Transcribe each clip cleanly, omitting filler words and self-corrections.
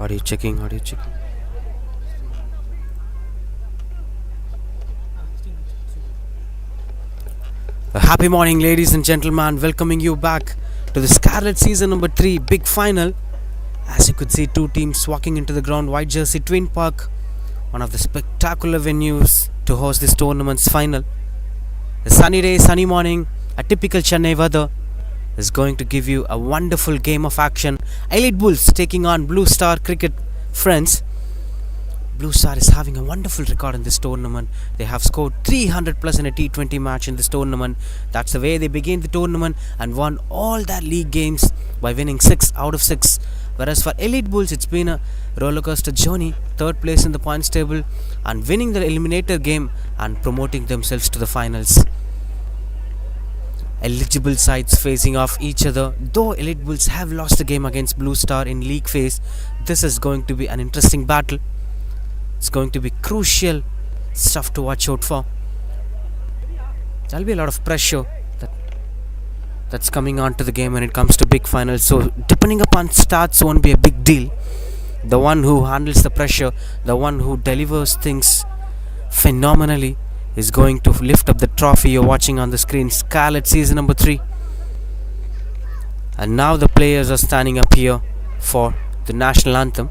Audio checking, audio checking. A happy morning, ladies and gentlemen. Welcoming you back to the Scarlet season number 3 big final. As you could see, two teams walking into the ground, White Jersey Twin Park, one of the spectacular venues to host this tournament's final. A sunny day, sunny morning, a typical Chennai weather is going to give you a wonderful game of action. Elite Bulls taking on Blue Star Cricket friends. Blue Star is having a wonderful record in this tournament. They have scored 300 plus in a T20 match in this tournament. That's the way they began the tournament and won all their league games by winning 6 out of 6. Whereas for Elite Bulls, it's been a rollercoaster journey. Third place in the points table and winning the eliminator game and promoting themselves to the finals. Eligible sides facing off each other. Though Elite Bulls have lost a game against Blue Star in league phase, this is going to be an interesting battle. It's going to be crucial stuff to watch out for. There'll be a lot of pressure that's coming onto the game when it comes to big finals. So depending upon stats won't be a big deal. The one who handles the pressure, the one who delivers things phenomenally, is going to lift up the trophy you're watching on the screen. Scarlet season number 3. And now the players are standing up here for the national anthem.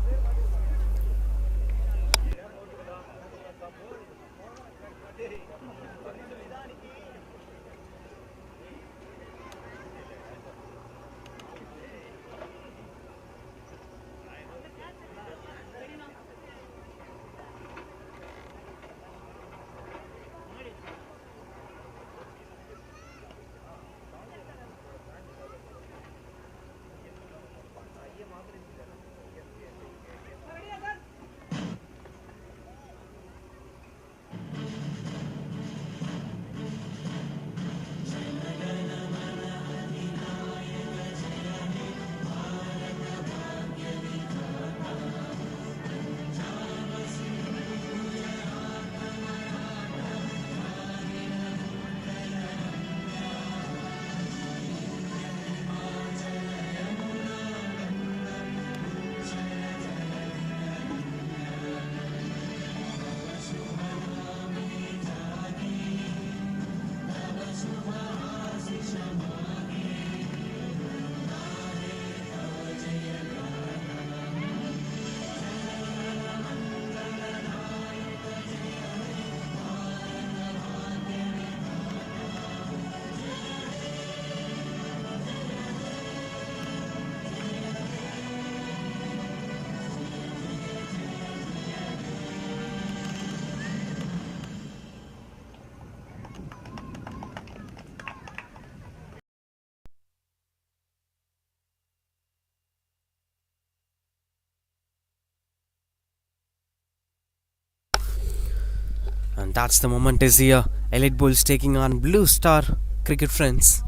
And that's the moment is here. Elite Bulls taking on Blue Star Cricket friends.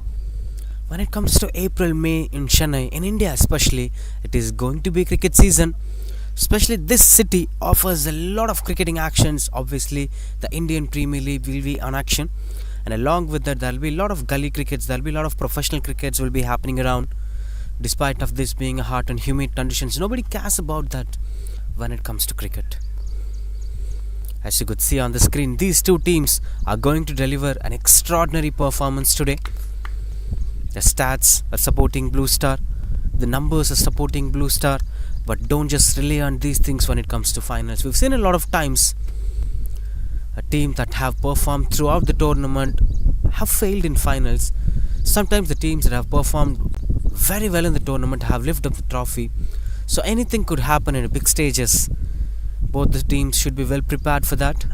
When it comes to April, May in Chennai, in India especially, it is going to be cricket season. Especially this city offers a lot of cricketing actions. Obviously, the Indian Premier League will be on action. And along with that, there will be a lot of gully crickets. There will be a lot of professional crickets will be happening around. Despite of this being a hot and humid conditions, nobody cares about that when it comes to cricket. As you could see on the screen, these two teams are going to deliver an extraordinary performance today. The stats are supporting Blue Star. The numbers are supporting Blue Star. But don't just rely on these things when it comes to finals. We've seen a lot of times a team that have performed throughout the tournament have failed in finals. Sometimes the teams that have performed very well in the tournament have lifted up the trophy. So anything could happen in the big stages. Both the teams should be well prepared for that.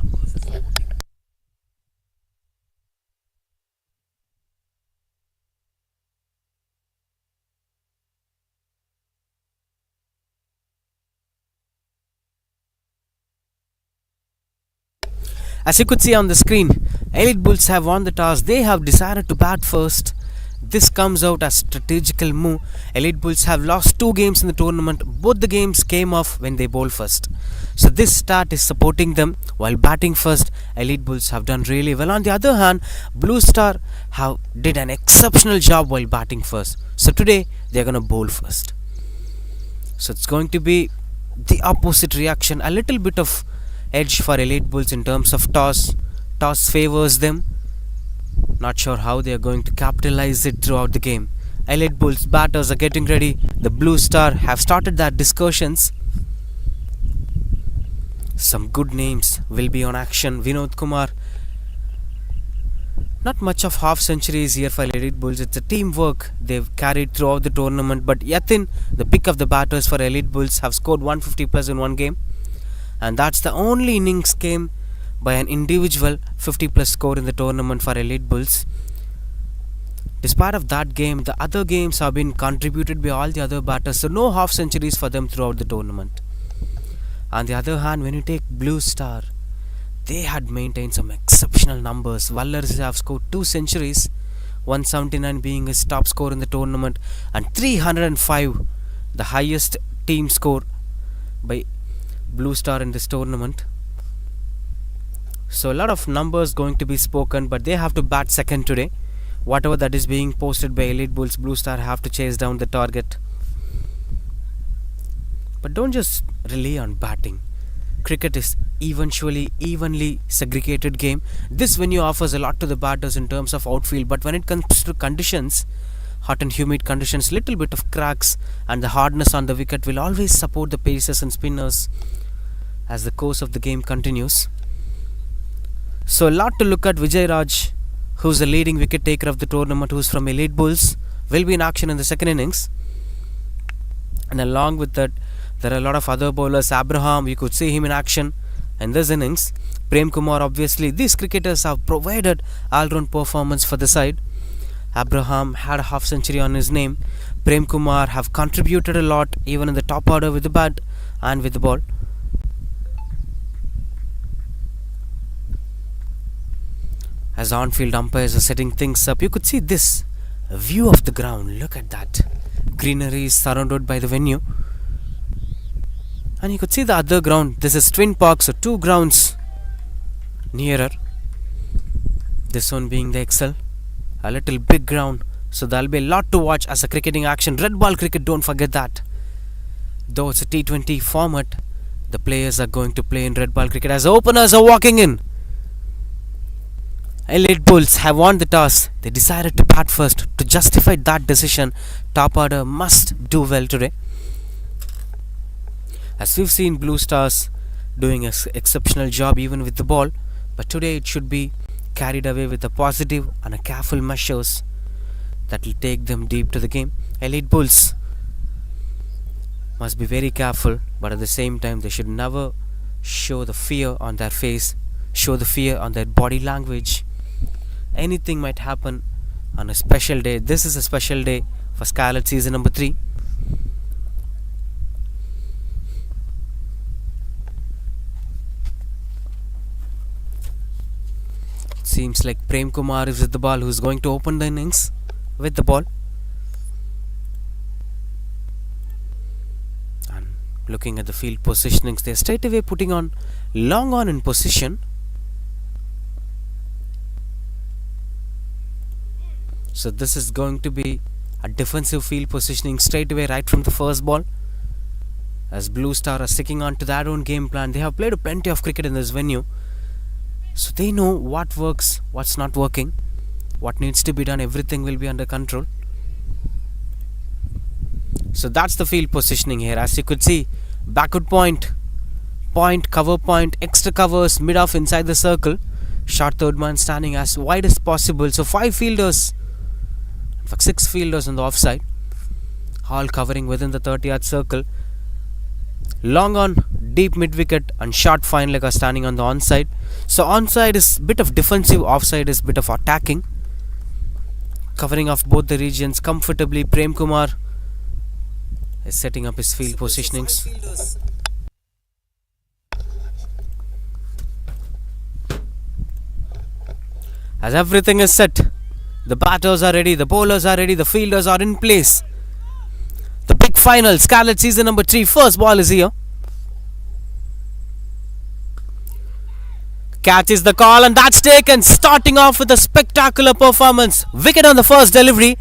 As you could see on the screen, Elite Bulls have won the toss. They have decided to bat first. This comes out as strategical move. Elite Bulls have lost 2 games in the tournament. Both the games came off when they bowled first. So this start is supporting them while batting first. Elite Bulls have done really well. On the other hand, Blue Star have did an exceptional job while batting first. So today they are going to bowl first. So it's going to be the opposite reaction. A little bit of edge for Elite Bulls in terms of toss. Toss favors them. Not sure how they are going to capitalize it throughout the game. Elite Bulls batters are getting ready. The Blue Star have started their discussions. Some good names will be on action. Vinod Kumar. Not much of half centuries here for Elite Bulls. It's a teamwork they've carried throughout the tournament. But Yatin, the pick of the batters for Elite Bulls, have scored 150 plus in one game. And that's the only innings came by an individual 50 plus score in the tournament for Elite Bulls. Despite of that game, the other games have been contributed by all the other batters. So no half centuries for them throughout the tournament. On the other hand, when you take Blue Star, they had maintained some exceptional numbers. Whitejersey have scored 2 centuries, 179 being his top score in the tournament, and 305, the highest team score by Blue Star in this tournament. So a lot of numbers going to be spoken, but they have to bat second today. Whatever that is being posted by Elite Bulls, Blue Star have to chase down the target. But don't just rely on batting. Cricket is evenly segregated game. This venue offers a lot to the batters in terms of outfield, but when it comes to conditions, hot and humid conditions, little bit of cracks and the hardness on the wicket will always support the pacers and spinners as the course of the game continues. So a lot to look at. Vijay Raj, who's the leading wicket taker of the tournament, who's from Elite Bulls, will be in action in the second innings. And along with that, there are a lot of other bowlers. Abraham, you could see him in action in this innings. Prem Kumar, obviously, these cricketers have provided all-round performance for the side. Abraham had a half century on his name. Prem Kumar have contributed a lot, even in the top order with the bat and with the ball. As on-field umpires are setting things up, you could see this view of the ground. Look at that. Greenery is surrounded by the venue. And you could see the other ground. This is Twin Park, so 2 grounds nearer. This one being the Excel. A little big ground. So there'll be a lot to watch as a cricketing action. Red ball cricket, don't forget that. Though it's a T20 format, the players are going to play in red ball cricket as openers are walking in. Elite Bulls have won the toss. They decided to bat first. To justify that decision, top order must do well today. As we've seen Blue Stars doing an exceptional job even with the ball, but today it should be carried away with a positive and a careful measures that will take them deep to the game. Elite Bulls must be very careful, but at the same time they should never show the fear on their face, show the fear on their body language. Anything might happen on a special day. This is a special day for Scarlet season number 3. Seems like Prem Kumar is with the ball, who's going to open the innings with the ball. And looking at the field positionings, they're straight away putting on long on in position. So this is going to be a defensive field positioning straight away right from the first ball. As Blue Star are sticking on to their own game plan. They have played plenty of cricket in this venue. So they know what works, what's not working, what needs to be done. Everything will be under control. So that's the field positioning here. As you could see, backward point, cover point, extra covers, mid-off inside the circle. Short third man standing as wide as possible. So 5 fielders, in fact 6 fielders on the offside, all covering within the 30-yard circle. Long on, deep mid-wicket and short fine leg are standing on the onside. So onside is bit of defensive, offside is bit of attacking. Covering off both the regions comfortably. Prem Kumar is setting up his field positionings. As everything is set, the batters are ready, the bowlers are ready, the fielders are in place. The big final, Scarlet season number 3, first ball is here. Catches the call and that's taken. Starting off with a spectacular performance. Wicket on the first delivery.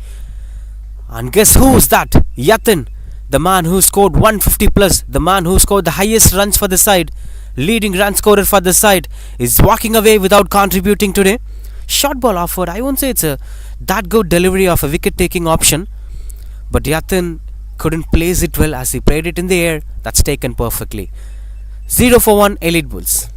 And guess who's that? Yatin. the man who scored 150 plus, the man who scored the highest runs for the side, leading run scorer for the side, is walking away without contributing today. Short ball offered. I won't say it's a that good delivery of a wicket taking option, but Yatin couldn't place it well as he played it in the air. That's taken perfectly. 0 for 1 Elite Bulls.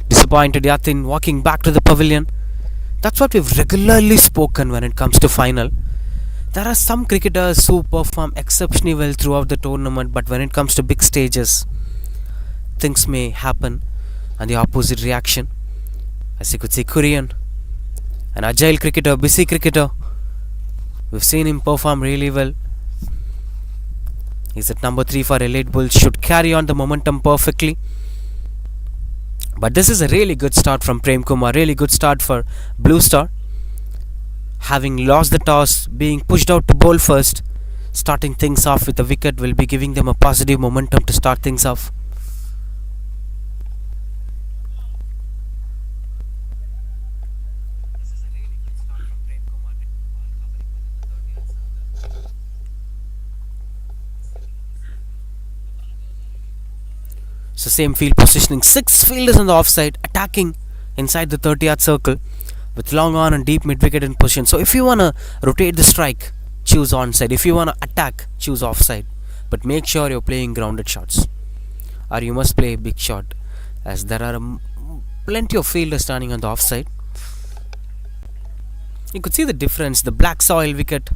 Disappointed Yatin walking back to the pavilion. That's what we've regularly spoken when it comes to final. There are some cricketers who perform exceptionally well throughout the tournament, but when it comes to big stages, things may happen and the opposite reaction. As you could see, Korean, an agile cricketer, busy cricketer. We've seen him perform really well. He's at number 3 for Elite Bulls, should carry on the momentum perfectly. But this is a really good start from Prem Kumar, really good start for Blue Star. Having lost the toss, being pushed out to bowl first, starting things off with a wicket will be giving them a positive momentum to start things off. So same field positioning, 6 fielders on the offside, attacking inside the 30-yard circle with long on and deep mid-wicket in position. So if you want to rotate the strike, choose onside. If you want to attack, choose offside. But make sure you're playing grounded shots, or you must play a big shot, as there are plenty of fielders standing on the offside. You could see the difference. The black soil wicket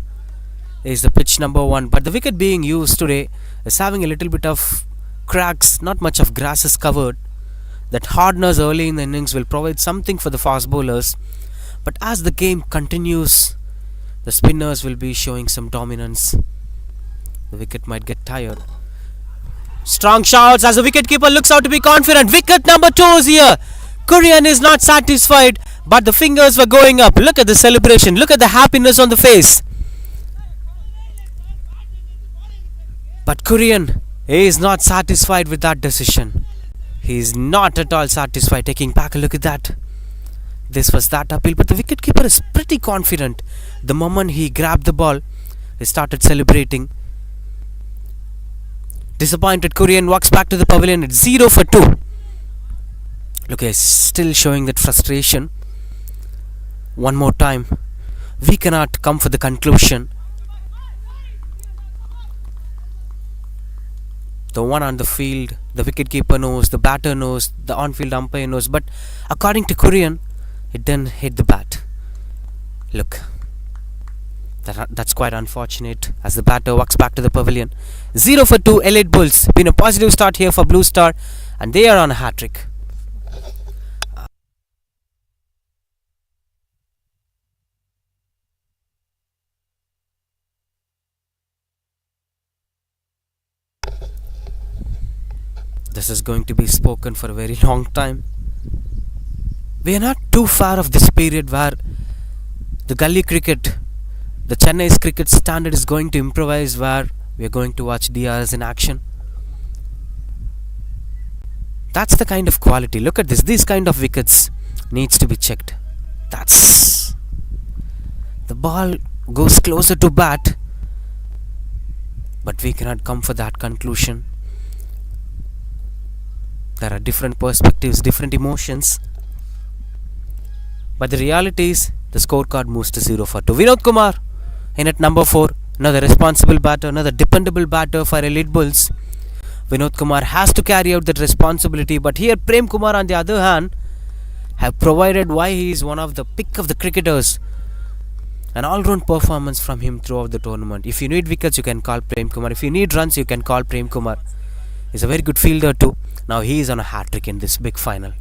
is the pitch number 1, but the wicket being used today is having a little bit of cracks, not much of grass is covered. That hardness early in the innings will provide something for the fast bowlers, but as the game continues, the spinners will be showing some dominance. The wicket might get tired. Strong shots as the wicketkeeper looks out to be confident. Wicket number 2 is here. Korean is not satisfied, but the fingers were going up. Look at the celebration, look at the happiness on the face. But Korean is not satisfied with that decision. He is not at all satisfied. Taking back a look at that. This was that appeal, but the wicketkeeper is pretty confident. The moment he grabbed the ball, he started celebrating. Disappointed Korean walks back to the pavilion at 0 for 2. Look, he's still showing that frustration. One more time. We cannot come for the conclusion. The one on the field, the wicketkeeper knows, the batter knows, the on-field umpire knows, but according to Korean, it didn't hit the bat. Look, that's quite unfortunate as the batter walks back to the pavilion. 0 for 2 Elite Bulls. Been a positive start here for Blue Star, and they are on a hat-trick. This is going to be spoken for a very long time. We are not too far of this period where the gully cricket, the Chennai's cricket standard is going to improvise, where we are going to watch DRs in action. That's the kind of quality. Look at this. These kind of wickets needs to be checked. That's the ball goes closer to bat, but we cannot come for that conclusion. There are different perspectives, different emotions, but the reality is the scorecard moves to 0 for 2. Vinod Kumar in at number 4, another responsible batter, another dependable batter for Elite Bulls. Vinod Kumar has to carry out that responsibility, but here Prem Kumar on the other hand have provided why he is one of the pick of the cricketers. An all-round performance from him throughout the tournament. If you need wickets, you can call Prem Kumar. If you need runs, you can call Prem Kumar. He's a very good fielder too. Now he is on a hat-trick in this big final.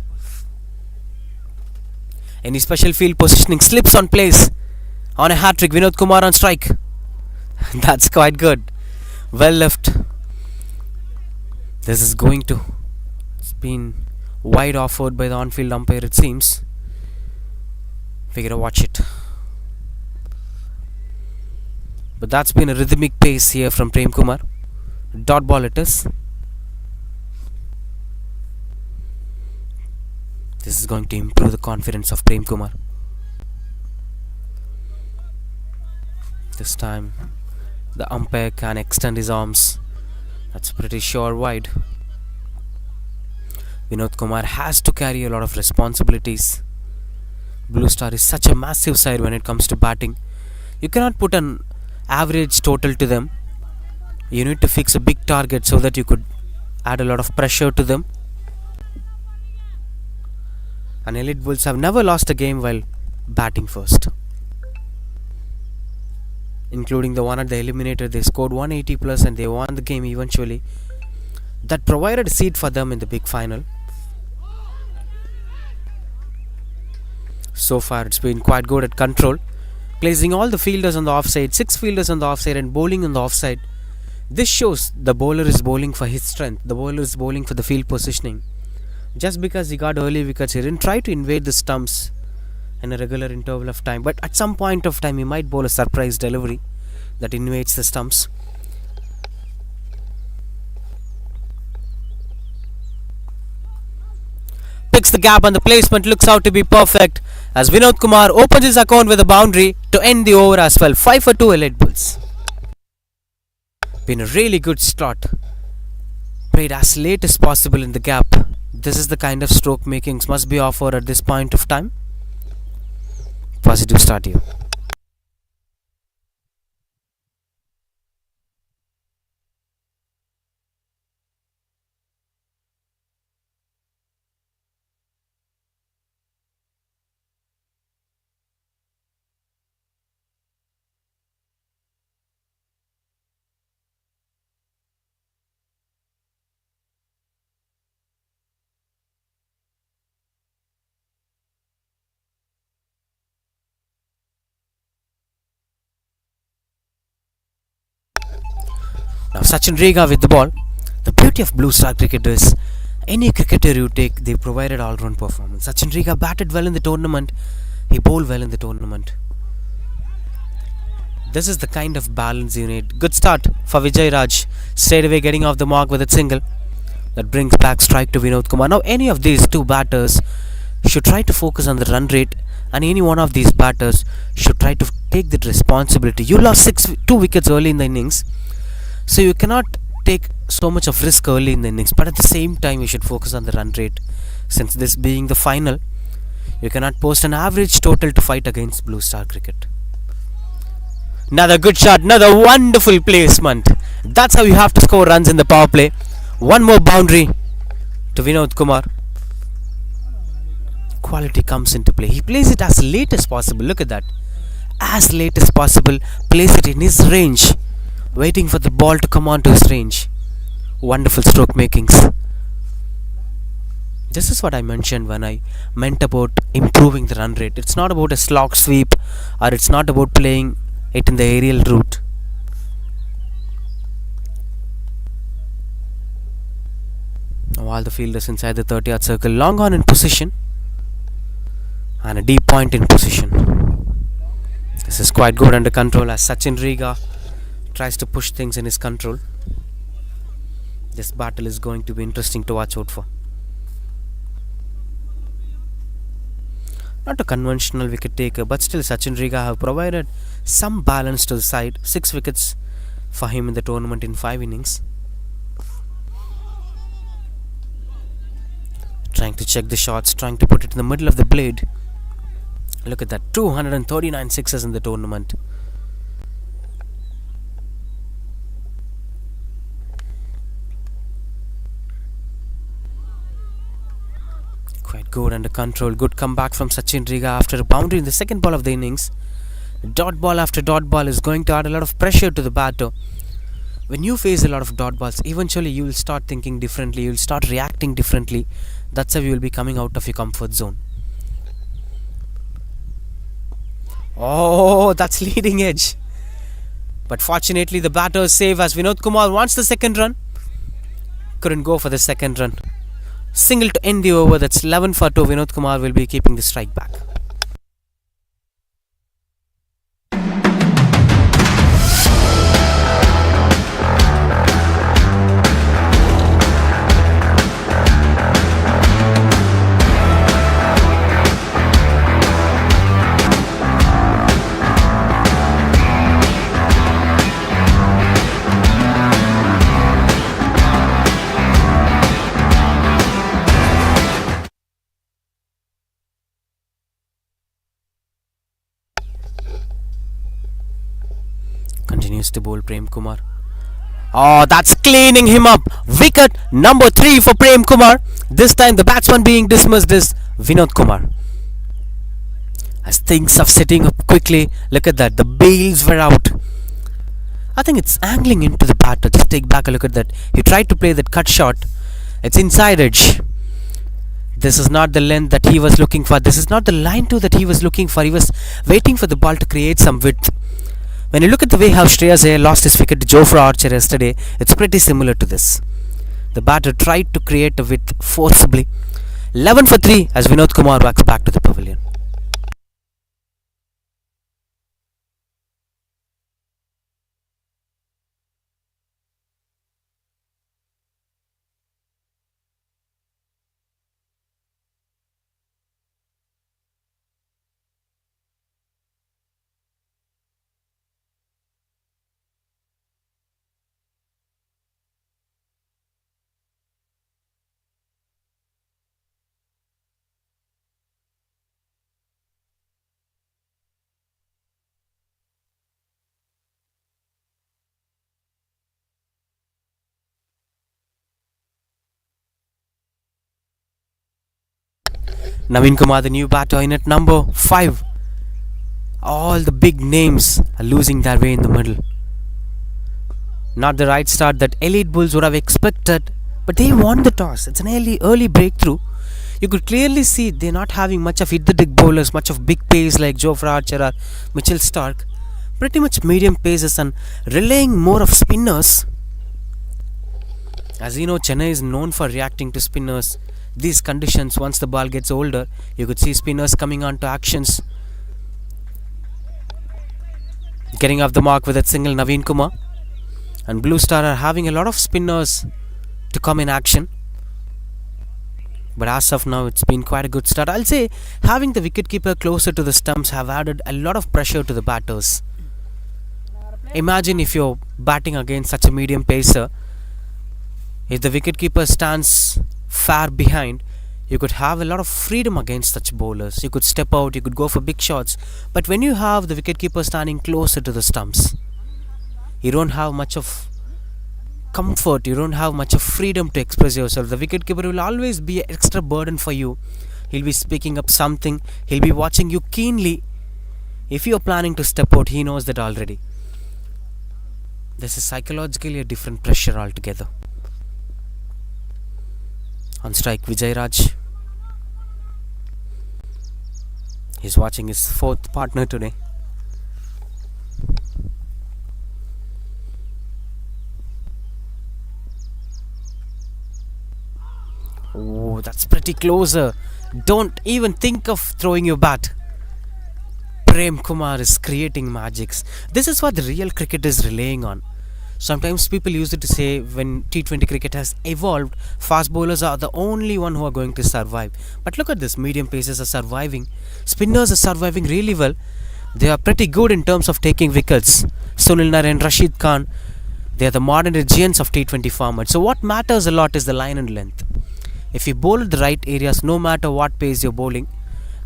Any special field positioning, slips on place on a hat-trick. Vinod Kumar on strike. That's quite good. Well left. This is going to. It's been wide offered by the on-field umpire, it seems. We gotta watch it. But that's been a rhythmic pace here from Prem Kumar. Dot ball it is. This is going to improve the confidence of Prem Kumar. This time the umpire can extend his arms. That's pretty sure wide. Vinod Kumar has to carry a lot of responsibilities. Blue Star is such a massive side when it comes to batting. You cannot put an average total to them. You need to fix a big target so that you could add a lot of pressure to them. And Elite Bulls have never lost a game while batting first. Including the one at the eliminator, they scored 180 plus and they won the game eventually. That provided a seat for them in the big final. So far it's been quite good at control, placing all the fielders on the offside, 6 fielders on the offside and bowling on the offside. This shows the bowler is bowling for his strength. The bowler is bowling for the field positioning. Just because he got early wickets, he didn't try to invade the stumps in a regular interval of time, but at some point of time he might bowl a surprise delivery that invades the stumps. Picks the gap and the placement looks out to be perfect as Vinod Kumar opens his account with a boundary to end the over as well. 5 for 2 Elite Bulls. Been a really good start. Played as late as possible in the gap. This is the kind of stroke makings must be offered at this point of time. Positive start here. Now Sachin Rega with the ball. The beauty of Blue Star cricket is any cricketer you take, they provided all-round performance. Sachin Rega batted well in the tournament. He bowled well in the tournament. This is the kind of balance you need. Good start for Vijay Raj. Straight away getting off the mark with a single. That brings back strike to Vinod Kumar. Now any of these two batters should try to focus on the run rate, and any one of these batters should try to take that responsibility. You lost 2 wickets early in the innings, so you cannot take so much of risk early in the innings, but at the same time you should focus on the run rate. Since this being the final, you cannot post an average total to fight against Blue Star cricket. Another good shot, another wonderful placement. That's how you have to score runs in the power play. One more boundary to Vinod Kumar. Quality comes into play. He plays it as late as possible. Look at that. As late as possible. Plays it in his range, waiting for the ball to come onto his range. Wonderful stroke makings. This is what I mentioned when I meant about improving the run rate. It's not about a slog sweep, or it's not about playing it in the aerial route. Now all the fielders inside the 30-yard circle. Long on in position and a deep point in position. This is quite good under control as Sachin Rega tries to push things in his control. This battle is going to be interesting to watch out for. Not a conventional wicket taker, but still Sachin Rega have provided some balance to the side. 6 wickets for him in the tournament in 5 innings. Trying to check the shots, trying to put it in the middle of the blade. Look at that, 239 sixes in the tournament. Quite good under control. Good comeback from Sachin Rega after a boundary in the second ball of the innings. Dot ball after dot ball is going to add a lot of pressure to the batter. When you face a lot of dot balls, eventually you will start thinking differently, you will start reacting differently. That's how you will be coming out of your comfort zone. Oh, that's leading edge. But fortunately the batter is safe as Vinod Kumar wants the second run. Couldn't go for the second run. Single to end the over. That's 11 for 2. Vinod Kumar will be keeping the strike back. continues to bowl Prem Kumar. Oh, that's cleaning him up. Wicket number 3 for Prem Kumar. This time the batsman being dismissed is Vinod Kumar. As things are setting up quickly, look at that. The bails were out. I think it's angling into the batter. Just take back a look at that. He tried to play that cut shot. It's inside edge. This is not the length that he was looking for. This is not the line too that he was looking for. He was waiting for the ball to create some width. When you look at the way how Shreyas Iyer lost his wicket to Jofra Archer yesterday, it's pretty similar to this. The batter tried to create a width forcibly. 11 for 3 as Vinod Kumar walks back to the pavilion. Navin Kumar, the new batter, in at number 5. All the big names are losing their way in the middle. Not the right start that elite bulls would have expected, but they won the toss. It's an early breakthrough. You could clearly see they're not having much of hit-the-dick bowlers, much of big pace like Jofra Archer or Mitchell Stark. Pretty much medium paces and relying more of spinners. As you know, Chennai is known for reacting to spinners. These conditions, once the ball gets older, you could see spinners coming on to actions. Getting off the mark with that single, Navin Kumar. And Blue Star are having a lot of spinners to come in action. But as of now, it's been quite a good start. I'll say having the wicketkeeper closer to the stumps have added a lot of pressure to the batters. Imagine if you're batting against such a medium pacer. If the wicketkeeper stands far behind, you could have a lot of freedom against such bowlers. You could step out, you could go for big shots. But when you have the wicketkeeper standing closer to the stumps, you don't have much of comfort, you don't have much of freedom to express yourself. The wicketkeeper will always be an extra burden for you. He'll be speaking up something, he'll be watching you keenly. If you're planning to step out, he knows that already. This is psychologically a different pressure altogether. On strike, Vijay Raj. He's watching his 4th partner today. Oh, that's pretty closer. Don't even think of throwing your bat. Prem Kumar is creating magics. This is what the real cricket is relying on. Sometimes people use it to say when T20 cricket has evolved, fast bowlers are the only one who are going to survive. But look at this, medium paces are surviving. Spinners are surviving really well. They are pretty good in terms of taking wickets. Sunil Narine, Rashid Khan, they are the modern giants of T20 format. So what matters a lot is the line and length. If you bowl at the right areas, no matter what pace you're bowling,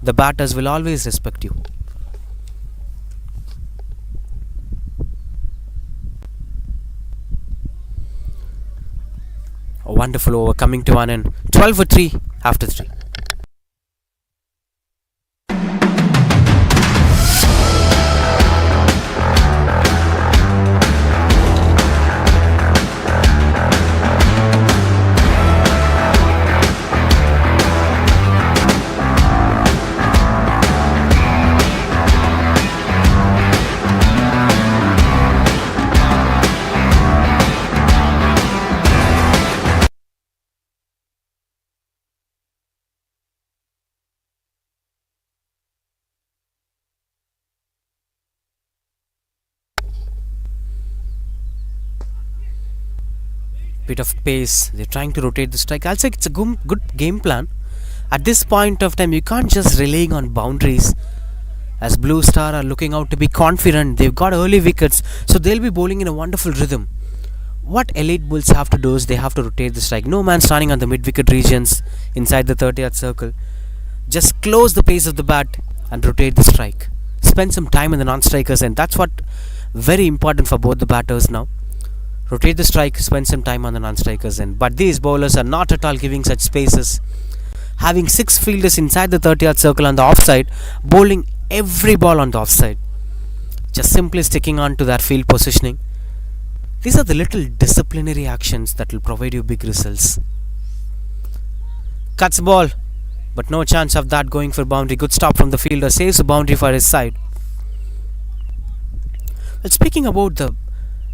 the batters will always respect you. A wonderful over coming to an end. 12 for 3 after 3. Bit of pace, they're trying to rotate the strike. I'll say it's a good game plan. At this point of time, you can't just relying on boundaries. As Blue Star are looking out to be confident, they've got early wickets, so they'll be bowling in a wonderful rhythm. What elite bulls have to do is they have to rotate the strike. No man standing on the mid-wicket regions inside the 30-yard circle. Just close the pace of the bat and rotate the strike. Spend some time in the non-strikers, and that's what very important for both the batters now. Rotate the strike, spend some time on the non-strikers end. But these bowlers are not at all giving such spaces. Having 6 fielders inside the 30-yard circle on the offside, bowling every ball on the offside. Just simply sticking on to their field positioning. These are the little disciplinary actions that will provide you big results. Cuts ball, but no chance of that going for boundary. Good stop from the fielder, saves the boundary for his side. Well, speaking about the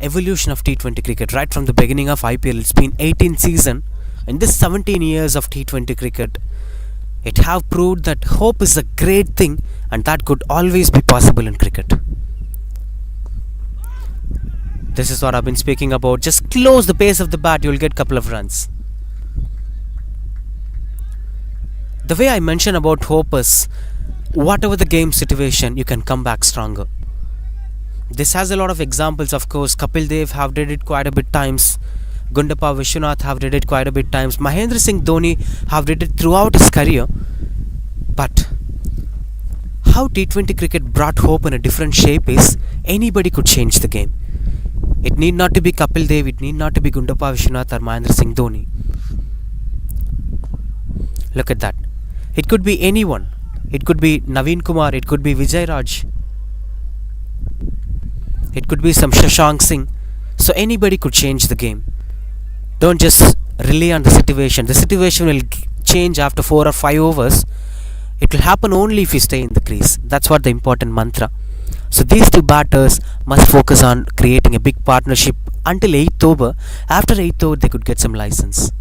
evolution of T20 cricket, right from the beginning of IPL, it's been 18 season. In this 17 years of T20 cricket, it have proved that hope is a great thing, and that could always be possible in cricket. This is what I've been speaking about. Just close the pace of the bat, you'll get a couple of runs. The way I mentioned about hope is, whatever the game situation, you can come back stronger. This has a lot of examples, of course. Kapil Dev have did it quite a bit times. Gundappa Vishwanath have did it quite a bit times. Mahendra Singh Dhoni have did it throughout his career. But how T20 cricket brought hope in a different shape is, anybody could change the game. It need not to be Kapil Dev, it need not to be Gundappa Vishwanath or Mahendra Singh Dhoni. Look at that. It could be anyone. It could be Navin Kumar, it could be Vijay Raj. It could be some Shashank Singh. So anybody could change the game. Don't just rely on the situation. The situation will change after 4 or 5 overs. It will happen only if you stay in the crease. That's what the important mantra. So these two batters must focus on creating a big partnership until 8th over. After 8th over, they could get some license.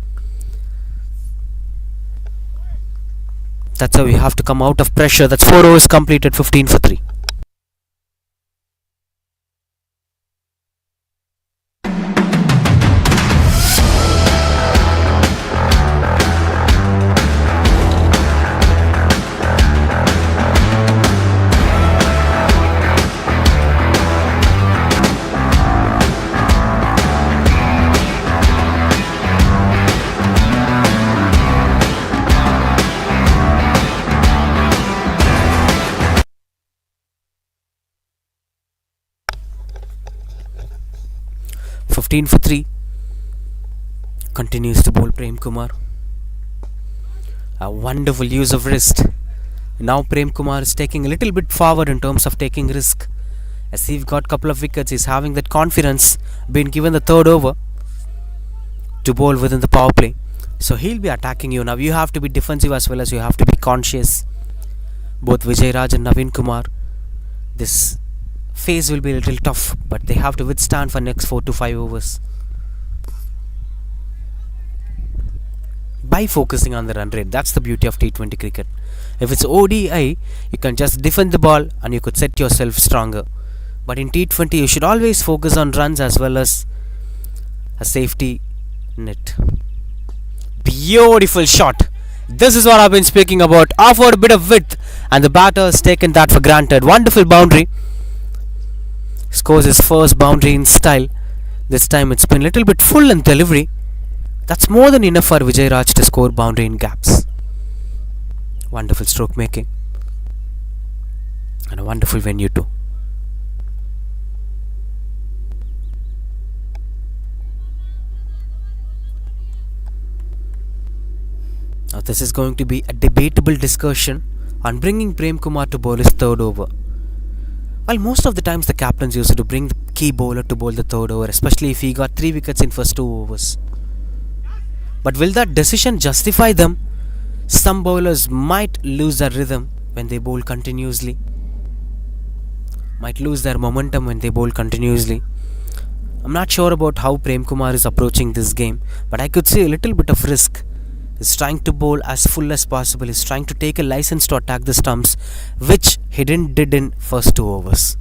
That's how you have to come out of pressure. That's 4 overs completed, 15 for 3. For 3. Continues to bowl Prem Kumar. A wonderful use of wrist. Now Prem Kumar is taking a little bit forward in terms of taking risk. As he's got a couple of wickets, he's having that confidence, been given the 3rd over to bowl within the power play. So he'll be attacking you. Now you have to be defensive as well as you have to be conscious. Both Vijay Raj and Navin Kumar. This phase will be a little tough, but they have to withstand for next 4 to 5 overs by focusing on the run rate. That's the beauty of T20 cricket. If it's ODI, you can just defend the ball and you could set yourself stronger. But in T20, you should always focus on runs as well as a safety net. Beautiful shot. This is what I've been speaking about. Offered a bit of width and the batter has taken that for granted. Wonderful boundary. Scores his first boundary in style. This time it's been a little bit full in delivery. That's more than enough for Vijay Raj to score boundary in gaps. Wonderful stroke making. And a wonderful venue too. Now this is going to be a debatable discussion on bringing Prem Kumar to bowl his 3rd over. Well, most of the times the captains used to bring the key bowler to bowl the 3rd over, especially if he got 3 wickets in first 2 overs. But will that decision justify them? Some bowlers might lose their rhythm when they bowl continuously. Might lose their momentum when they bowl continuously. I'm not sure about how Prem Kumar is approaching this game, but I could see a little bit of risk. He's trying to bowl as full as possible. He's trying to take a license to attack the stumps, which he did in first 2 overs.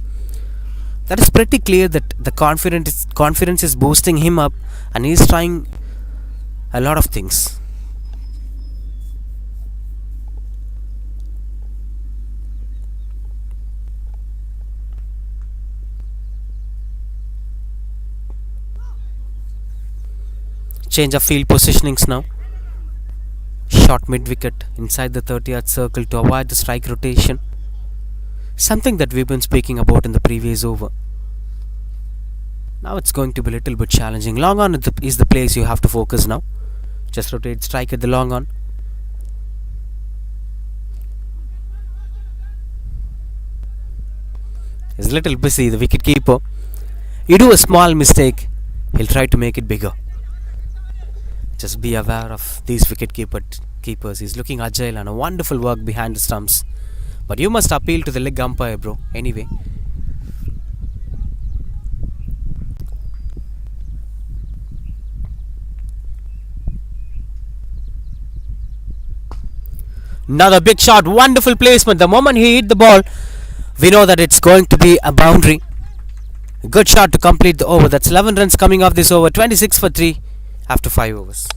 That is pretty clear that the confidence is boosting him up and he's trying a lot of things. Change of field positionings now. Short mid-wicket inside the 30-yard circle to avoid the strike rotation. Something that we've been speaking about in the previous over. Now it's going to be a little bit challenging. Long on is the place you have to focus now. Just rotate strike at the long on. He's a little busy, the wicket keeper. You do a small mistake, he'll try to make it bigger. Just be aware of these keepers. He's looking agile and a wonderful work behind the stumps. But you must appeal to the leg umpire, bro. Anyway. Another big shot, wonderful placement. The moment he hit the ball, we know that it's going to be a boundary. Good shot to complete the over. That's 11 runs coming off this over. 26 for 3 after 5 overs.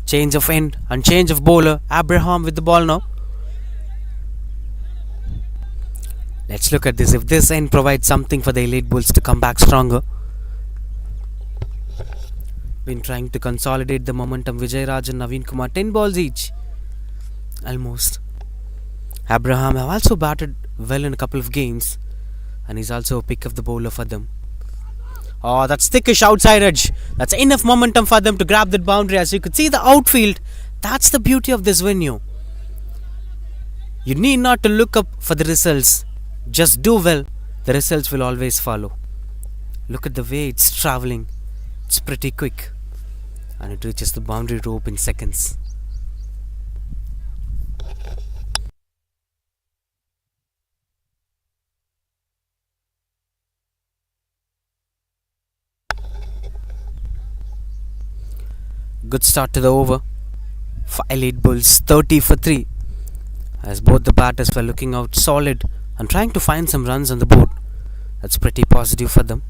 Change of end and change of bowler. Abraham with the ball now. Let's look at this. If this end provides something for the elite bulls to come back stronger. Been trying to consolidate the momentum. Vijay Raj and Navin Kumar, 10 balls each. Almost. Abraham have also batted well in a couple of games. And he's also a pick of the bowler for them. Oh, that's thickish outside edge. That's enough momentum for them to grab that boundary. As you could see the outfield, that's the beauty of this venue. You need not to look up for the results. Just do well. The results will always follow. Look at the way it's traveling. It's pretty quick. And it reaches the boundary rope in seconds. Good start to the over. 5 elite bulls, 30 for 3. As both the batters were looking out solid and trying to find some runs on the board. That's pretty positive for them.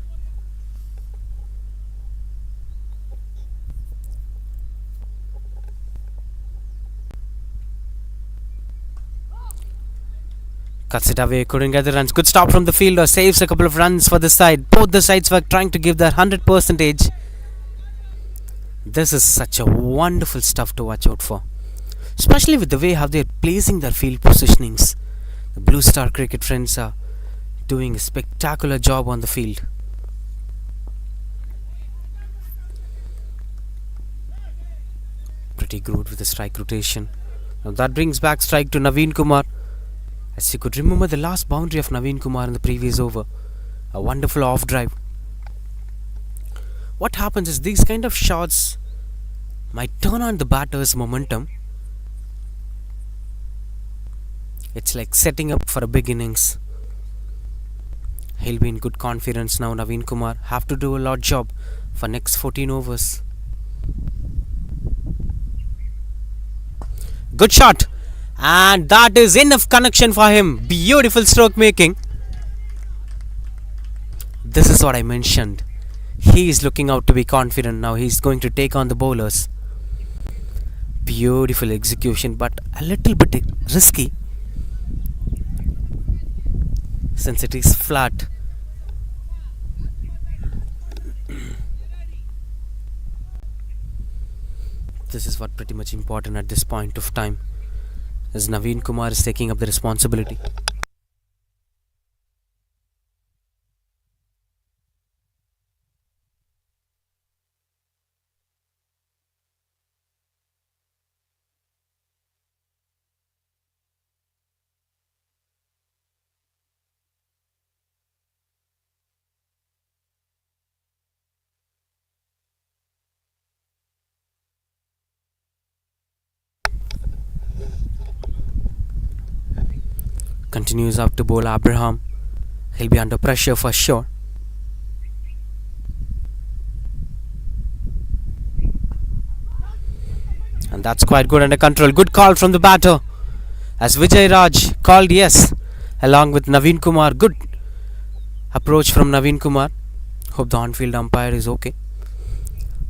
Cuts it away, couldn't get the runs. Good stop from the fielder, saves a couple of runs for the side. Both the sides were trying to give their 100%. This is such a wonderful stuff to watch out for, especially with the way how they're placing their field positionings. The Blue Star cricket friends are doing a spectacular job on the field. Pretty good with the strike rotation. Now that brings back strike to Navin Kumar. As you could remember the last boundary of Navin Kumar in the previous over, a wonderful off drive. What happens is these kind of shots might turn on the batter's momentum. It's like setting up for a big innings. He'll be in good confidence now. Navin Kumar have to do a lot job for next 14 overs. Good shot, and that is enough connection for him. Beautiful stroke making. This is what I mentioned. He is looking out to be confident now. He's going to take on the bowlers. Beautiful execution, but a little bit risky since it is flat. This is what pretty much important at this point of time, as Navin Kumar is taking up the responsibility. Continues up to bowl Abraham. He'll be under pressure for sure. And that's quite good under control. Good call from the batter, as Vijay Raj called yes along with Navin Kumar. Good approach from Navin Kumar. Hope the on-field umpire is okay.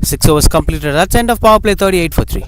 6 overs completed. That's end of power play. 38 for 3.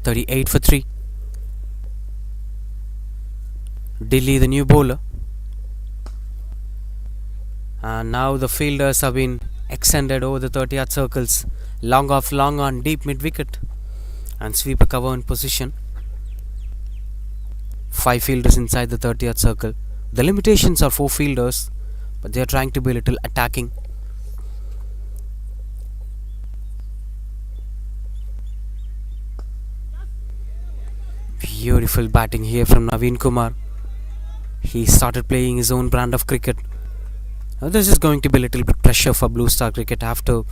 .38 for 3. Delhi, the new bowler. And now the fielders have been extended over the 30-yard circles. Long off, long on, deep mid-wicket. And sweep a cover in position. 5 fielders inside the 30-yard circle. The limitations are 4 fielders, but they are trying to be a little attacking. Beautiful batting here from Navin Kumar. He started playing his own brand of cricket. Now this is going to be a little bit pressure for Blue Star Cricket. After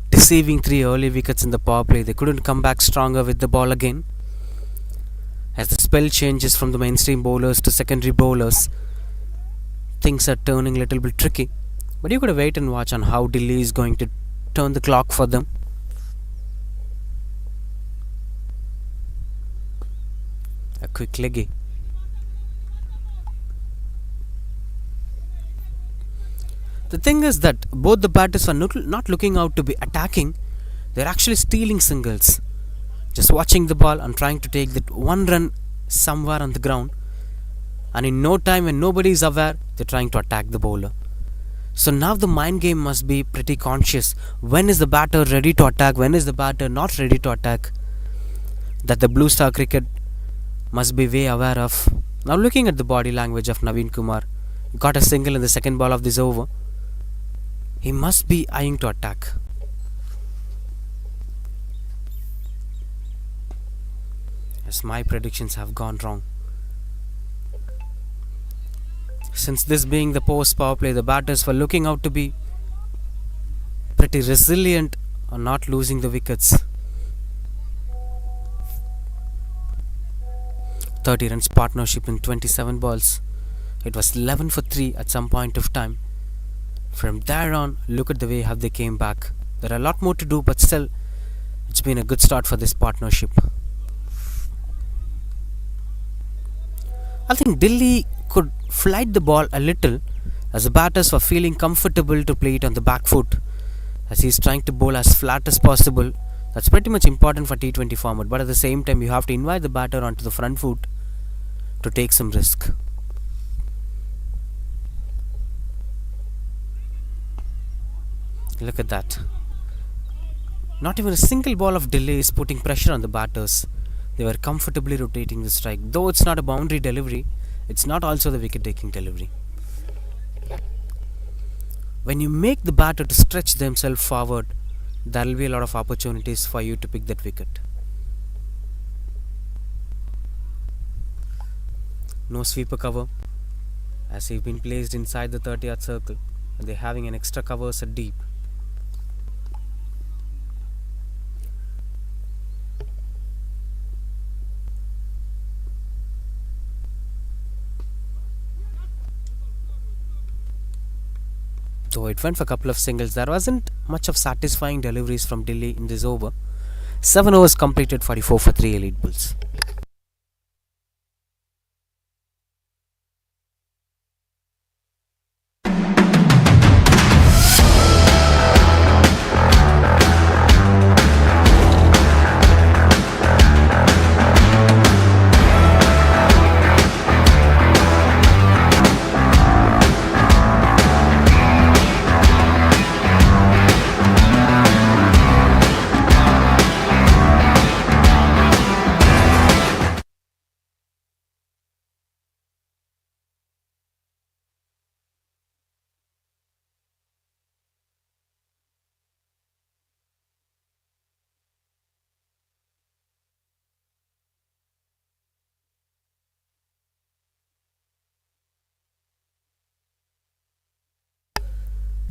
deceiving 3 early wickets in the power play, they couldn't come back stronger with the ball again. As the spell changes from the mainstream bowlers to secondary bowlers, things are turning a little bit tricky. But you gotta wait and watch on how Delhi is going to turn the clock for them. A quick leggy. The thing is that both the batters are not looking out to be attacking. They're actually stealing singles. Just watching the ball and trying to take that one run somewhere on the ground. And in no time, when nobody is aware, they're trying to attack the bowler. So now the mind game must be pretty conscious. When is the batter ready to attack? When is the batter not ready to attack? that the Blue Star Cricket must be way aware of. Now looking at the body language of Navin Kumar, got a single in the second ball of this over. He must be eyeing to attack. As my predictions have gone wrong. Since this being the post power play, the batters were looking out to be pretty resilient on not losing the wickets. 30 runs partnership in 27 balls. It was 11 for 3 at some point of time. From there on, look at the way how they came back. There are a lot more to do, but still, it's been a good start for this partnership. I think Delhi could flight the ball a little as the batters were feeling comfortable to play it on the back foot, as he's trying to bowl as flat as possible. That's pretty much important for T20 format, but at the same time you have to invite the batter onto the front foot to take some risk. Look at that. Not even a single ball of delay is putting pressure on the batters. They were comfortably rotating the strike. Though it's not a boundary delivery, it's not also the wicket taking delivery. When you make the batter to stretch themselves forward, there will be a lot of opportunities for you to pick that wicket. No sweeper cover, as he's been placed inside the 30-yard circle, and they're having an extra cover set deep. Though it went for a couple of singles, there wasn't much of satisfying deliveries from Delhi in this over. 7 overs completed, 44 for 3 elite bulls.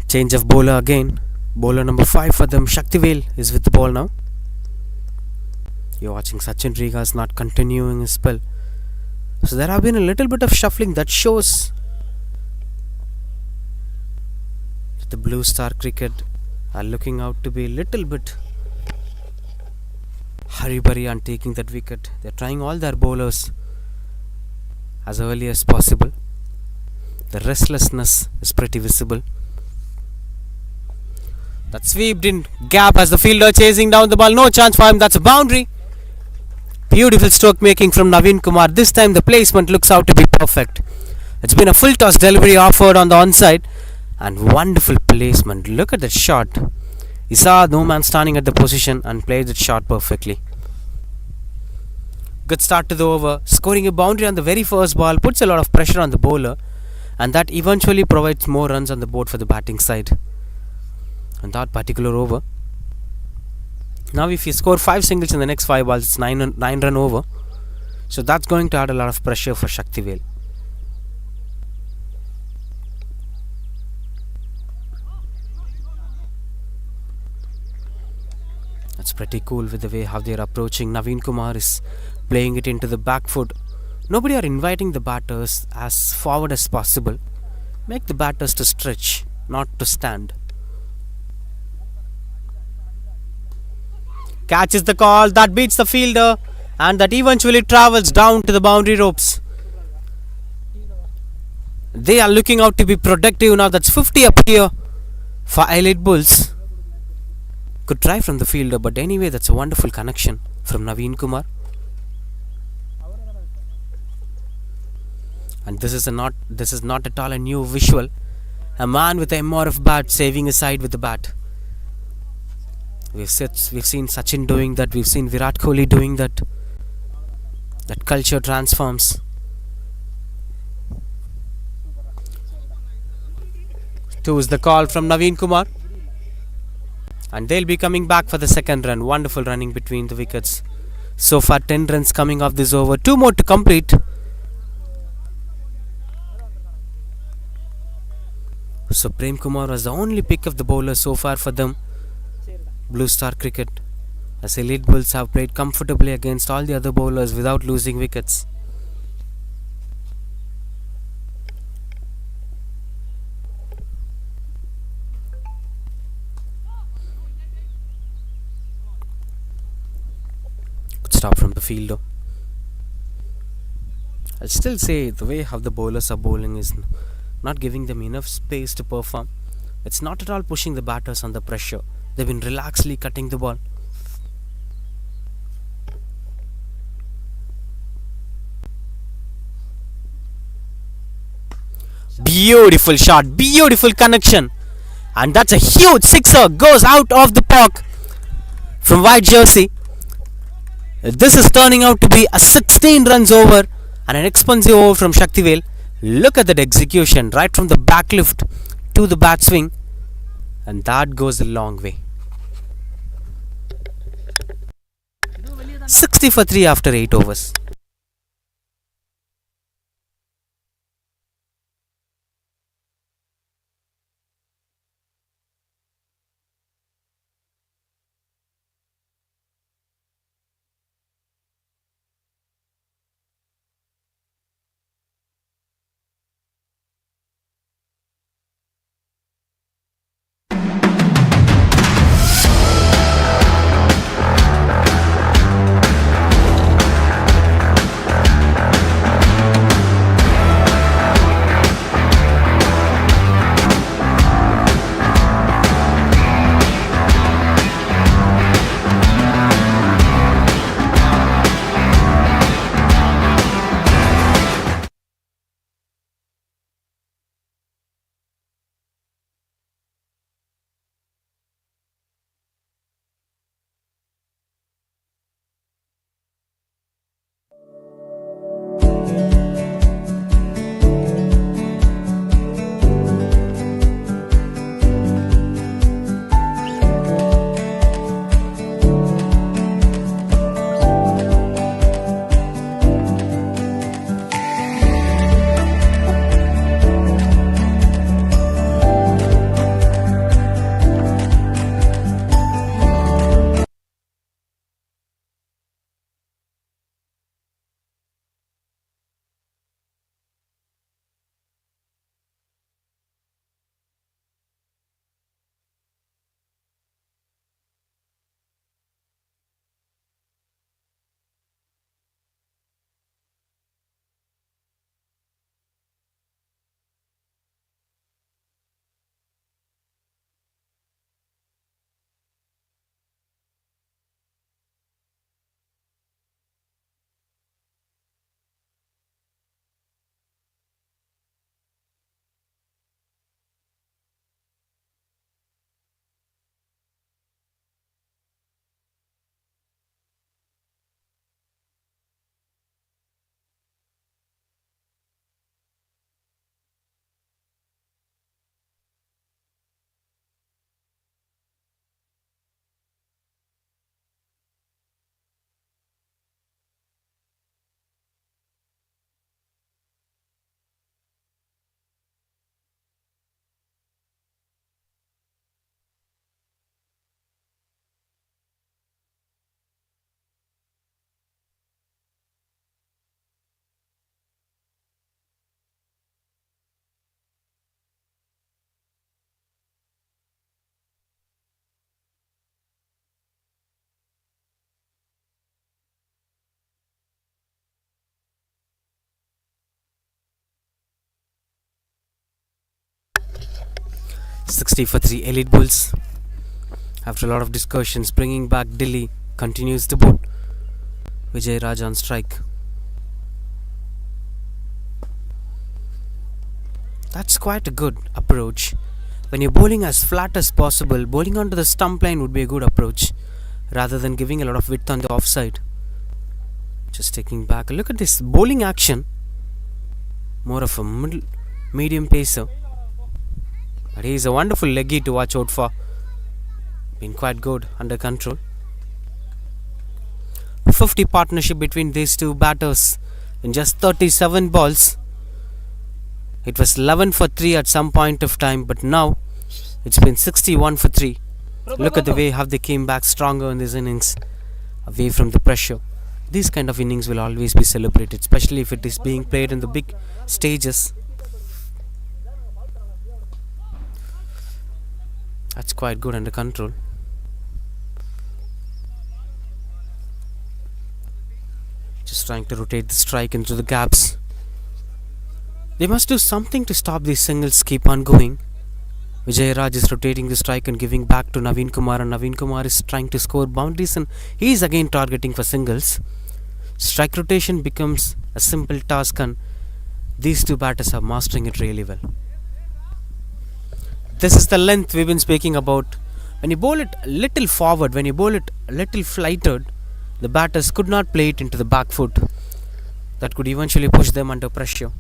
Change of bowler again. Bowler number 5 for them, Shaktivel, is with the ball now. You're watching Sachin Riga's not continuing his spell. So there have been a little bit of shuffling that shows that the Blue Star Cricket are looking out to be a little bit hurry-burry on taking that wicket. They're trying all their bowlers as early as possible. The restlessness is pretty visible. That sweeped in gap as the fielder chasing down the ball. No chance for him. That's a boundary. Beautiful stroke making from Navin Kumar. This time the placement looks out to be perfect. It's been a full toss delivery offered on the onside. And wonderful placement. Look at that shot. He saw no man standing at the position and played that shot perfectly. Good start to the over. Scoring a boundary on the very first ball puts a lot of pressure on the bowler. And that eventually provides more runs on the board for the batting side. On that particular over. Now if you score 5 singles in the next 5 balls, it's 9 run over. So that's going to add a lot of pressure for Shaktivel. That's pretty cool with the way how they're approaching. Navin Kumar is playing it into the back foot. Nobody are inviting the batters as forward as possible. Make the batters to stretch, not to stand. Catches the call, that beats the fielder, and that eventually travels down to the boundary ropes. They are looking out to be productive now. That's 50 up here for Elite Bulls. Could try from the fielder, but anyway, that's a wonderful connection from Navin Kumar. And this is not at all a new visual. A man with a MRF bat saving his side with the bat. We've seen Sachin doing that. We've seen Virat Kohli doing that. That culture transforms. Two is the call from Navin Kumar. And they'll be coming back for the second run. Wonderful running between the wickets. So far 10 runs coming off this over. Two more to complete. So Prem Kumar was the only pick of the bowler so far for them. Blue Star Cricket. As elite bulls have played comfortably against all the other bowlers without losing wickets. Good stop from the fielder. I'll still say the way how the bowlers are bowling is not giving them enough space to perform. It's not at all pushing the batters under pressure. They've been relaxedly cutting the ball. Beautiful shot, beautiful connection. And that's a huge sixer. Goes out of the park from White Jersey. This is turning out to be a 16 runs over and an expensive over from Shaktivel. Look at that execution right from the back lift to the bat swing, and that goes a long way. 60 for 3 after 8 overs. Sixty for 3 elite bulls. After a lot of discussions, bringing back Delhi continues the boot. Vijay Raj on strike. That's quite a good approach. When you're bowling as flat as possible, bowling onto the stump line would be a good approach rather than giving a lot of width on the offside. Just taking back a look at this bowling action. More of a medium pacer. But he is a wonderful leggy to watch out for. Been quite good, under control. 50 partnership between these two batters in just 37 balls. It was 11 for 3 at some point of time, but now it's been 61 for 3. Look at the way how they came back stronger in this innings, away from the pressure. These kind of innings will always be celebrated, especially if it is being played in the big stages. That's quite good, under control. Just trying to rotate the strike into the gaps. They must do something to stop these singles keep on going. Vijayaraj is rotating the strike and giving back to Navin Kumar, and Navin Kumar is trying to score boundaries, and he is again targeting for singles. Strike rotation becomes a simple task, and these two batters are mastering it really well. This is the length we've been speaking about. When you bowl it a little forward, when you bowl it a little flighted, the batters could not play it into the back foot. That could eventually push them under pressure.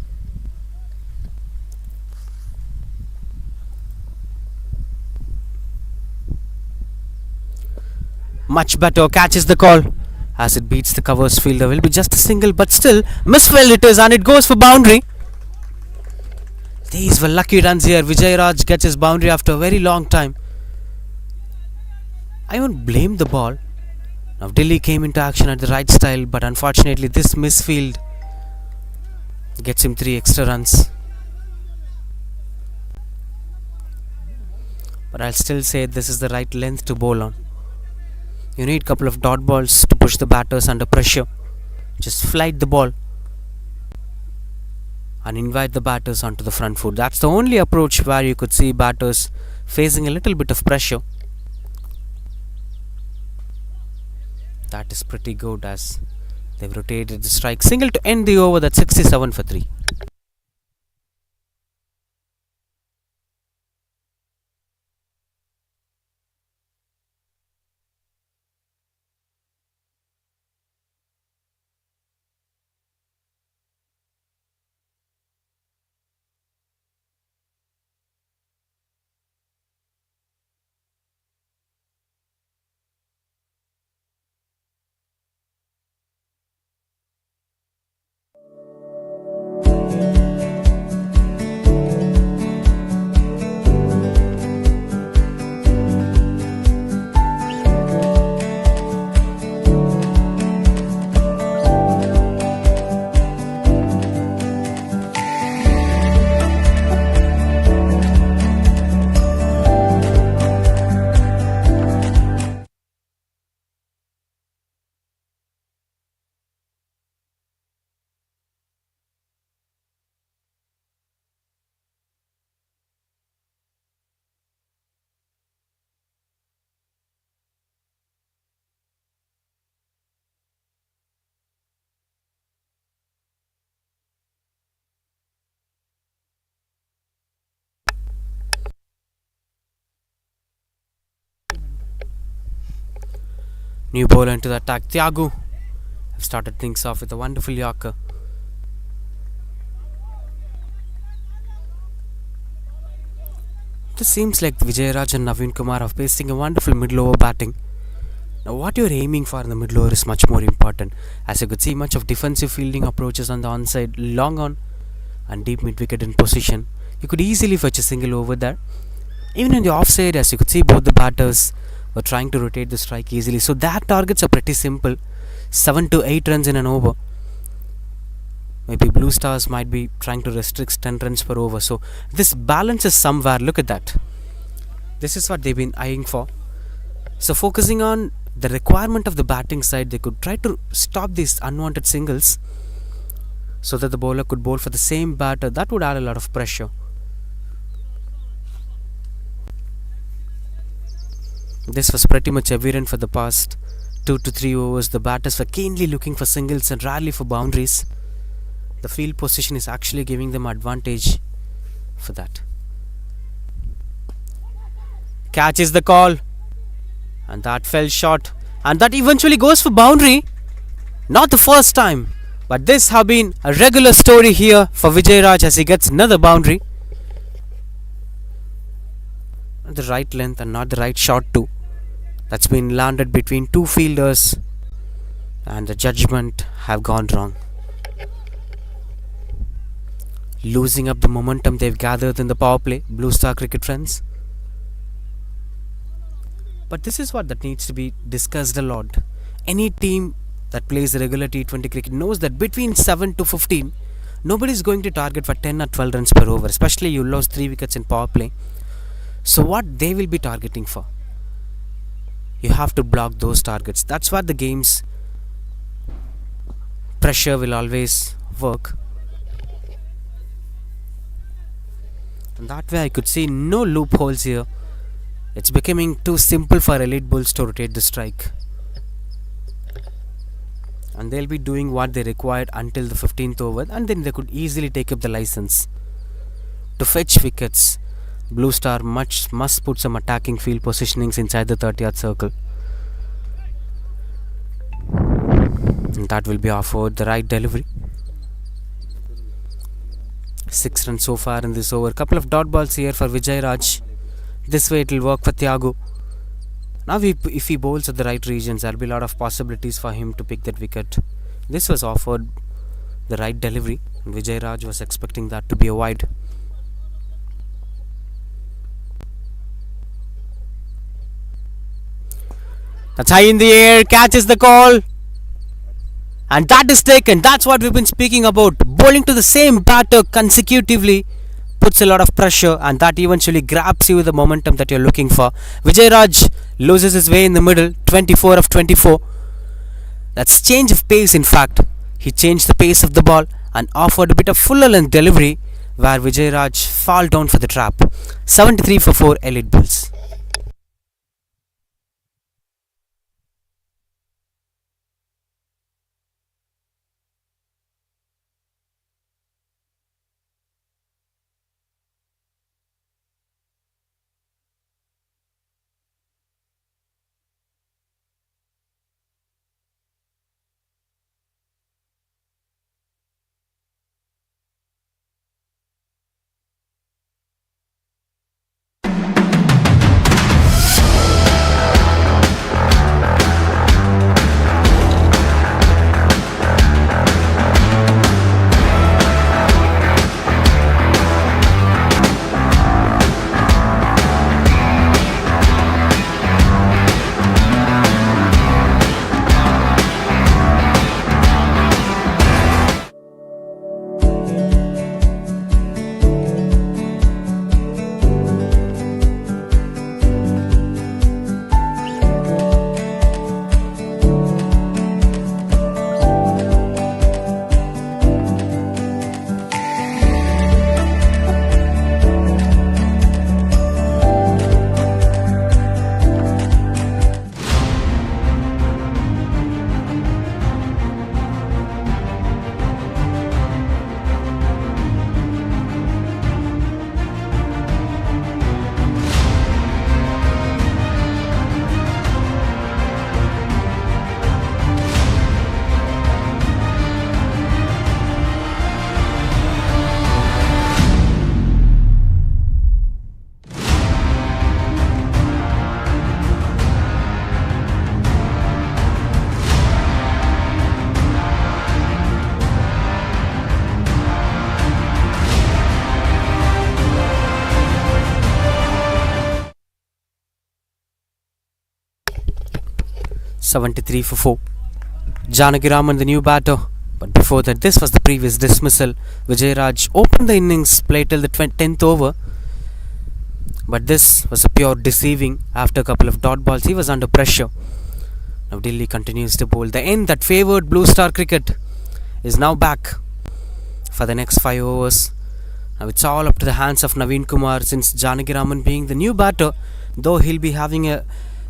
Much better, catches the call as it beats the covers fielder. Will be just a single, but still misfield it is, and it goes for boundary. These were lucky runs here. Vijayaraj gets his boundary after a very long time. I won't blame the ball. Now Delhi came into action at the right style, but unfortunately this misfield gets him 3 extra runs. But I'll still say this is the right length to bowl on. You need a couple of dot balls to push the batters under pressure. Just flight the ball and invite the batters onto the front foot. That's the only approach where you could see batters facing a little bit of pressure. That is pretty good as they've rotated the strike. Single to end the over. That's 67 for 3. New bowler into the attack. Thiagu have started things off with a wonderful Yorker. This seems like Vijayaraj and Navin Kumar are facing a wonderful middle over batting. Now what you're aiming for in the middle over is much more important. As you could see, much of defensive fielding approaches on the onside, long on and deep mid wicket in position. You could easily fetch a single over there. Even in the offside, as you could see, both the batters were trying to rotate the strike easily. So their targets are pretty simple. 7 to 8 runs in an over. Maybe Blue Stars might be trying to restrict 10 runs per over. So this balance is somewhere. Look at that. This is what they've been eyeing for. So focusing on the requirement of the batting side, they could try to stop these unwanted singles so that the bowler could bowl for the same batter. That would add a lot of pressure. This was pretty much evident for the past 2 to 3 overs. The batters were keenly looking for singles and rarely for boundaries. The field position is actually giving them advantage for that. Catches the call, and that fell short, and that eventually goes for boundary. Not the first time, but this have been a regular story here for Vijay Raj as he gets another boundary. The right length and not the right shot too. That's been landed between two fielders and the judgment have gone wrong. Losing up the momentum they've gathered in the power play, Blue Star cricket friends. But this is what that needs to be discussed a lot. Any team that plays regular T20 cricket knows that between 7 to 15, nobody is going to target for 10 or 12 runs per over, especially you lost 3 wickets in power play. So what they will be targeting for? You have to block those targets. That's what the game's pressure will always work. And that way I could see no loopholes here. It's becoming too simple for elite bulls to rotate the strike. And they'll be doing what they required until the 15th over, and then they could easily take up the license. To fetch wickets, Blue Star must put some attacking field positionings inside the 30-yard circle. And that will be offered the right delivery. 6 runs so far in this over. Couple of dot balls here for Vijay Raj. This way it will work for Thiago. Now if he bowls at the right regions, there will be a lot of possibilities for him to pick that wicket. This was offered the right delivery. Vijay Raj was expecting that to be a wide. That's high in the air, catches the call. And that is taken. That's what we've been speaking about. Bowling to the same batter consecutively puts a lot of pressure, and that eventually grabs you with the momentum that you're looking for. Vijay Raj loses his way in the middle, 24 of 24. That's change of pace in fact. He changed the pace of the ball and offered a bit of fuller length delivery where Vijay Raj fall down for the trap. 73 for 4 elite bulls. (73 for 4). Janakiraman, the new batter. But before that, this was the previous dismissal. Vijay Raj opened the innings, played till the 10th over. But this was a pure deceiving. After a couple of dot balls, he was under pressure. Now Delhi continues to bowl. The end that favoured Blue Star cricket is now back for the next 5 overs. Now it's all up to the hands of Navin Kumar, since Janakiraman being the new batter, though he'll be having a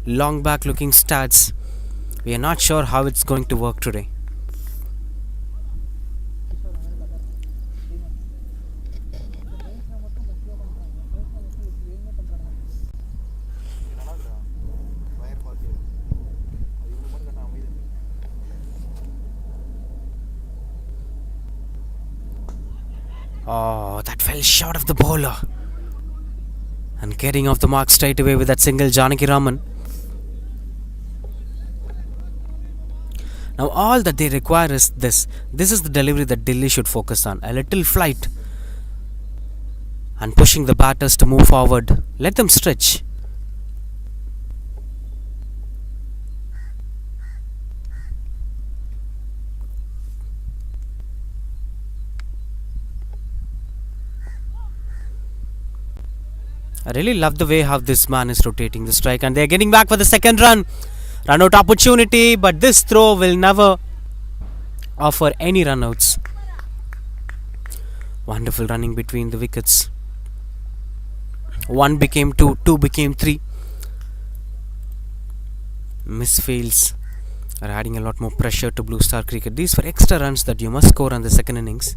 long back looking stats. We are not sure how it's going to work today. Oh, that fell short of the bowler. And getting off the mark straight away with that single, Janaki Raman. Now all that they require is this. This is the delivery that Delhi should focus on. A little flight and pushing the batters to move forward. Let them stretch. I really love the way how this man is rotating the strike, and they are getting back for the second run. Run out opportunity, but this throw will never offer any run outs. Wonderful running between the wickets. 1 became 2, 2 became 3. Misfields are adding a lot more pressure to Blue Star Cricket. These were extra runs that you must score on the second innings.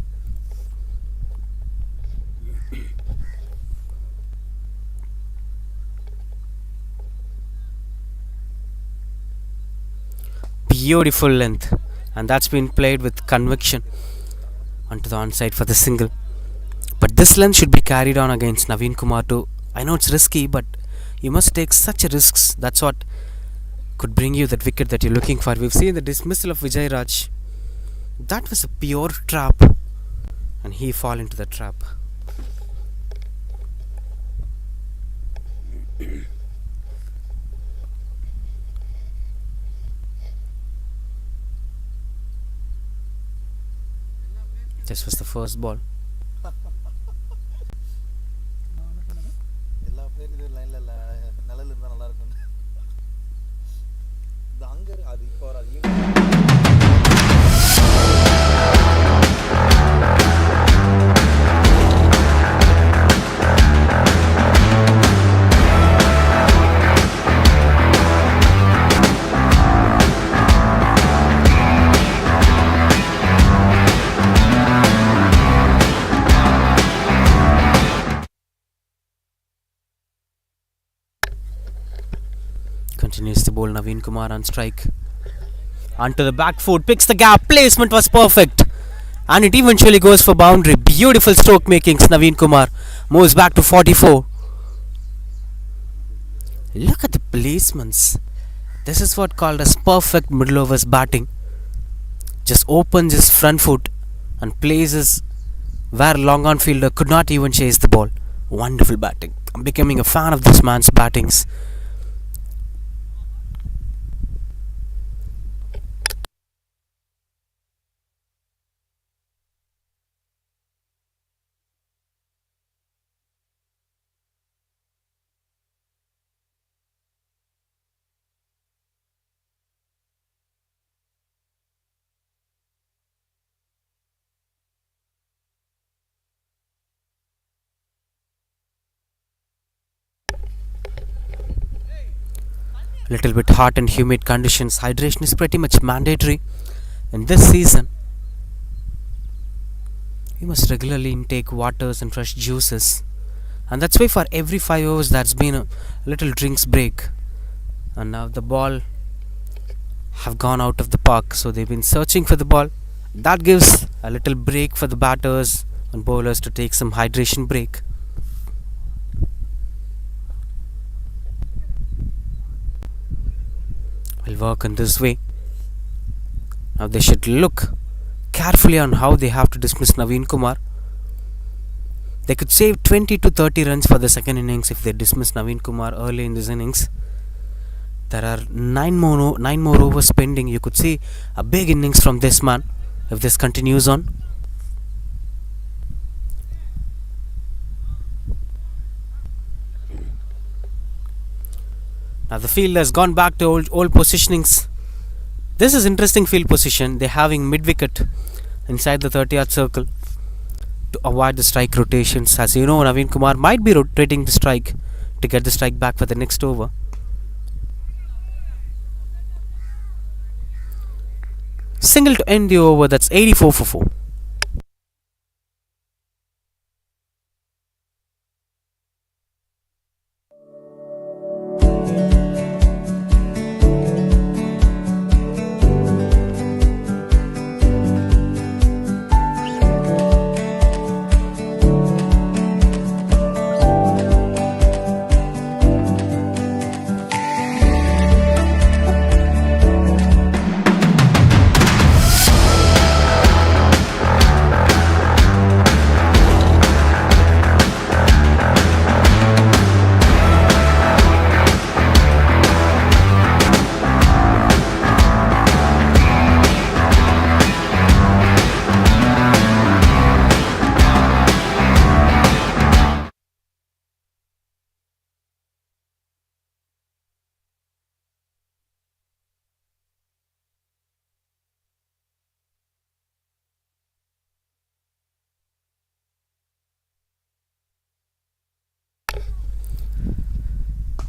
Beautiful length, and that's been played with conviction onto the onside for the single. But this length should be carried on against Navin Kumar too. I know it's risky, but you must take such risks. That's what could bring you that wicket that you're looking for. We've seen the dismissal of Vijay Raj. That was a pure trap, and he fall into the trap. This was the first ball. Continues to bowl Navin Kumar on strike. Onto the back foot, picks the gap. Placement was perfect, and it eventually goes for boundary. Beautiful stroke makings. Navin Kumar moves back to 44. Look at the placements. This is what called as perfect middle overs batting. Just opens his front foot and places where long on fielder could not even chase the ball. Wonderful batting. I'm becoming a fan of this man's battings. Little bit hot and humid conditions. Hydration is pretty much mandatory in this season. You must regularly intake waters and fresh juices, and that's why for every 5 hours there's been a little drinks break. And now the ball have gone out of the park, so they've been searching for the ball. That gives a little break for the batters and bowlers to take some hydration break. Will work in this way. Now they should look carefully on how they have to dismiss Navin Kumar. They could save 20 to 30 runs for the second innings if they dismiss Navin Kumar early in this innings. There are 9 more overs pending. You could see a big innings from this man if this continues on. Now the field has gone back to old positionings. This is interesting field position. They're having mid-wicket inside the 30-yard circle to avoid the strike rotations. As you know, Navin Kumar might be rotating the strike to get the strike back for the next over. Single to end the over. That's 84 for 4.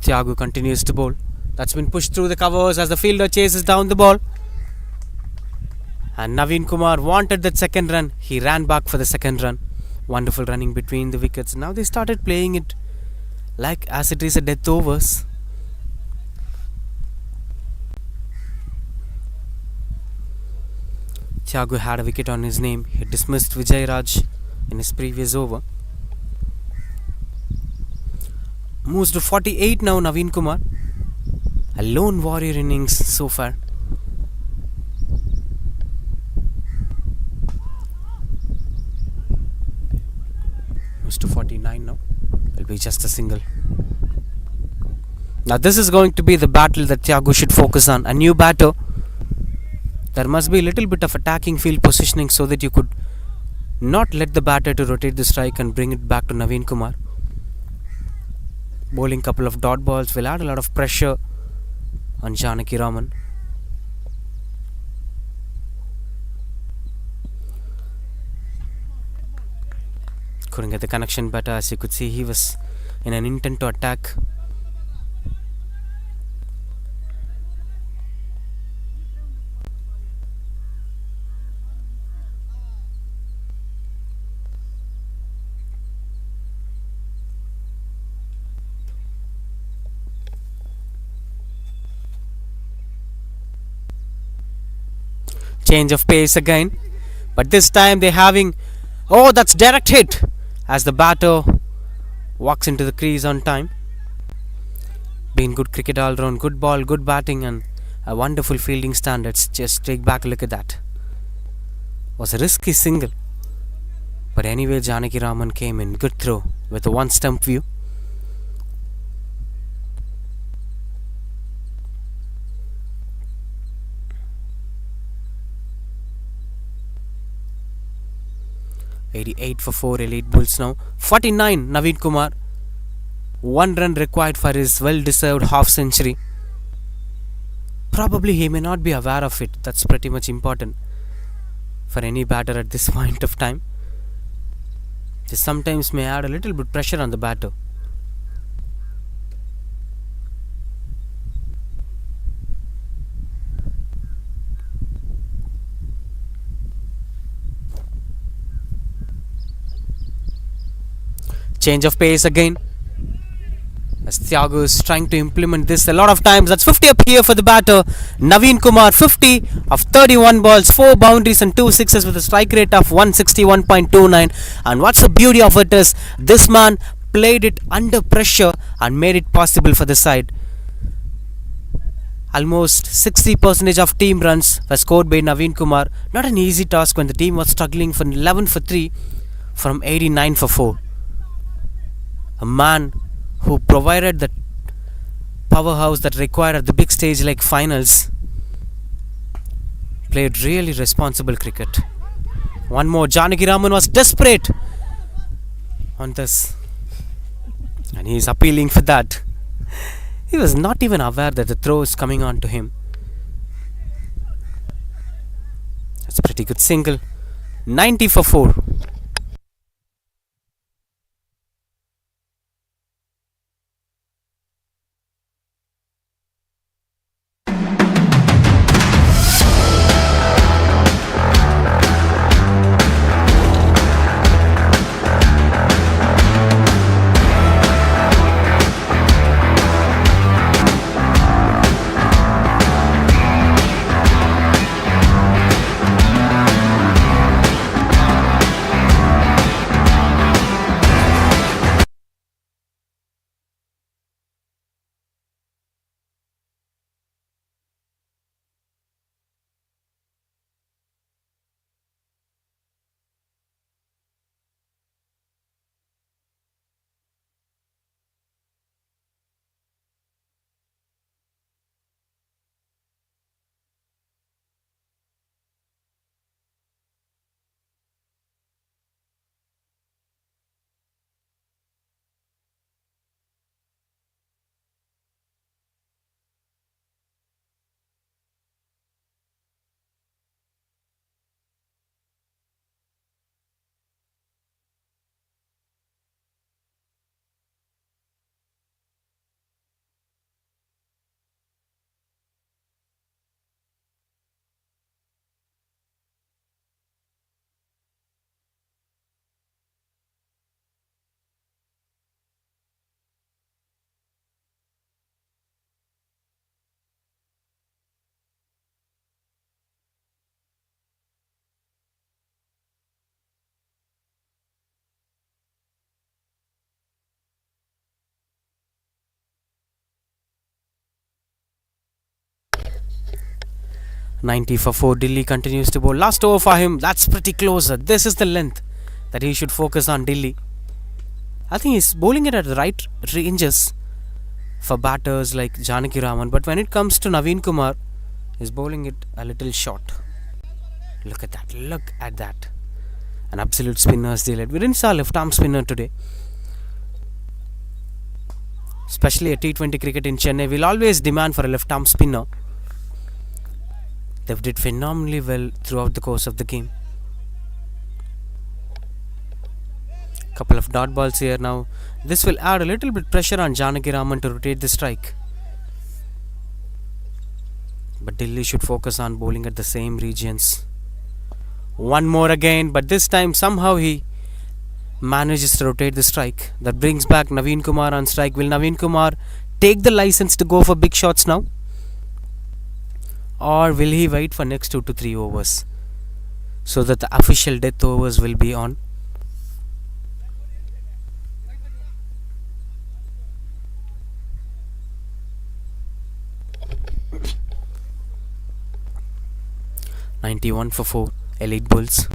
Thiago continues to bowl. That's been pushed through the covers as the fielder chases down the ball. And Navin Kumar wanted that second run. He ran back for the second run. Wonderful running between the wickets. Now they started playing it like as it is a death overs. Thiago had a wicket on his name. He dismissed Vijay Raj in his previous over. Moves to 48 now, Navin Kumar. A lone warrior innings so far. Moves to 49 now. It'll be just a single. Now this is going to be the battle that Thiago should focus on. A new batter. There must be a little bit of attacking field positioning so that you could not let the batter to rotate the strike and bring it back to Navin Kumar. Bowling couple of dot balls will add a lot of pressure on Janaki Raman. Couldn't get the connection better. As you could see, he was in an intent to attack. Change of pace again, but this time they're having, oh, that's direct hit as the batter walks into the crease on time. Been good cricket all round, good ball, good batting, and a wonderful fielding standards. Just take back a look at that. Was a risky single, but anyway Janaki Raman came in, good throw with a one stump view. .88 for 4 elite bulls now. 49 Navin Kumar. 1 run required for his well-deserved half century. Probably he may not be aware of it. That's pretty much important for any batter at this point of time. This sometimes may add a little bit pressure on the batter. Change of pace again as Thiago is trying to implement this a lot of times. That's 50 up here for the batter Navin Kumar. 50 of 31 balls, 4 boundaries and 2 sixes with a strike rate of 161.29. And what's the beauty of it is this man played it under pressure and made it possible for the side. Almost 60% of team runs were scored by Navin Kumar. Not an easy task when the team was struggling for 11 for 3 from 89 for 4. A man who provided the powerhouse that required at the big stage like finals played really responsible cricket. One more. Janaki Raman was desperate on this and he is appealing for that. He was not even aware that the throw is coming on to him. That's a pretty good single. 90 for 4. 90 for 4. Delhi continues to bowl. Last over for him. That's pretty close. This is the length that he should focus on. Delhi, I think he's bowling it at the right ranges for batters like Janaki Raman, but when it comes to Navin Kumar, he's bowling it a little short. Look at that. Look at that. An absolute spinner's delight. We didn't saw a left arm spinner today. Especially a T20 cricket in Chennai, we'll always demand for a left arm spinner. They did phenomenally well throughout the course of the game. Couple of dot balls here now. This will add a little bit pressure on Janaki Raman to rotate the strike. But Delhi should focus on bowling at the same regions. One more again, but this time somehow he manages to rotate the strike. That brings back Navin Kumar on strike. Will Navin Kumar take the license to go for big shots now? Or will he wait for next 2 to 3 overs so that the official death overs will be on? "91 for 4, Elite Bulls."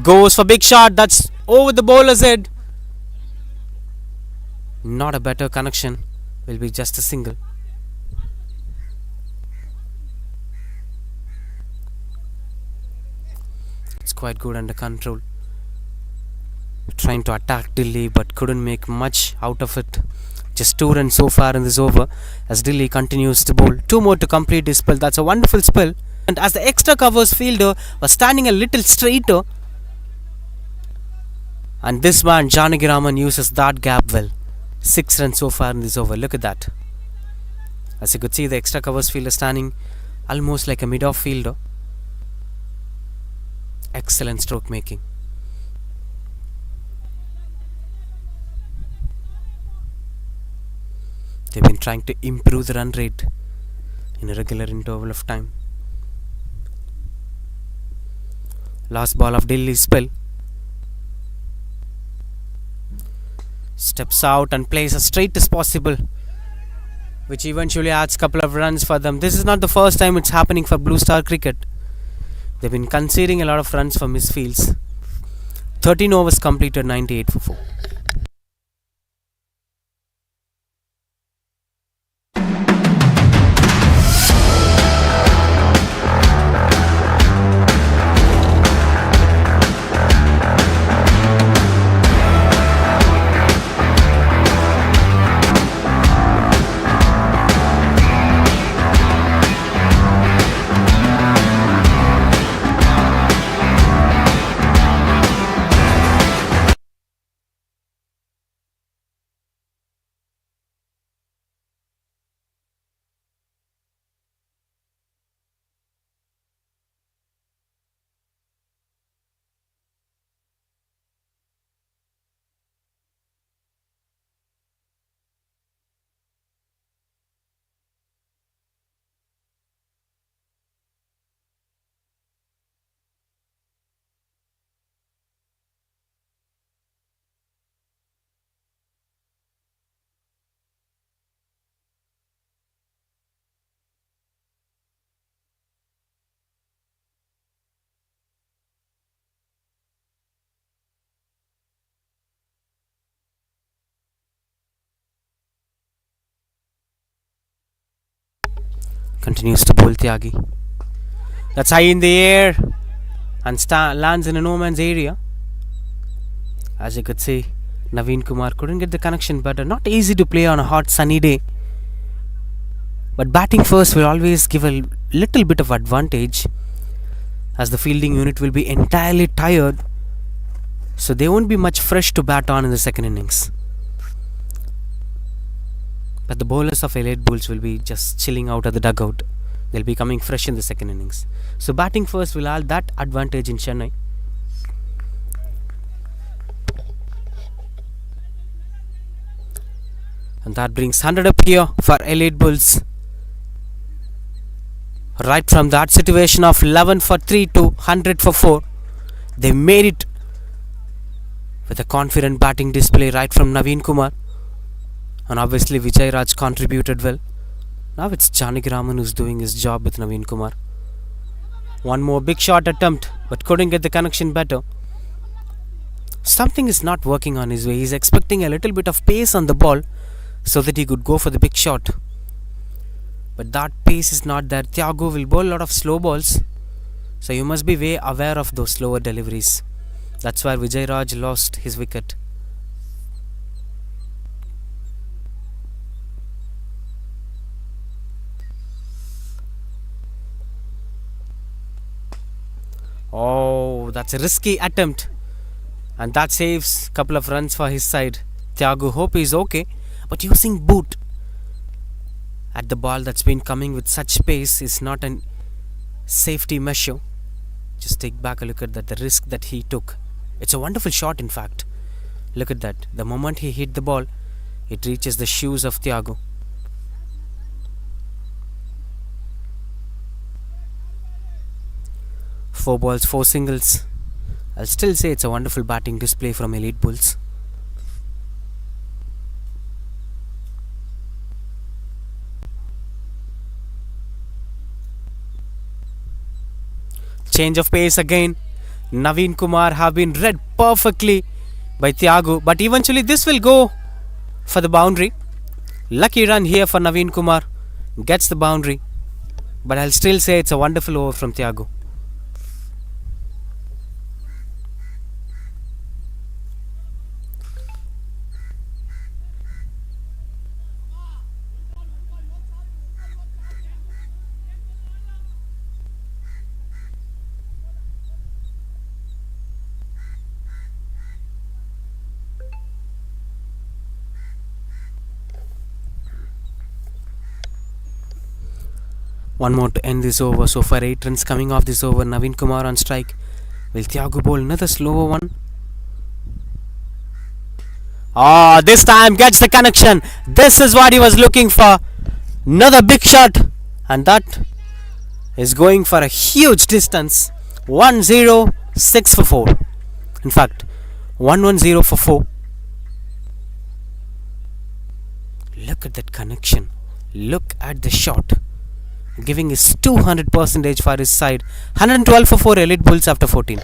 Goes for big shot. That's over the bowler's head. Not a better connection. Will be just a single. It's quite good under control. Trying to attack Delhi but couldn't make much out of it. Just 2 runs so far in this over as Delhi continues to bowl. 2 more to complete his spell. That's a wonderful spell. And as the extra covers fielder was standing a little straighter, and this man Janaki Raman uses that gap well. 6 runs so far in this over. Look at that. As you could see, the extra covers fielder standing almost like a mid-off fielder. Excellent stroke making. They've been trying to improve the run rate in a regular interval of time. Last ball of Delhi's spell. Steps out and plays as straight as possible, which eventually adds a couple of runs for them. This is not the first time it's happening for Blue Star Cricket. They've been conceding a lot of runs for misfields. 13 overs completed, 98 for 4. Continues to bowl Tyagi. That's high in the air and lands in a no man's area. As you could see, Navin Kumar couldn't get the connection better. Not easy to play on a hot sunny day. But batting first will always give a little bit of advantage, as the fielding unit will be entirely tired, so they won't be much fresh to bat on in the second innings. But the bowlers of Elite Bulls will be just chilling out at the dugout. They'll be coming fresh in the second innings. So batting first will have that advantage in Chennai. And that brings 100 up here for Elite Bulls. Right from that situation of 11 for 3 to 100 for 4, they made it with a confident batting display right from Navin Kumar. And obviously Vijay Raj contributed well. Now it's Janaki Raman who's doing his job with Navin Kumar. One more big shot attempt, but couldn't get the connection better. Something is not working on his way. He's expecting a little bit of pace on the ball so that he could go for the big shot. But that pace is not there. Thiago will bowl a lot of slow balls, so you must be way aware of those slower deliveries. That's where Vijay Raj lost his wicket. Oh, that's a risky attempt, and that saves a couple of runs for his side. Thiago hope he's okay, but using boot at the ball that's been coming with such pace is not a safety measure. Just take back a look at that, the risk that he took. It's a wonderful shot, in fact. Look at that. The moment he hit the ball, it reaches the shoes of Thiago. Four balls, four singles. I'll still say it's a wonderful batting display from Elite Bulls. Change of pace again. Navin Kumar have been read perfectly by Thiago, but eventually this will go for the boundary. Lucky run here for Navin Kumar. Gets the boundary, but I'll still say it's a wonderful over from Thiago. One more to end this over. So far 8 runs coming off this over. Navin Kumar on strike. Will Thiago bowl another slower one? Oh, this time gets the connection. This is what he was looking for. Another big shot. And that is going for a huge distance. 1-0, 6 for 4. In fact, 1-1-0 for 4. Look at that connection. Look at the shot. Giving his 200% for his side. 112 for 4 Elite Bulls after 14.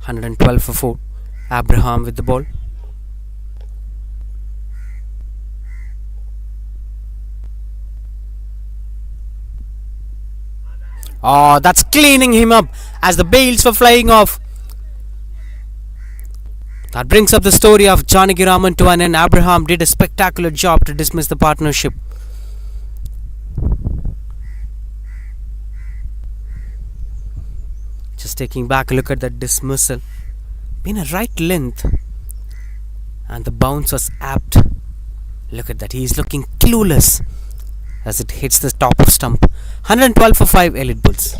(112 for 4). Abraham with the ball. Oh, that's cleaning him up as the bails were flying off. That brings up the story of Janaki Raman to an end. Abraham did a spectacular job to dismiss the partnership. Just taking back a look at that dismissal. Been a right length. And the bounce was apt. Look at that. He's looking clueless as it hits the top of stump. 112 for 5 Elite Bulls.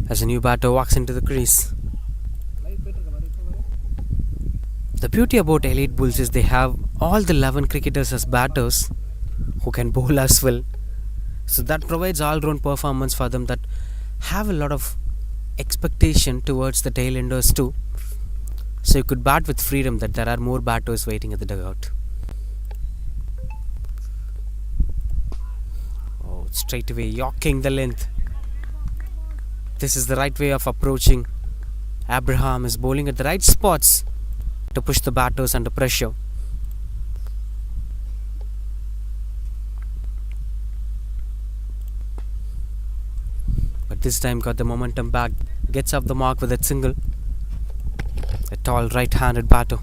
as a new batter walks into the crease. The beauty about Elite Bulls is they have all the 11 cricketers as batters who can bowl as well. So that provides all-round performance for them that have a lot of expectation towards the tail-enders too. So you could bat with freedom that there are more batters waiting at the dugout. Oh, straight away yorking the length. This is the right way of approaching. Abraham is bowling at the right spots to push the batters under pressure. But this time got the momentum back, gets off the mark with a single. A tall right-handed batter.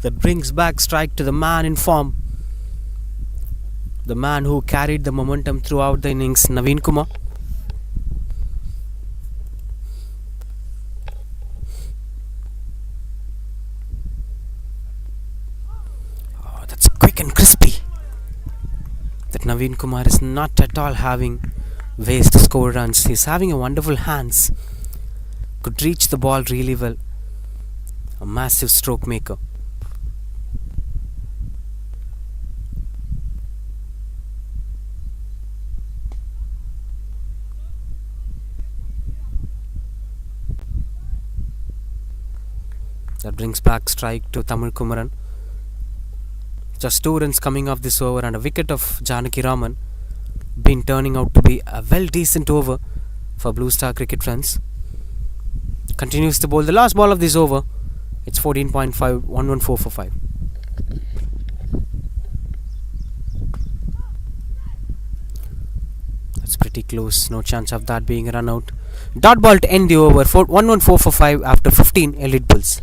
That brings back strike to the man in form. The man who carried the momentum throughout the innings, Navin Kumar. Oh, that's quick and crispy. That Navin Kumar is not at all having ways to score runs. He's having a wonderful hands. Could reach the ball really well. A massive stroke maker. That brings back strike to Tamil Kumaran. Just 2 runs coming off this over and a wicket of Janaki Raman. Been turning out to be a well decent over for Blue Star Cricket friends. Continues to bowl the last ball of this over. It's 14.5, 114 for 5. That's pretty close. No chance of that being a run out. Dot ball to end the over. 114 for 5 after 15 Elite Bulls.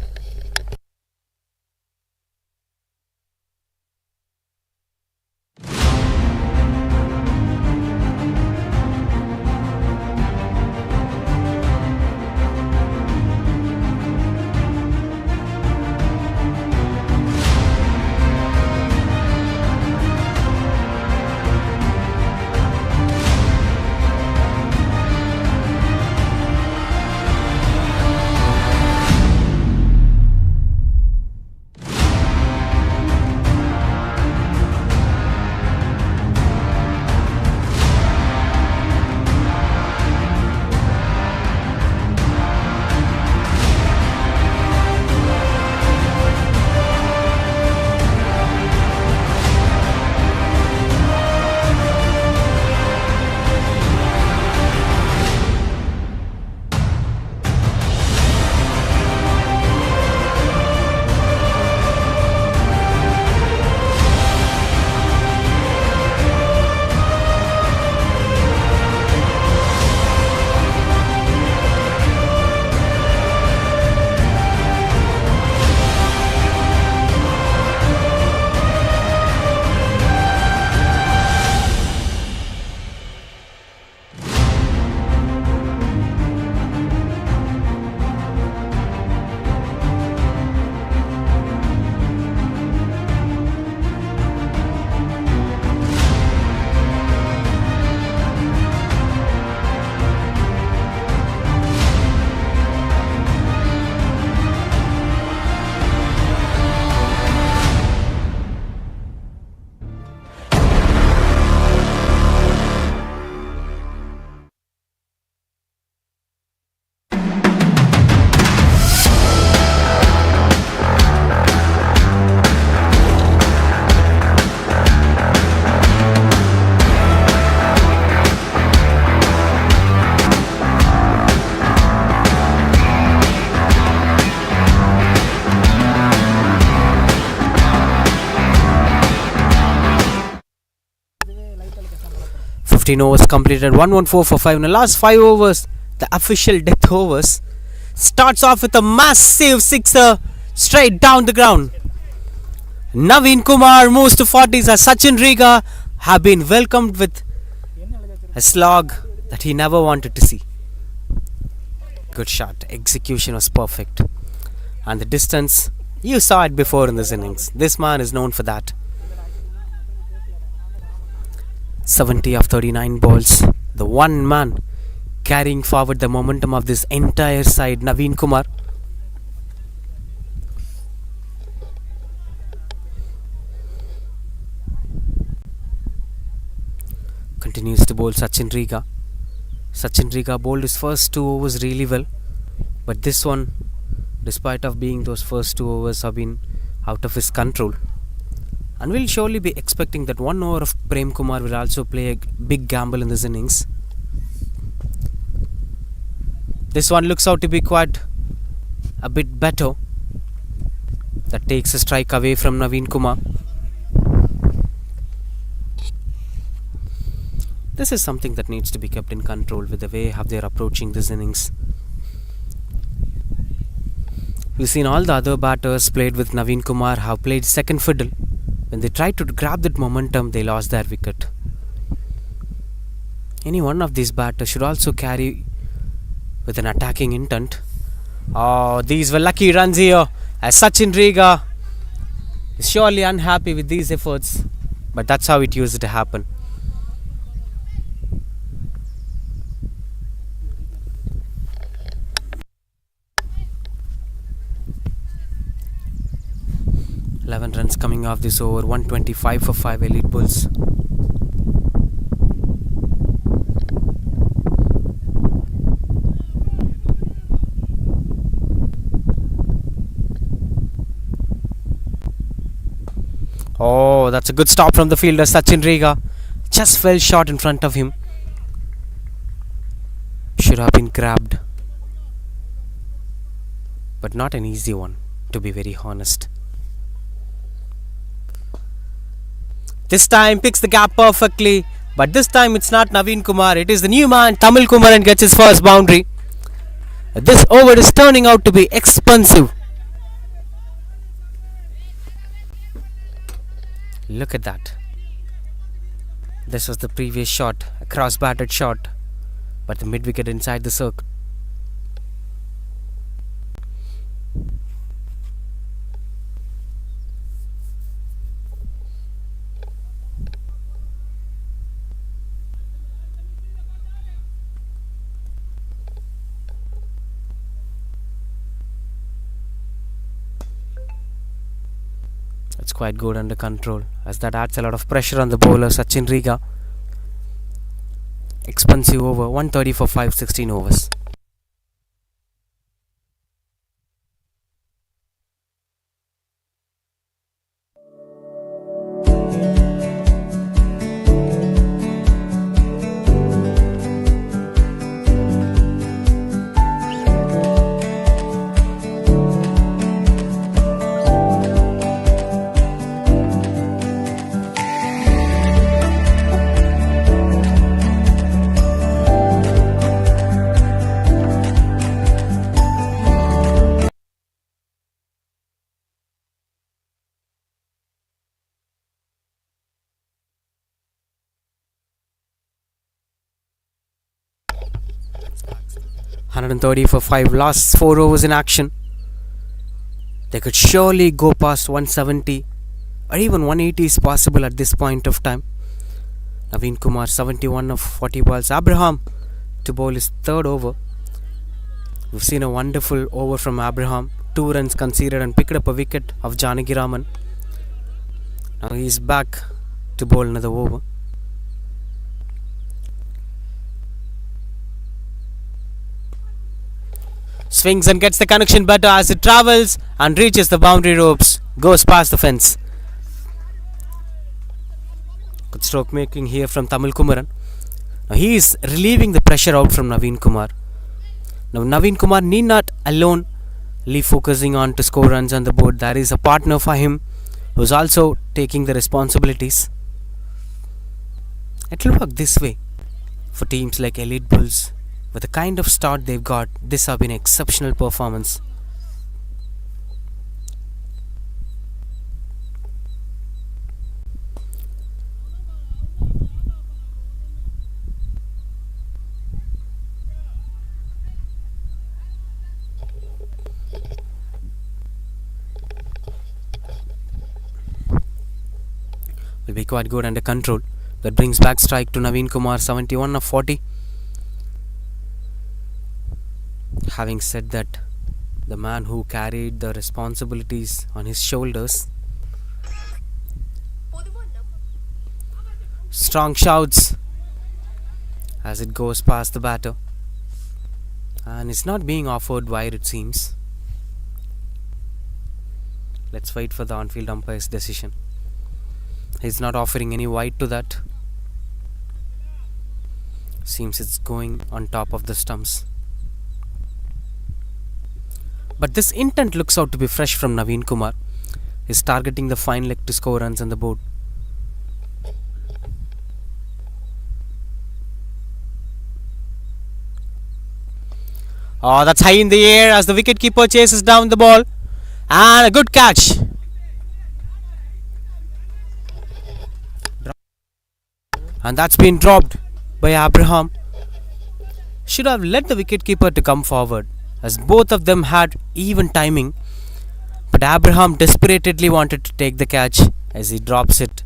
Fifteen overs completed, 114 for 5. In the last 5 overs, the official death overs, starts off with a massive sixer straight down the ground. Navin Kumar moves to 40s as Sachin Riga have been welcomed with a slog that he never wanted to see. Good shot, execution was perfect, and the distance, you saw it before in this innings. This man is known for that. 70 of 39 balls. The one man carrying forward the momentum of this entire side, Navin Kumar. Continues to bowl Sachin Riga. Sachin Riga bowled his first 2 overs really well, but this one, despite of being those first 2 overs, have been out of his control. And we'll surely be expecting that 1 over of Prem Kumar will also play a big gamble in this innings. This one looks out to be quite a bit better. That takes a strike away from Navin Kumar. This is something that needs to be kept in control with the way how they're approaching this innings. We've seen all the other batters played with Navin Kumar have played second fiddle. When they tried to grab that momentum, they lost their wicket. Any one of these batters should also carry with an attacking intent. Oh, these were lucky runs here, as Sachin Riga is surely unhappy with these efforts, but that's how it used to happen. Runs coming off this over. 125 for 5 elite bulls. Oh, that's a good stop from the fielder Sachin Riga. Just fell short in front of him. Should have been grabbed, but not an easy one, to be very honest. This time picks the gap perfectly, but this time it's not Navin Kumar, it is the new man Tamil Kumar, and gets his first boundary. This over is turning out to be expensive. Look at that. This was the previous shot, a cross batted shot, but the mid wicket inside the circle. It's quite good under control, as that adds a lot of pressure on the bowler Sachin Riga. Expensive over. 130 for 5, 16 overs. $130 for 5, last 4 overs in action. They could surely go past 170 or even 180 is possible at this point of time. Navin Kumar 71 of 40 balls. Abraham to bowl his third over. We've seen a wonderful over from Abraham. 2 runs conceded and picked up a wicket of Janaki Raman. Now he's back to bowl another over. Swings and gets the connection better as it travels and reaches the boundary ropes. Goes past the fence. Good stroke making here from Tamil Kumaran. Now he is relieving the pressure out from Navin Kumar. Now Navin Kumar need not alone leave focusing on to score runs on the board. There is a partner for him who is also taking the responsibilities. It will work this way for teams like Elite Bulls. With the kind of start they've got, this has been an exceptional performance. Will be quite good under control. That brings back strike to Navin Kumar, 71 of 40. Having said that, the man who carried the responsibilities on his shoulders. Strong shouts as it goes past the batter. And it's not being offered wide, it seems. Let's wait for the on-field umpire's decision. He's not offering any wide to that. Seems it's going on top of the stumps. But this intent looks out to be fresh from Navin Kumar. He's targeting the fine leg to score runs on the board. Oh, that's high in the air as the wicketkeeper chases down the ball. And a good catch. And that's been dropped by Abraham. Should have let the wicketkeeper to come forward, as both of them had even timing. But Abraham desperately wanted to take the catch as he drops it.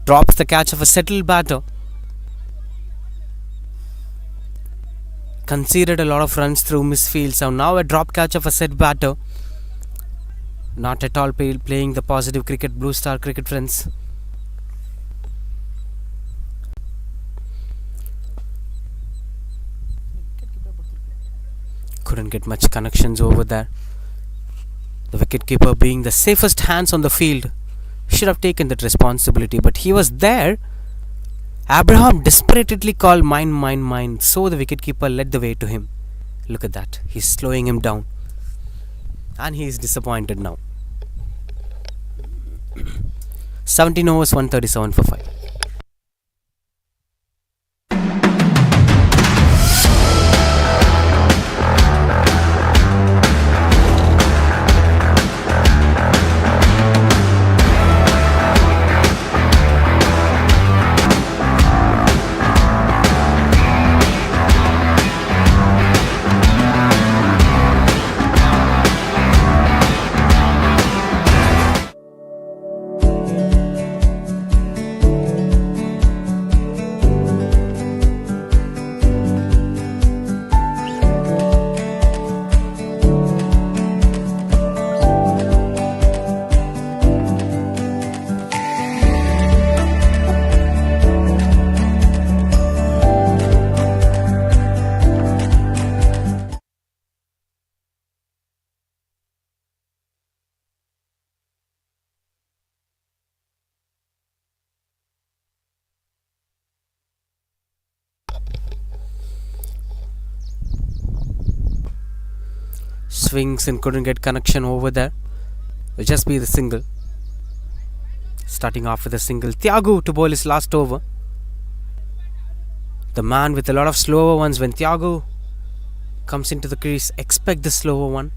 Drops the catch of a settled batter. Conceded a lot of runs through misfields. So now a drop catch of a set batter. Not at all playing the positive cricket, Blue Star cricket friends. Couldn't get much connections over there. The wicketkeeper, being the safest hands on the field, should have taken that responsibility, but he was there. Abraham desperately called mine. So the wicketkeeper led the way to him. Look at that. He's slowing him down. And he is disappointed now. 17 overs, 137 for 5. Swings and couldn't get connection over there. It'll just be the single. Starting off with a single. Thiago to bowl his last over. The man with a lot of slower ones. When Thiago comes into the crease, expect the slower one,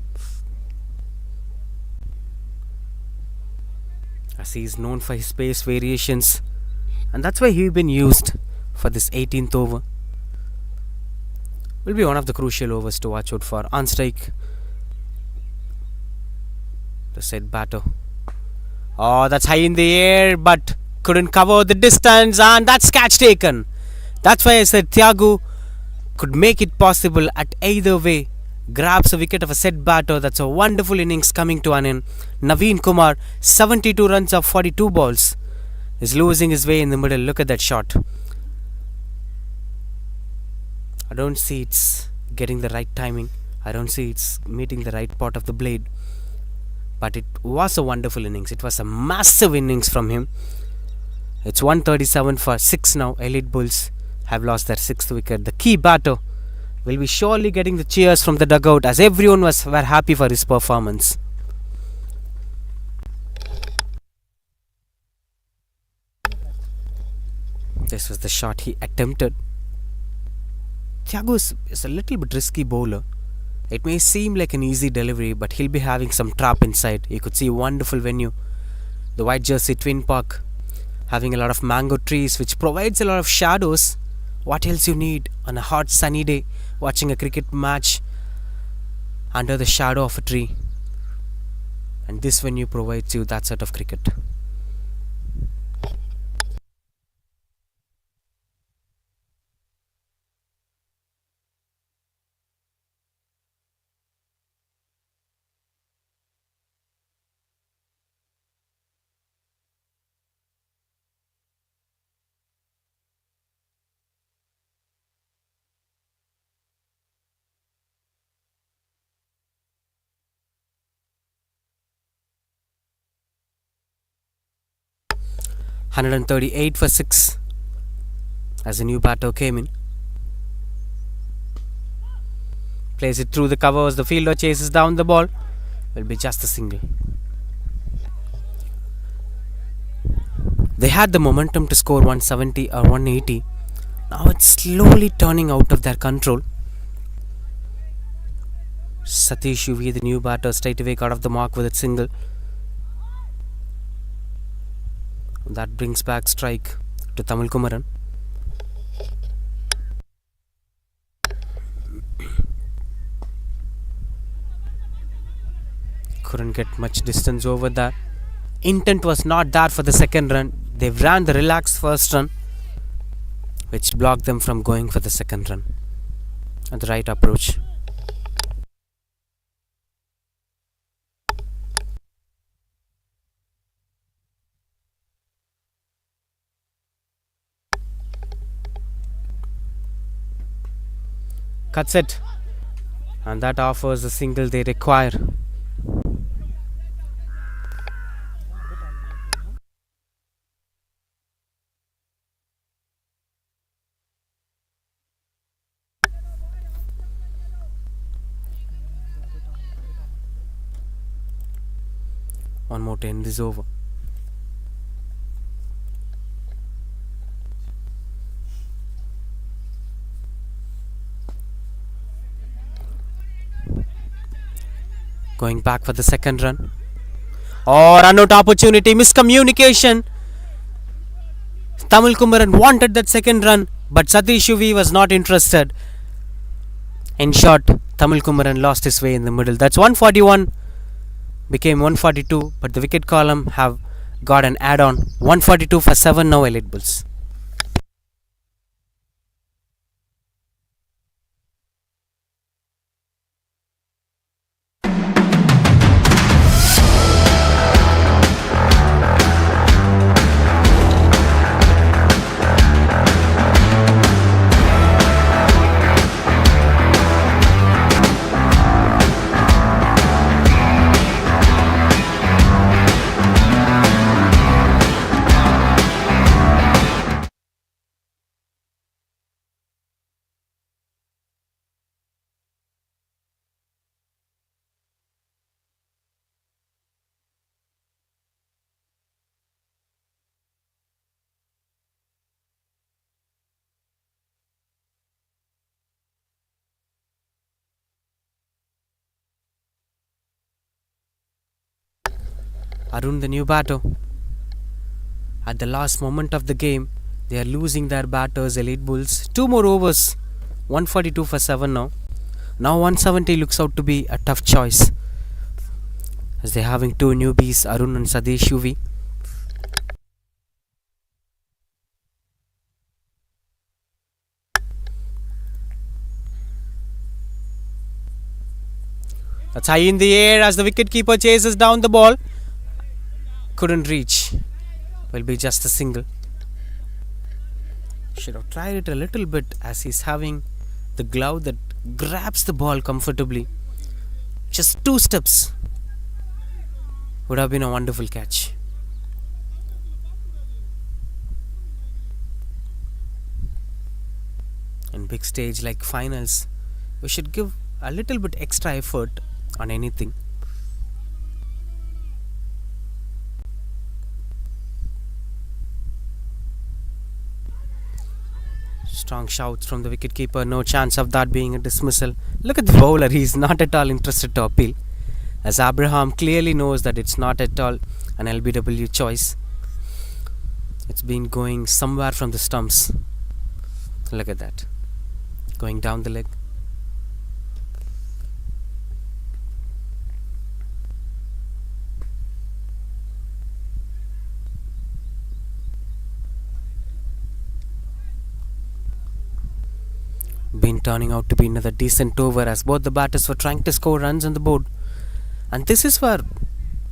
as he is known for his pace variations, and that's why he's been used for this 18th over. Will be one of the crucial overs to watch out for. On strike, the set batter. Oh, that's high in the air, but couldn't cover the distance, and that's catch taken. That's why I said Thiago could make it possible at either way. Grabs a wicket of a set batter. That's a wonderful innings coming to an end. Navin Kumar, 72 runs of 42 balls, is losing his way in the middle. Look at that shot. I don't see it's getting the right timing. I don't see it's meeting the right part of the blade. But it was a wonderful innings. It was a massive innings from him. It's 137 for 6 now. Elite Bulls have lost their 6th wicket. The key batter will be surely getting the cheers from the dugout, as everyone were happy for his performance. This was the shot he attempted. Thiago is a little bit risky bowler. It may seem like an easy delivery, but he'll be having some trap inside. You could see a wonderful venue, the White Jersey Twin Park, having a lot of mango trees, which provides a lot of shadows. What else you need on a hot sunny day, watching a cricket match under the shadow of a tree? And this venue provides you that sort of cricket. 138 for 6 as a new batter came in. Plays it through the covers. The fielder chases down the ball. Will be just a single. They had the momentum to score 170 or 180. Now it's slowly turning out of their control. Satish Yuvi, the new batter, straight away got off the mark with a single. That brings back strike to Tamil Kumaran. Couldn't get much distance over that. Intent was not there for the second run. They ran the relaxed first run, which blocked them from going for the second run. At the right approach. Cuts it, and that offers the single they require. One more to end this over. Going back for the second run. Oh, run out opportunity. Miscommunication. Tamil Kumaran wanted that second run, but Satish Yuvi was not interested. In short, Tamil Kumaran lost his way in the middle. That's 141. Became 142, but the wicket column have got an add-on. 142 for 7 now, Elite Bulls. Arun, the new batter. At the last moment of the game, they are losing their batters, Elite Bulls. 2 more overs. 142 for 7 now. Now 170 looks out to be a tough choice, as they're having 2 newbies, Arun and Satish Yuvi. That's high in the air as the wicketkeeper chases down the ball. Couldn't reach. Will be just a single. Should have tried it a little bit, as he's having the glove that grabs the ball comfortably. Just 2 steps would have been a wonderful catch. In big stage like finals, we should give a little bit extra effort on anything. Strong shouts from the wicketkeeper. No chance of that being a dismissal. Look at the bowler. He's not at all interested to appeal, as Abraham clearly knows that it's not at all an LBW choice. It's been going somewhere from the stumps. Look at that. Going down the leg. Been turning out to be another decent over, as both the batters were trying to score runs on the board. And this is where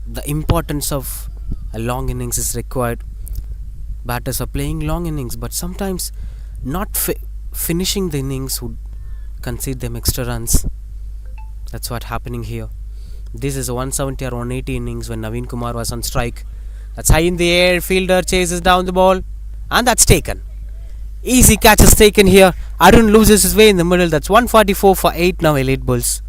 the importance of a long innings is required. Batters are playing long innings, but sometimes not finishing the innings would concede them extra runs. That's what's happening here. This is a 170 or 180 innings when Navin Kumar was on strike. That's high in the air. Fielder chases down the ball, and that's taken. Easy catch is taken here. Arun loses his way in the middle. That's 144 for 8 now, Elite Bulls.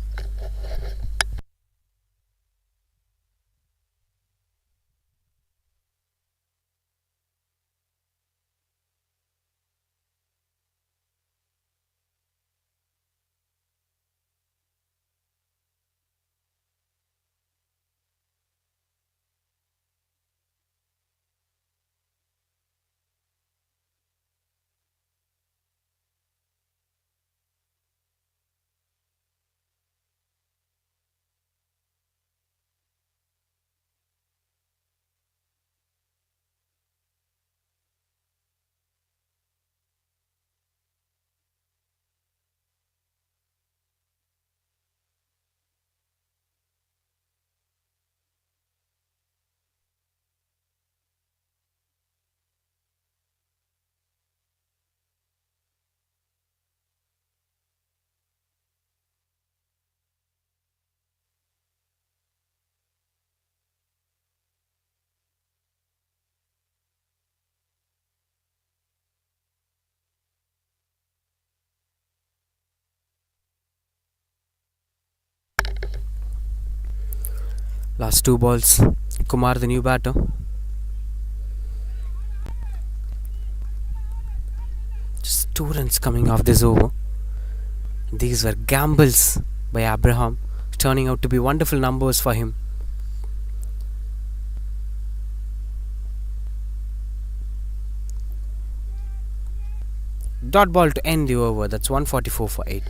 Last 2 balls. Kumar, the new batter. Just 2 runs coming off this over. These were gambles by Abraham, turning out to be wonderful numbers for him. Dot ball to end the over. That's 144 for 8.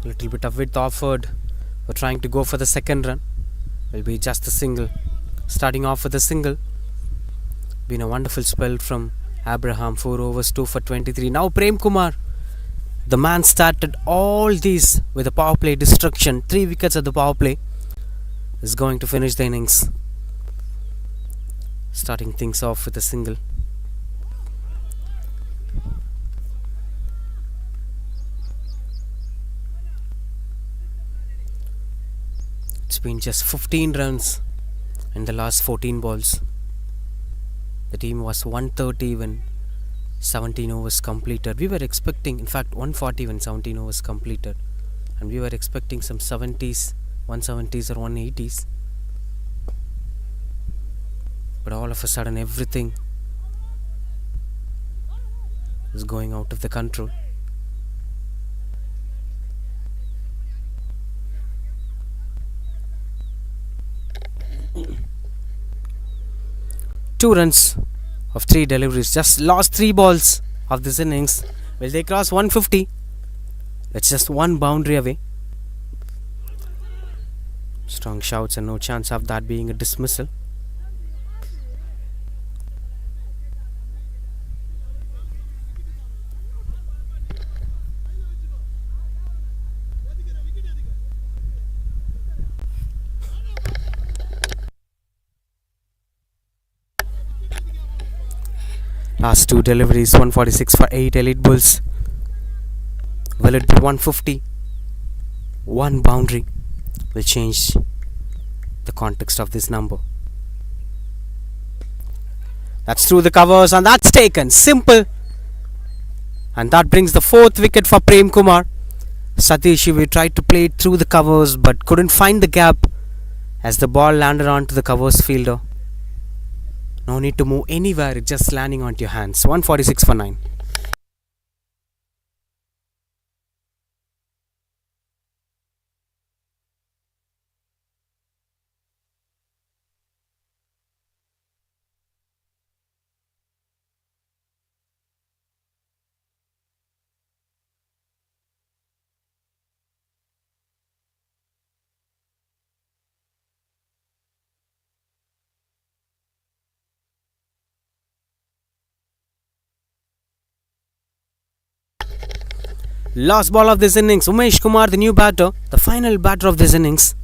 Little bit of width offered. We're trying to go for the second run. Will be just a single. Starting off with a single. Been a wonderful spell from Abraham. 4 overs, 2 for 23. Now Prem Kumar, the man started all these with a power play destruction. 3 wickets at the power play. Is going to finish the innings. Starting things off with a single. It's been just 15 runs in the last 14 balls. The team was 130 when 17 overs completed. We were expecting, in fact, 140 when 17 overs completed. And we were expecting some 70s, 170s or 180s. But all of a sudden, everything is going out of the control. Two runs of 3 deliveries. Just lost 3 balls of this innings. Will they cross 150? That's just 1 boundary away. Strong shouts and no chance of that being a dismissal. Last 2 deliveries, 146 for 8 Elite Bulls. Will it be 150? 1 boundary will change the context of this number. That's through the covers and that's taken. Simple. And that brings the fourth wicket for Prem Kumar. Satish Shivi tried to play it through the covers but couldn't find the gap as the ball landed onto the covers fielder. No need to move anywhere, it's just landing onto your hands. 146 for 9. Last ball of this innings, Umesh Kumar, the new batter, the final batter of this innings.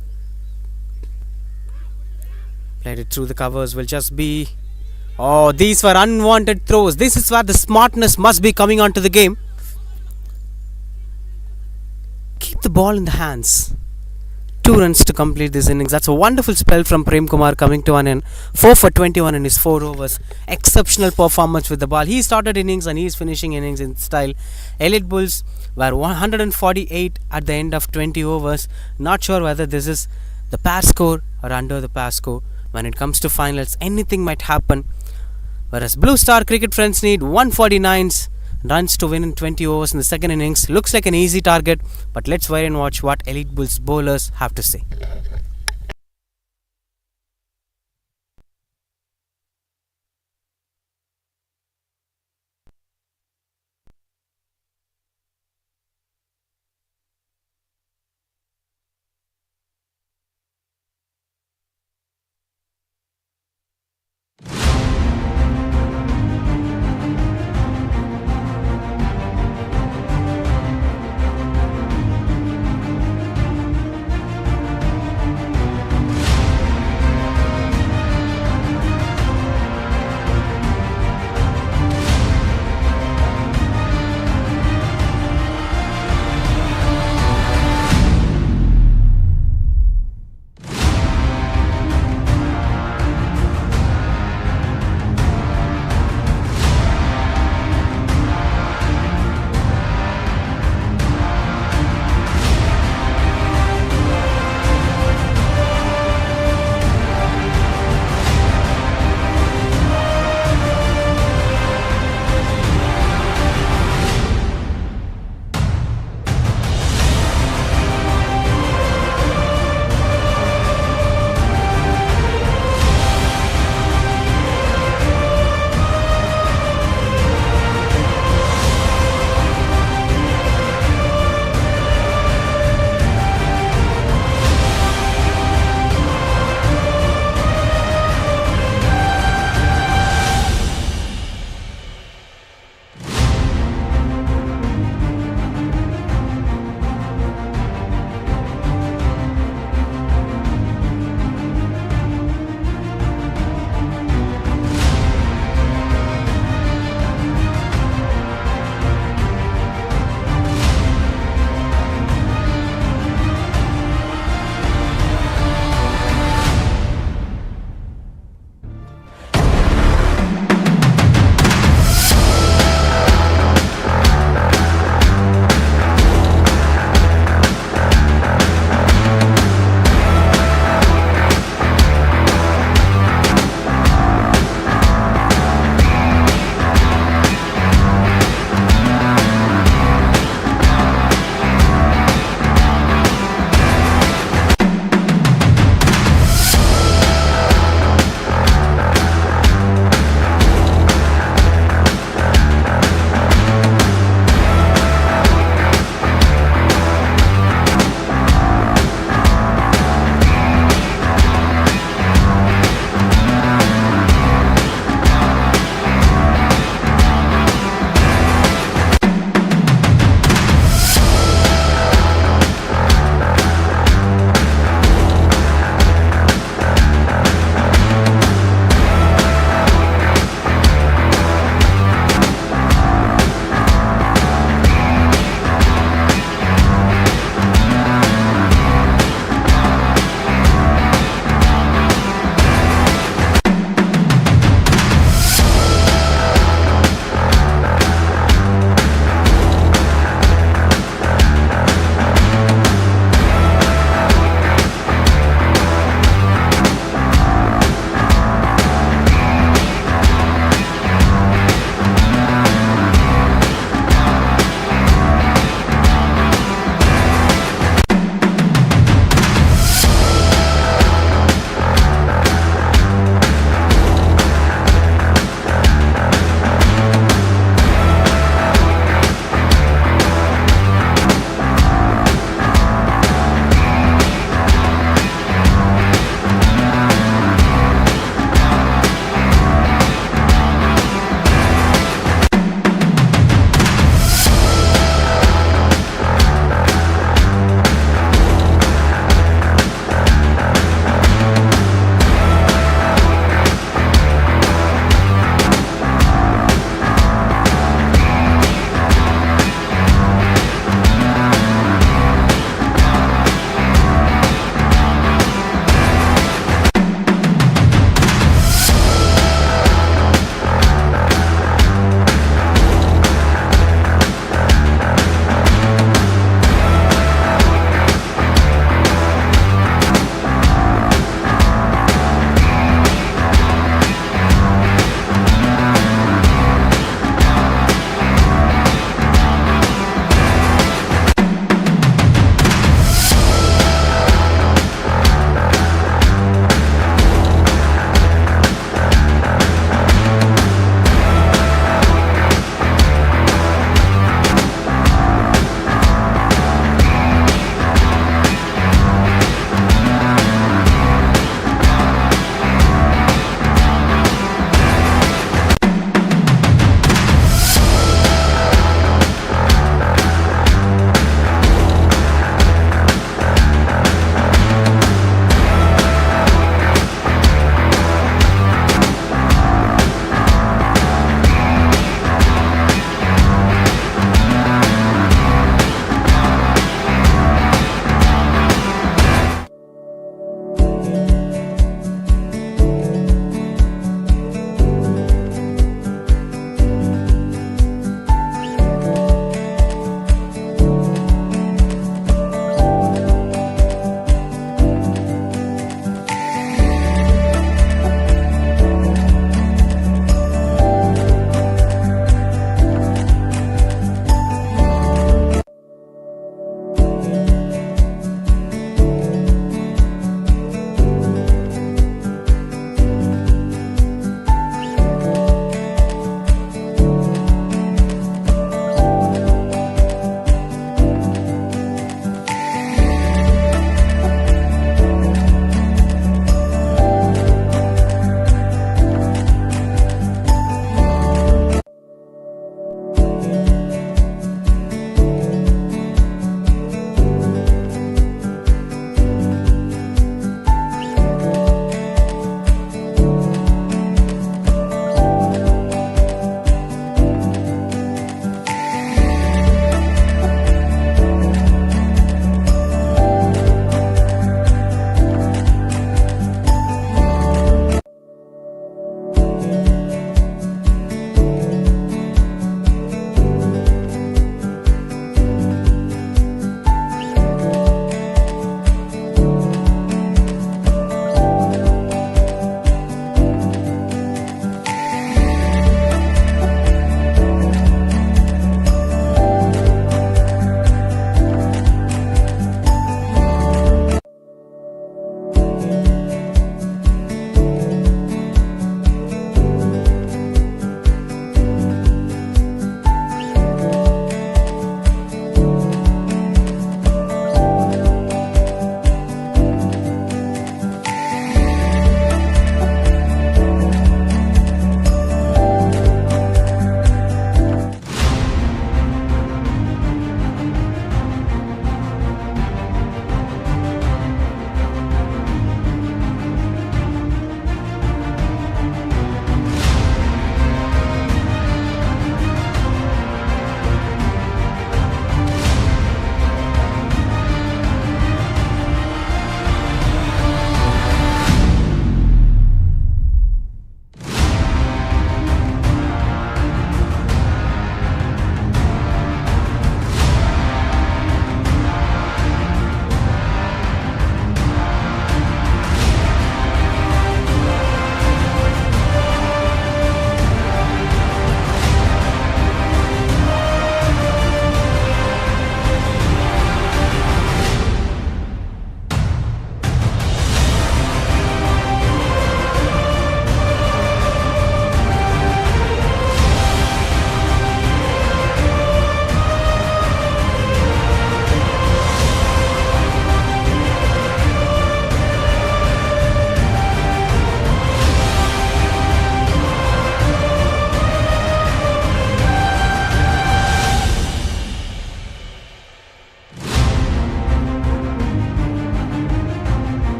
Played it through the covers, will just be... Oh, these were unwanted throws. This is where the smartness must be coming onto the game. Keep the ball in the hands. 2 runs to complete this innings. That's a wonderful spell from Prem Kumar coming to an end. 4 for 21 in his 4 overs. Exceptional performance with the ball. He started innings and he is finishing innings in style. Elite Bulls were 148 at the end of 20 overs. Not sure whether this is the pass score or under the pass score. When it comes to finals, anything might happen. Whereas Blue Star Cricket Friends need 149 runs to win in 20 overs in the second innings. Looks like an easy target, but let's wait and watch what Elite Bulls bowlers have to say.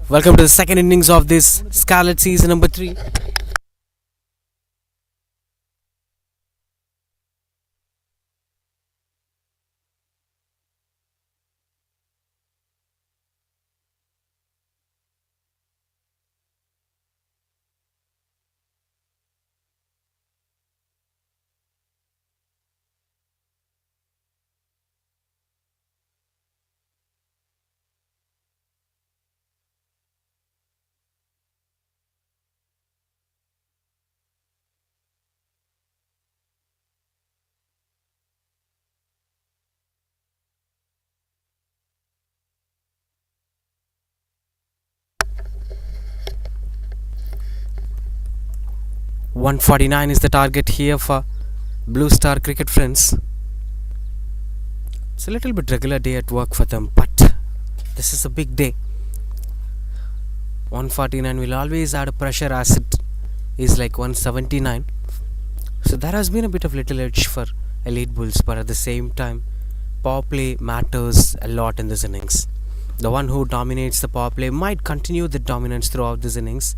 Welcome to the second innings of this Scarlet season number 3. .149 is the target here for Blue Star cricket friends. It's a little bit regular day at work for them, but this is a big day. 149 will always add a pressure as it is like 179. So there has been a bit of little edge for Elite Bulls, but at the same time, power play matters a lot in this innings. The one who dominates the power play might continue the dominance throughout this innings.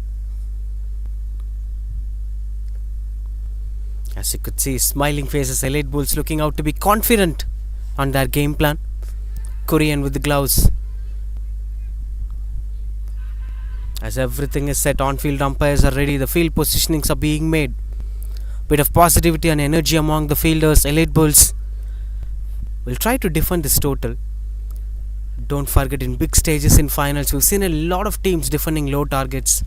As you could see, smiling faces, Elite Bulls looking out to be confident on their game plan. Korean with the gloves. As everything is set, on-field umpires are ready, the field positionings are being made. Bit of positivity and energy among the fielders. Elite Bulls will try to defend this total. Don't forget, in big stages in finals, we've seen a lot of teams defending low targets.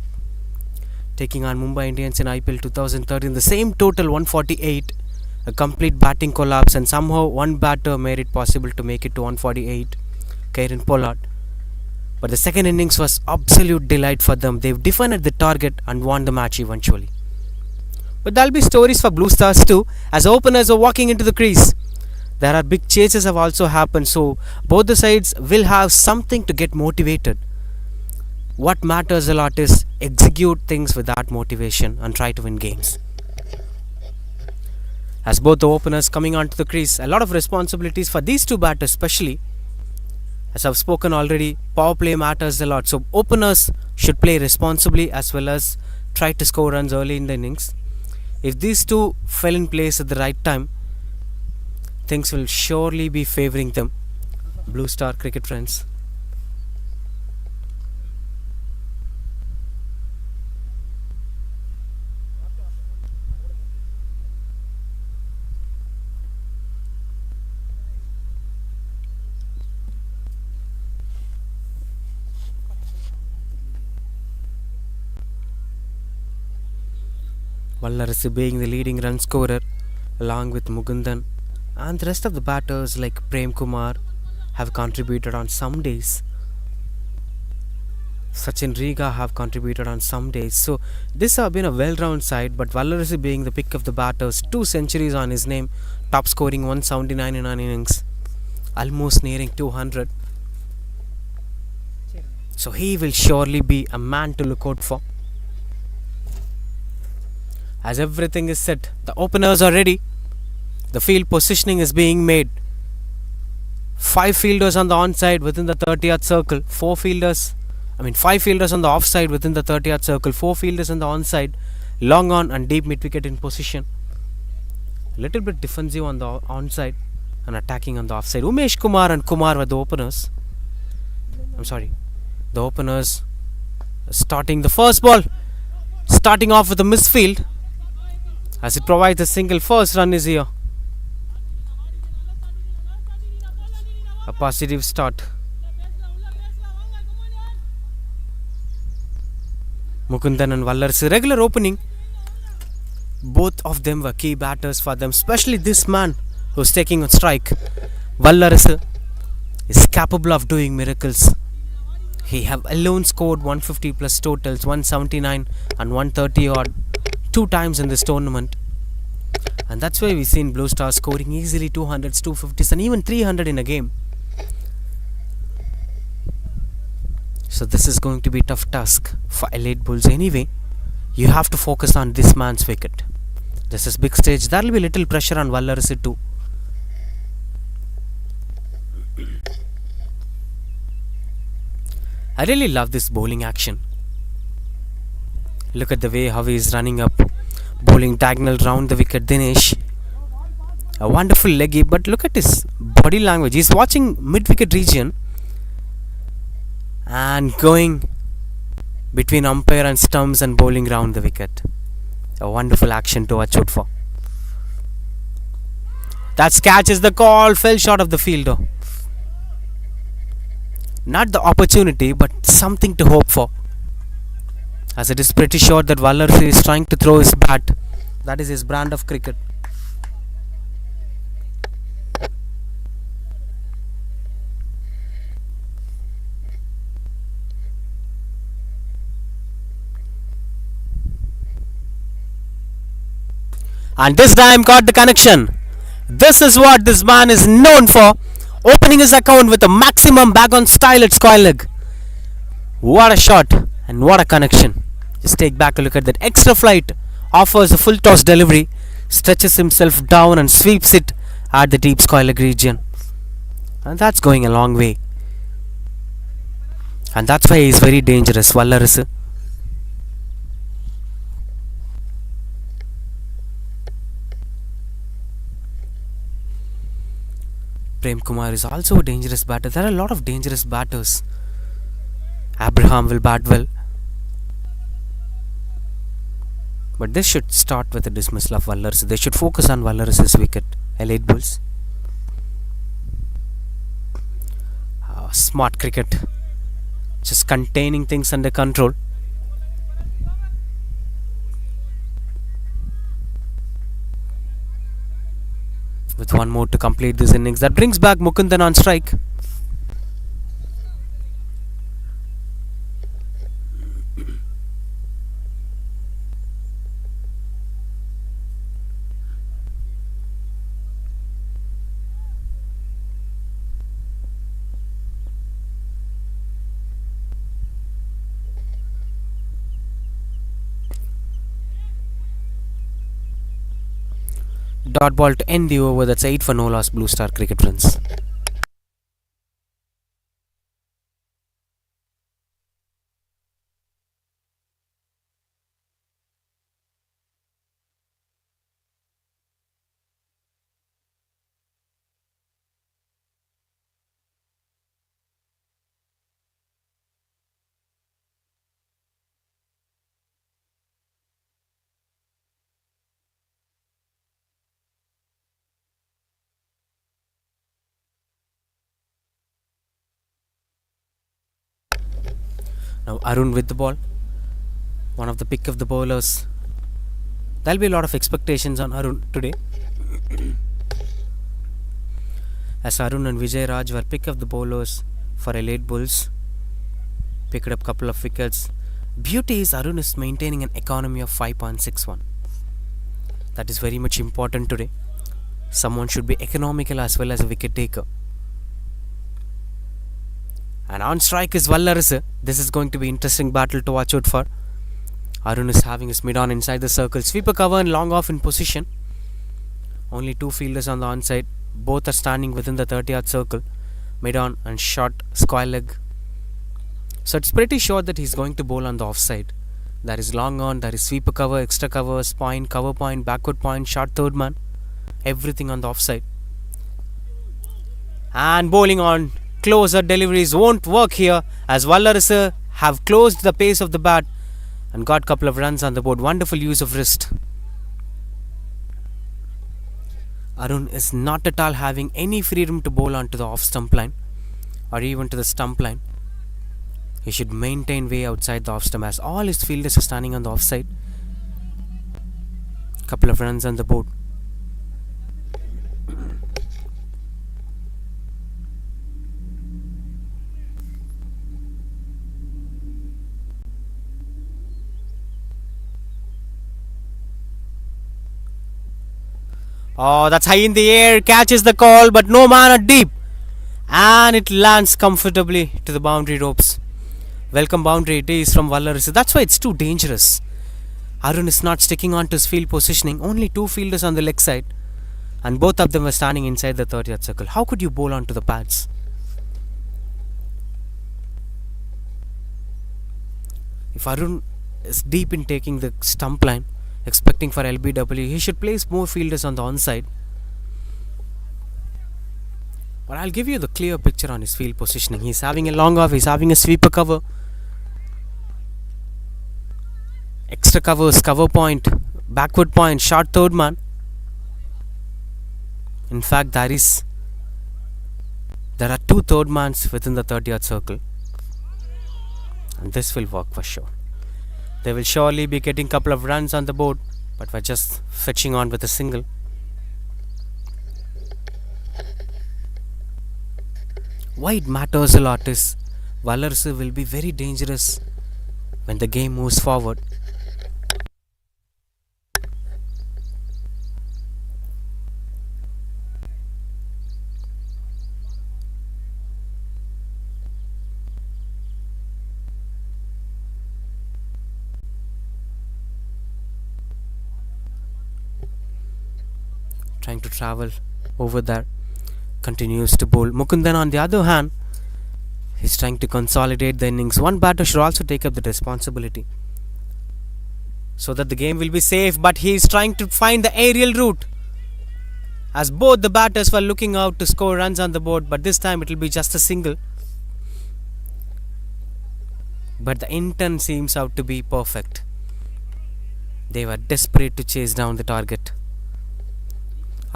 Taking on Mumbai Indians in IPL 2013, the same total 148, a complete batting collapse, and somehow one batter made it possible to make it to 148, Kieran Pollard. But the second innings was absolute delight for them. They've defended the target and won the match eventually. But there'll be stories for Blue Stars too, as openers are walking into the crease. There are big chases have also happened, so both the sides will have something to get motivated. What matters a lot is execute things with that motivation and try to win games. As both the openers coming onto the crease, a lot of responsibilities for these two batters especially. As I've spoken already, power play matters a lot. So openers should play responsibly as well as try to score runs early in the innings. If these two fell in place at the right time, things will surely be favouring them. Blue Star cricket friends. Vallarasi being the leading run scorer along with Mugundan, and the rest of the batters like Prem Kumar have contributed on some days. Sachin Riga have contributed on some days. So this have been a well-rounded side, but Vallarasi being the pick of the batters, 2 centuries on his name, top scoring 179 in an innings, almost nearing 200. So he will surely be a man to look out for. As everything is set, the openers are ready. The field positioning is being made. 5 fielders on the onside within the 30-yard circle. 5 fielders on the offside within the 30-yard circle. 4 fielders on the onside. Long on and deep mid-wicket in position. A little bit defensive on the onside and attacking on the offside. Umesh Kumar and Kumar were the openers. The openers starting the first ball. Starting off with a misfield. As it provides a single, first run is here. A positive start. Mukundan and Vallarasi, regular opening. Both of them were key batters for them, especially this man who's taking a strike. Vallarasi is capable of doing miracles. He have alone scored 150 plus totals, 179 and 130 odd 2 times in this tournament, and that's why we've seen Blue Stars scoring easily 200s, 250s and even 300 in a game. So this is going to be a tough task for Elite Bulls anyway. You have to focus on this man's wicket. This is big stage. There will be little pressure on Vallarasi too. I really love this bowling action. Look at the way how he is running up, bowling diagonal round the wicket. Dinesh, a wonderful leggy, but look at his body language. He's watching mid-wicket region and going between umpire and stumps and bowling round the wicket. A wonderful action to watch out for. That catches the call, fell short of the fielder. Not the opportunity, but something to hope for. As it is pretty sure that whitejersey is trying to throw his bat. That is his brand of cricket. And this time got the connection. This is what this man is known for. Opening his account with a maximum bag on style at square leg. What a shot and what a connection. Just take back a look at that. Extra flight offers a full toss delivery. Stretches himself down and sweeps it at the deep square leg region. And that's going a long way. And that's why he is very dangerous. Whitejersey. Prem Kumar is also a dangerous batter. There are a lot of dangerous batters. Abraham will bat well. But this should start with a dismissal of Whitejersey. They should focus on Whitejersey's wicket. Elite Bulls. Smart cricket. Just containing things under control. With one more to complete this innings. That brings back Mukundan on strike. Dot ball to end the over. That's 8 for no loss, Blue Star Cricket friends. Now Arun with the ball. One of the pick of the bowlers. There'll be a lot of expectations on Arun today. As Arun and Vijay Raj were pick of the bowlers for Elite Bulls. Picked up couple of wickets. Beauty is Arun is maintaining an economy of 5.61. That is very much important today. Someone should be economical as well as a wicket taker. And on strike is Whitejersey. This is going to be interesting battle to watch out for. Arun is having his mid-on inside the circle. Sweeper cover and long off in position. Only two fielders on the onside. Both are standing within the 30-yard circle. Mid-on and short square leg. So it's pretty sure that he's going to bowl on the offside. There is long on, there is sweeper cover, extra covers, point, cover point, backward point, short third man. Everything on the offside. And bowling on. Closer deliveries won't work here as Whitejersey have closed the pace of the bat and got couple of runs on the board. Wonderful use of wrist. Arun is not at all having any freedom to bowl onto the off stump line or even to the stump line. He should maintain way outside the off stump as all his fielders are standing on the offside. Couple of runs on the board. Oh, that's high in the air, catches the call, but no man at deep. And it lands comfortably to the boundary ropes. Welcome boundary it is from Whitejersey. That's why it's too dangerous. Arun is not sticking on to his field positioning. Only two fielders on the leg side. And both of them were standing inside the 30th circle. How could you bowl onto the pads? If Arun is deep in taking the stump line, expecting for LBW, he should place more fielders on the onside. But I'll give you the clear picture on his field positioning. He's having a long off, he's having a sweeper cover, extra covers, cover point, backward point, short third man. In fact, there are two third mans within the 30-yard circle, and this will work for sure. They will surely be getting a couple of runs on the board, but we're just fetching on with a single. Why it matters a lot is Wallarse will be very dangerous when the game moves forward. Trying to travel over there, continues to bowl. Mukundan, on the other hand, he's trying to consolidate the innings. One batter should also take up the responsibility so that the game will be safe, but he's trying to find the aerial route, as both the batters were looking out to score runs on the board, but this time it will be just a single. But the intent seems out to be perfect. They were desperate to chase down the target.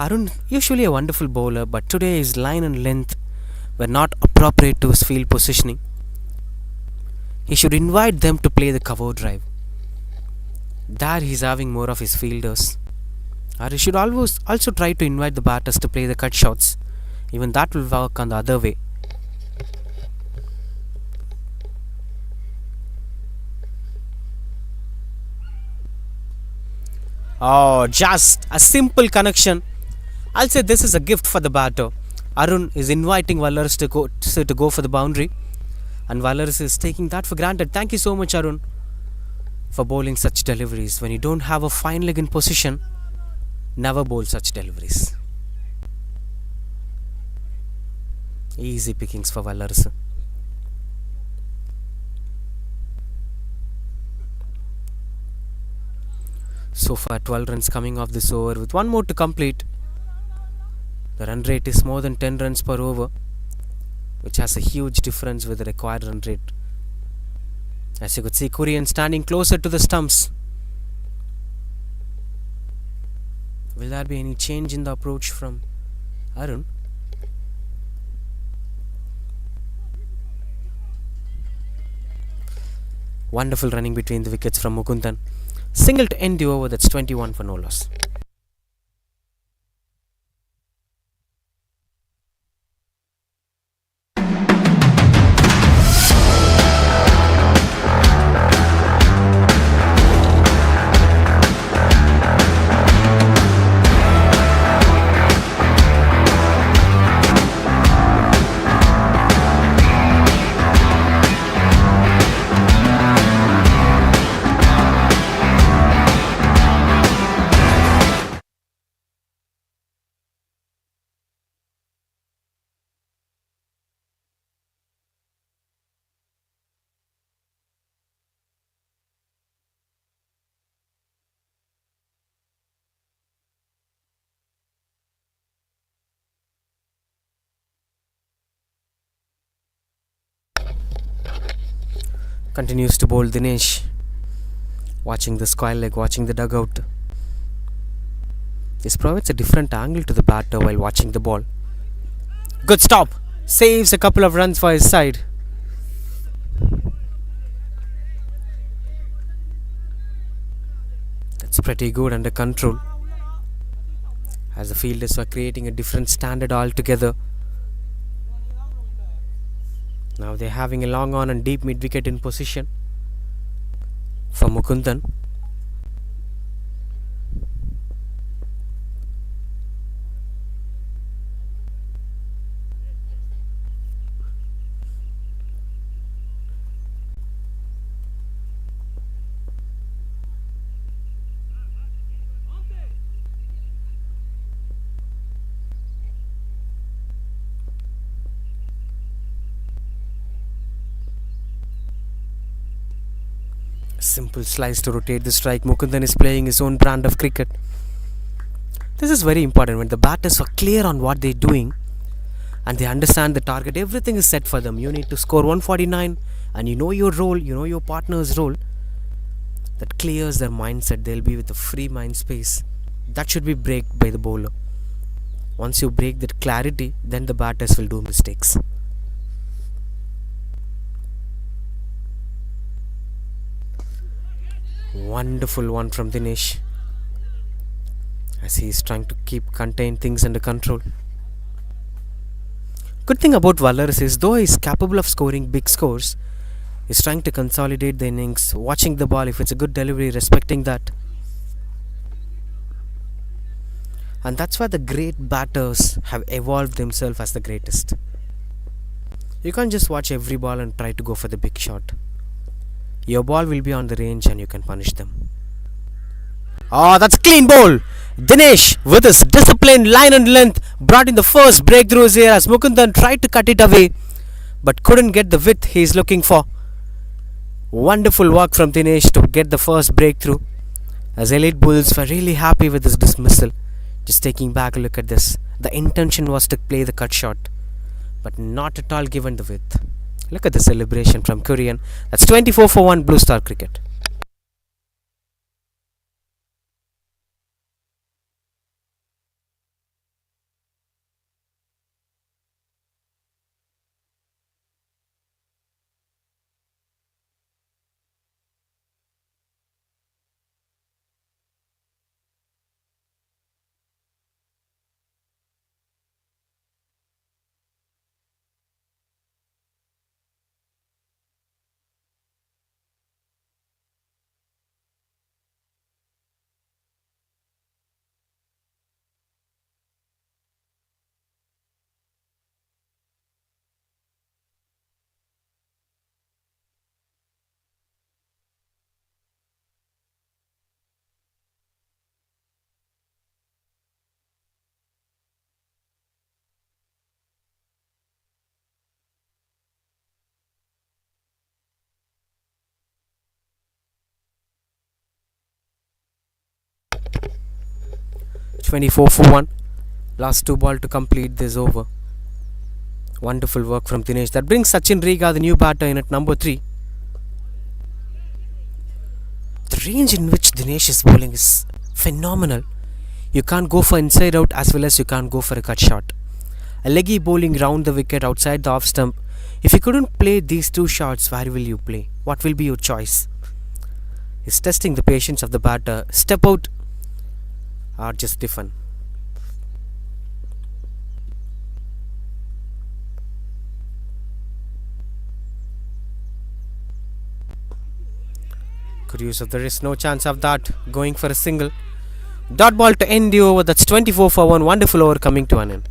Arun, usually a wonderful bowler, but today his line and length were not appropriate to his field positioning. He should invite them to play the cover drive. There he's having more of his fielders. Or he should always also try to invite the batters to play the cut shots. Even that will work on the other way. Oh, just a simple connection. I'll say this is a gift for the batter. Arun is inviting Wallarse to go for the boundary, and Wallarse is taking that for granted. Thank you so much, Arun, for bowling such deliveries. When you don't have a fine leg in position, never bowl such deliveries. Easy pickings for Wallarse. So far 12 runs coming off this over with one more to complete. The run rate is more than 10 runs per over, which has a huge difference with the required run rate. As you could see, Kurian standing closer to the stumps. Will there be any change in the approach from Arun? Wonderful running between the wickets from Mukundan. Single to end the over, that's 21 for no loss. Continues to bowl Dinesh, watching the square leg, watching the dugout. This provides a different angle to the batter while watching the ball. Good stop, saves a couple of runs for his side. That's pretty good, under control, as the fielders were creating a different standard altogether. Now they're having a long on and deep mid wicket in position for Mukundan. Simple slice to rotate the strike. Mukundan is playing his own brand of cricket. This is very important. When the batters are clear on what they're doing and they understand the target, everything is set for them. You need to score 149 and you know your role, you know your partner's role. That clears their mindset. They'll be with a free mind space. That should be break by the bowler. Once you break that clarity, then the batters will do mistakes. Wonderful one from Dinesh, as he is trying to contain things under control. Good thing about Walrus is, though he is capable of scoring big scores, he's trying to consolidate the innings, watching the ball. If it's a good delivery, respecting that. And that's why the great batters have evolved themselves as the greatest. You can't just watch every ball and try to go for the big shot. Your ball will be on the range and you can punish them. Oh, that's a clean ball. Dinesh, with his disciplined line and length, brought in the first breakthroughs here as Mukundan tried to cut it away but couldn't get the width he is looking for. Wonderful work from Dinesh to get the first breakthrough, as Elite Bulls were really happy with this dismissal. Just taking back a look at this, the intention was to play the cut shot, but not at all given the width. Look at the celebration from Korean. That's 24 for 1 Blue Star Cricket. "24 for 1. Last 2 balls to complete this over." Wonderful work from Dinesh. That brings Sachin Riga, the new batter, in at number 3. The range in which Dinesh is bowling is phenomenal. You can't go for inside out as well as you can't go for a cut shot. A leggy bowling round the wicket outside the off stump. If you couldn't play these 2 shots, where will you play? What will be your choice? He's testing the patience of the batter. Step out or just stiffen. Good use of the wrist. No chance of that. Going for a single. Dot ball to end the over. That's 24 for 1. Wonderful over coming to an end.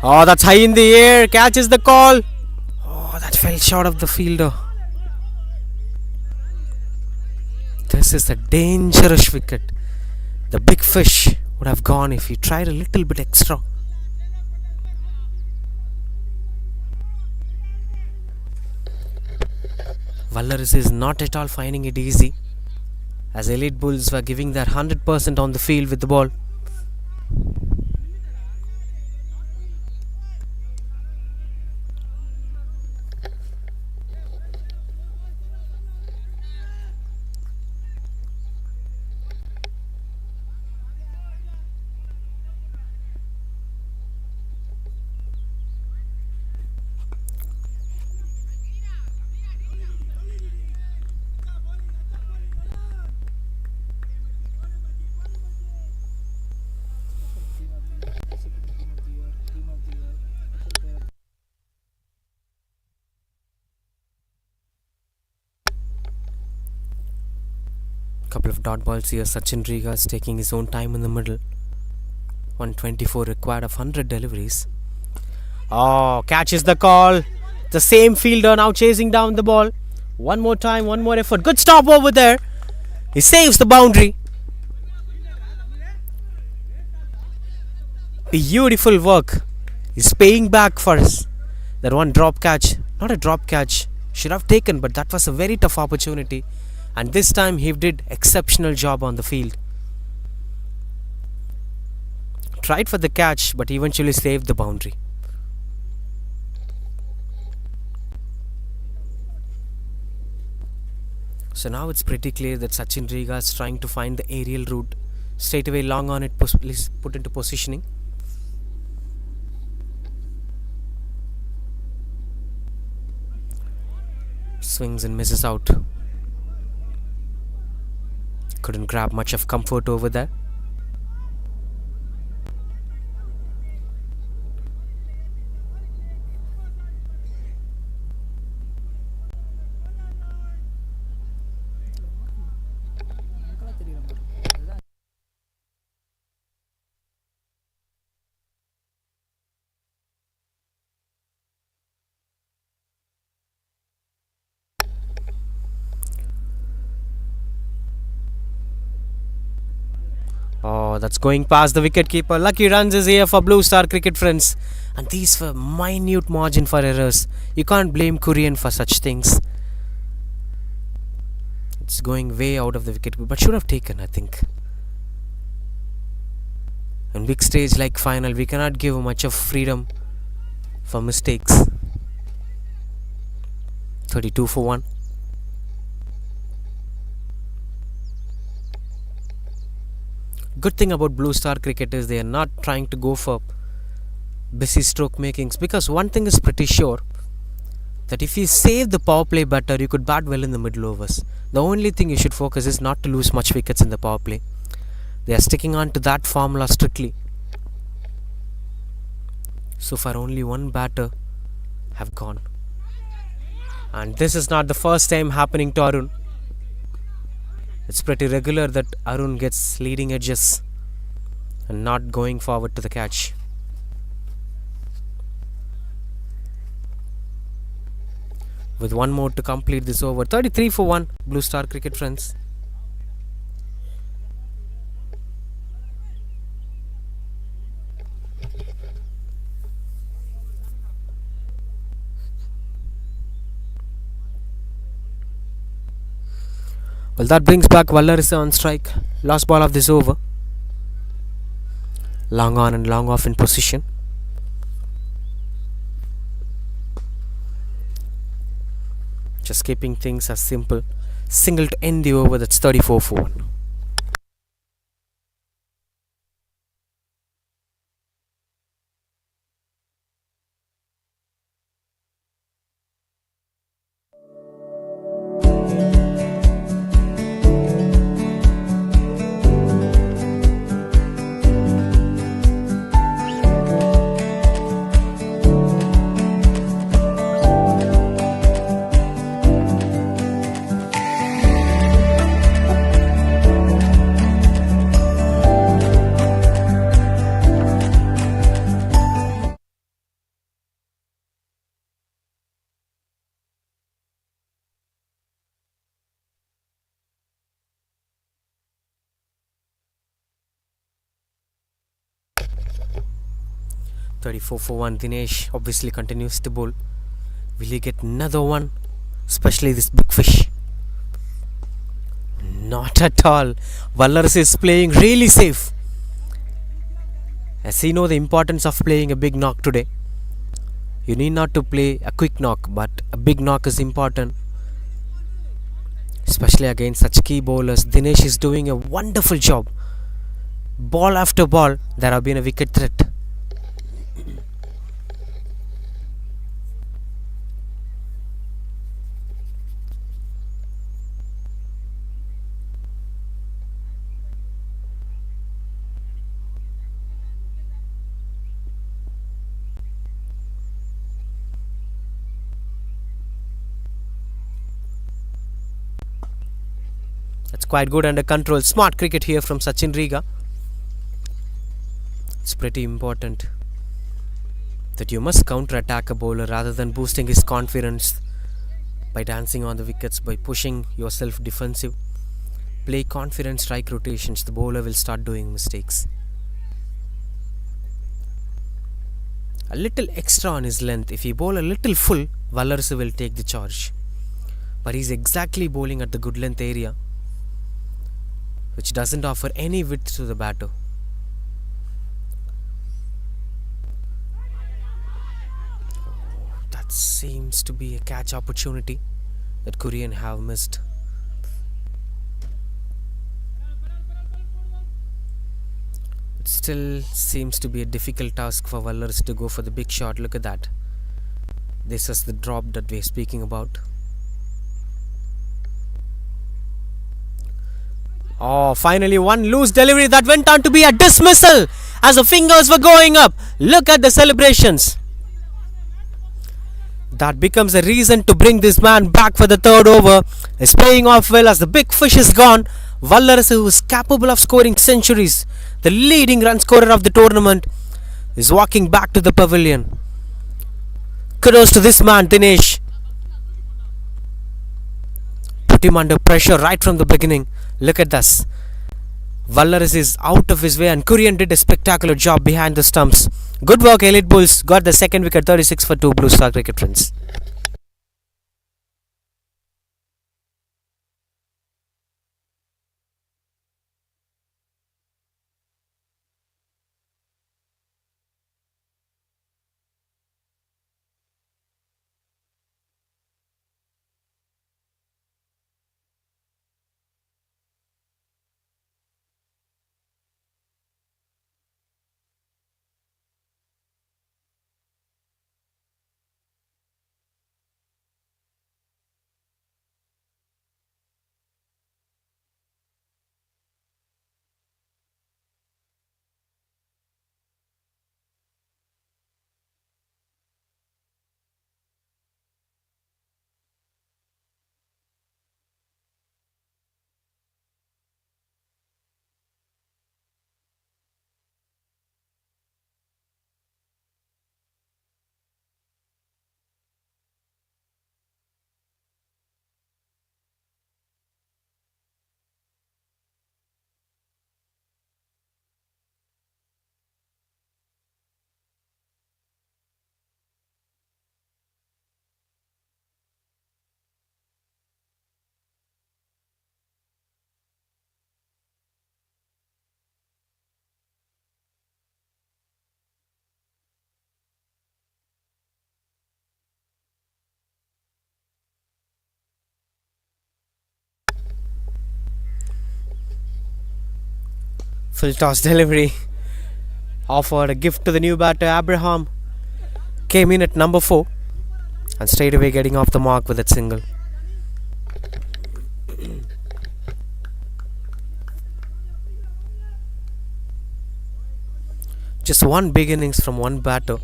Oh, that's high in the air. Catches the call. Oh, that fell short of the fielder. This is a dangerous wicket. The big fish would have gone if he tried a little bit extra. Wallaris is not at all finding it easy, as Elite Bulls were giving their 100% on the field with the ball. Couple of dot balls here. Sachin Riga is taking his own time in the middle. 124 required of 100 deliveries. Oh, catches the call. The same fielder now chasing down the ball. One more time, one more effort. Good stop over there. He saves the boundary. Beautiful work. He's paying back for us. That one drop catch. Not a drop catch. Should have taken, but that was a very tough opportunity. And this time he did exceptional job on the field. Tried for the catch, but eventually saved the boundary. So now it's pretty clear that Sachin Riga is trying to find the aerial route. Straight away long on it, put into positioning. Swings and misses out. Couldn't grab much of comfort over there. Oh, that's going past the wicketkeeper. Lucky runs is here for Blue Star cricket friends. And these were minute margin for errors. You can't blame Korean for such things. It's going way out of the wicket, but should have taken, I think. In big stage like final, we cannot give much of freedom for mistakes. 32 for 1. Good thing about Blue Star cricket is they are not trying to go for busy stroke makings, because one thing is pretty sure, that if you save the power play better, you could bat well in the middle overs. The only thing you should focus is not to lose much wickets in the power play. They are sticking on to that formula strictly. So far only one batter have gone, and this is not the first time happening to Arun. It's pretty regular that Arun gets leading edges and not going forward to the catch. With one more to complete this over. 33 for 1, Blue Star cricket friends. Well, that brings back Wallaris on strike. Last ball of this over. Long on and long off in position. Just keeping things as simple. Single to end the over. That's 34 for 1. .34 for 1. Dinesh obviously continues to bowl. Will he get another one? especially this big fish. Not at all. Walrus is playing really safe. As he know the importance of playing a big knock today. You need not to play a quick knock, but a big knock is important, especially against such key bowlers. Dinesh is doing a wonderful job. Ball after ball, there have been a wicket threat. That's quite good under control. Smart cricket here from Sachin Riga. It's pretty important that you must counter attack a bowler rather than boosting his confidence by dancing on the wickets, by pushing yourself defensive. Play confident strike rotations. The bowler will start doing mistakes. A little extra on his length. If he bowl a little full, Walrus will take the charge. But he's exactly bowling at the good length area, which doesn't offer any width to the batter. That seems to be a catch opportunity that Korean have missed. It still seems to be a difficult task for Walrus to go for the big shot. Look at that. This is the drop that we're speaking about. Oh, finally one loose delivery that went on to be a dismissal as the fingers were going up. Look at the celebrations. That becomes a reason to bring this man back for the third over. Is paying off well as the big fish is gone. Walrus, who is capable of scoring centuries, the leading run scorer of the tournament, is walking back to the pavilion. Kudos to this man, Dinesh. Put him under pressure right from the beginning. Look at this. Walrus is out of his way and Korean did a spectacular job behind the stumps. Good work, Elite Bulls. Got the second wicket, 36 for 2, Blue Star Cricket friends. Full toss delivery. Offered a gift to the new batter. Abraham came in at number 4 and straight away getting off the mark with that single. Just one big innings from one batter.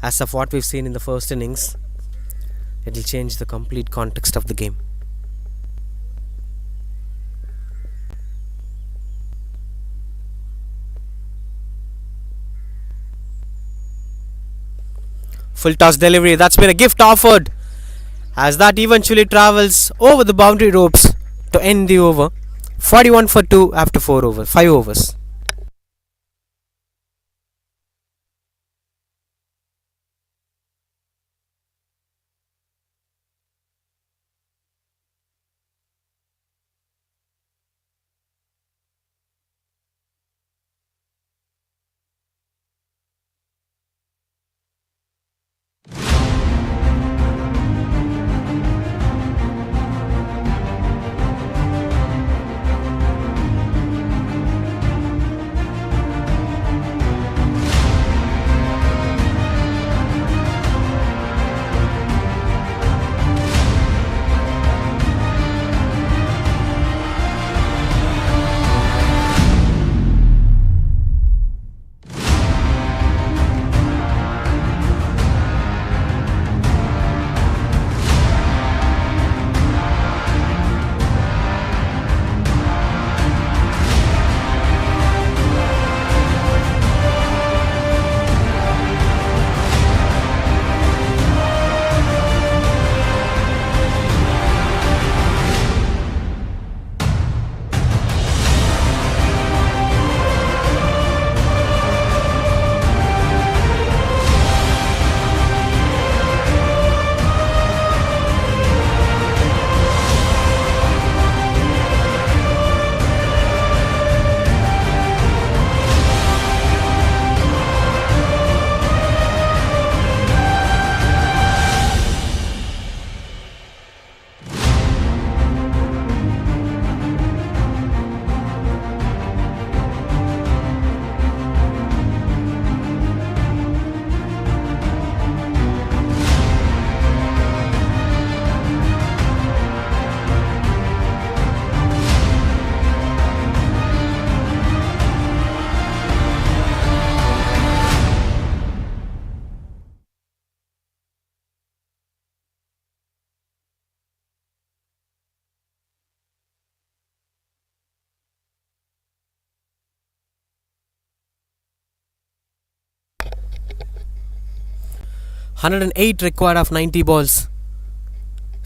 As of what we've seen in the first innings, it will change the complete context of the game. Full toss delivery. That's been a gift offered as that eventually travels over the boundary ropes to end the over. 41 for 2 after 5 overs. 108 required of 90 balls.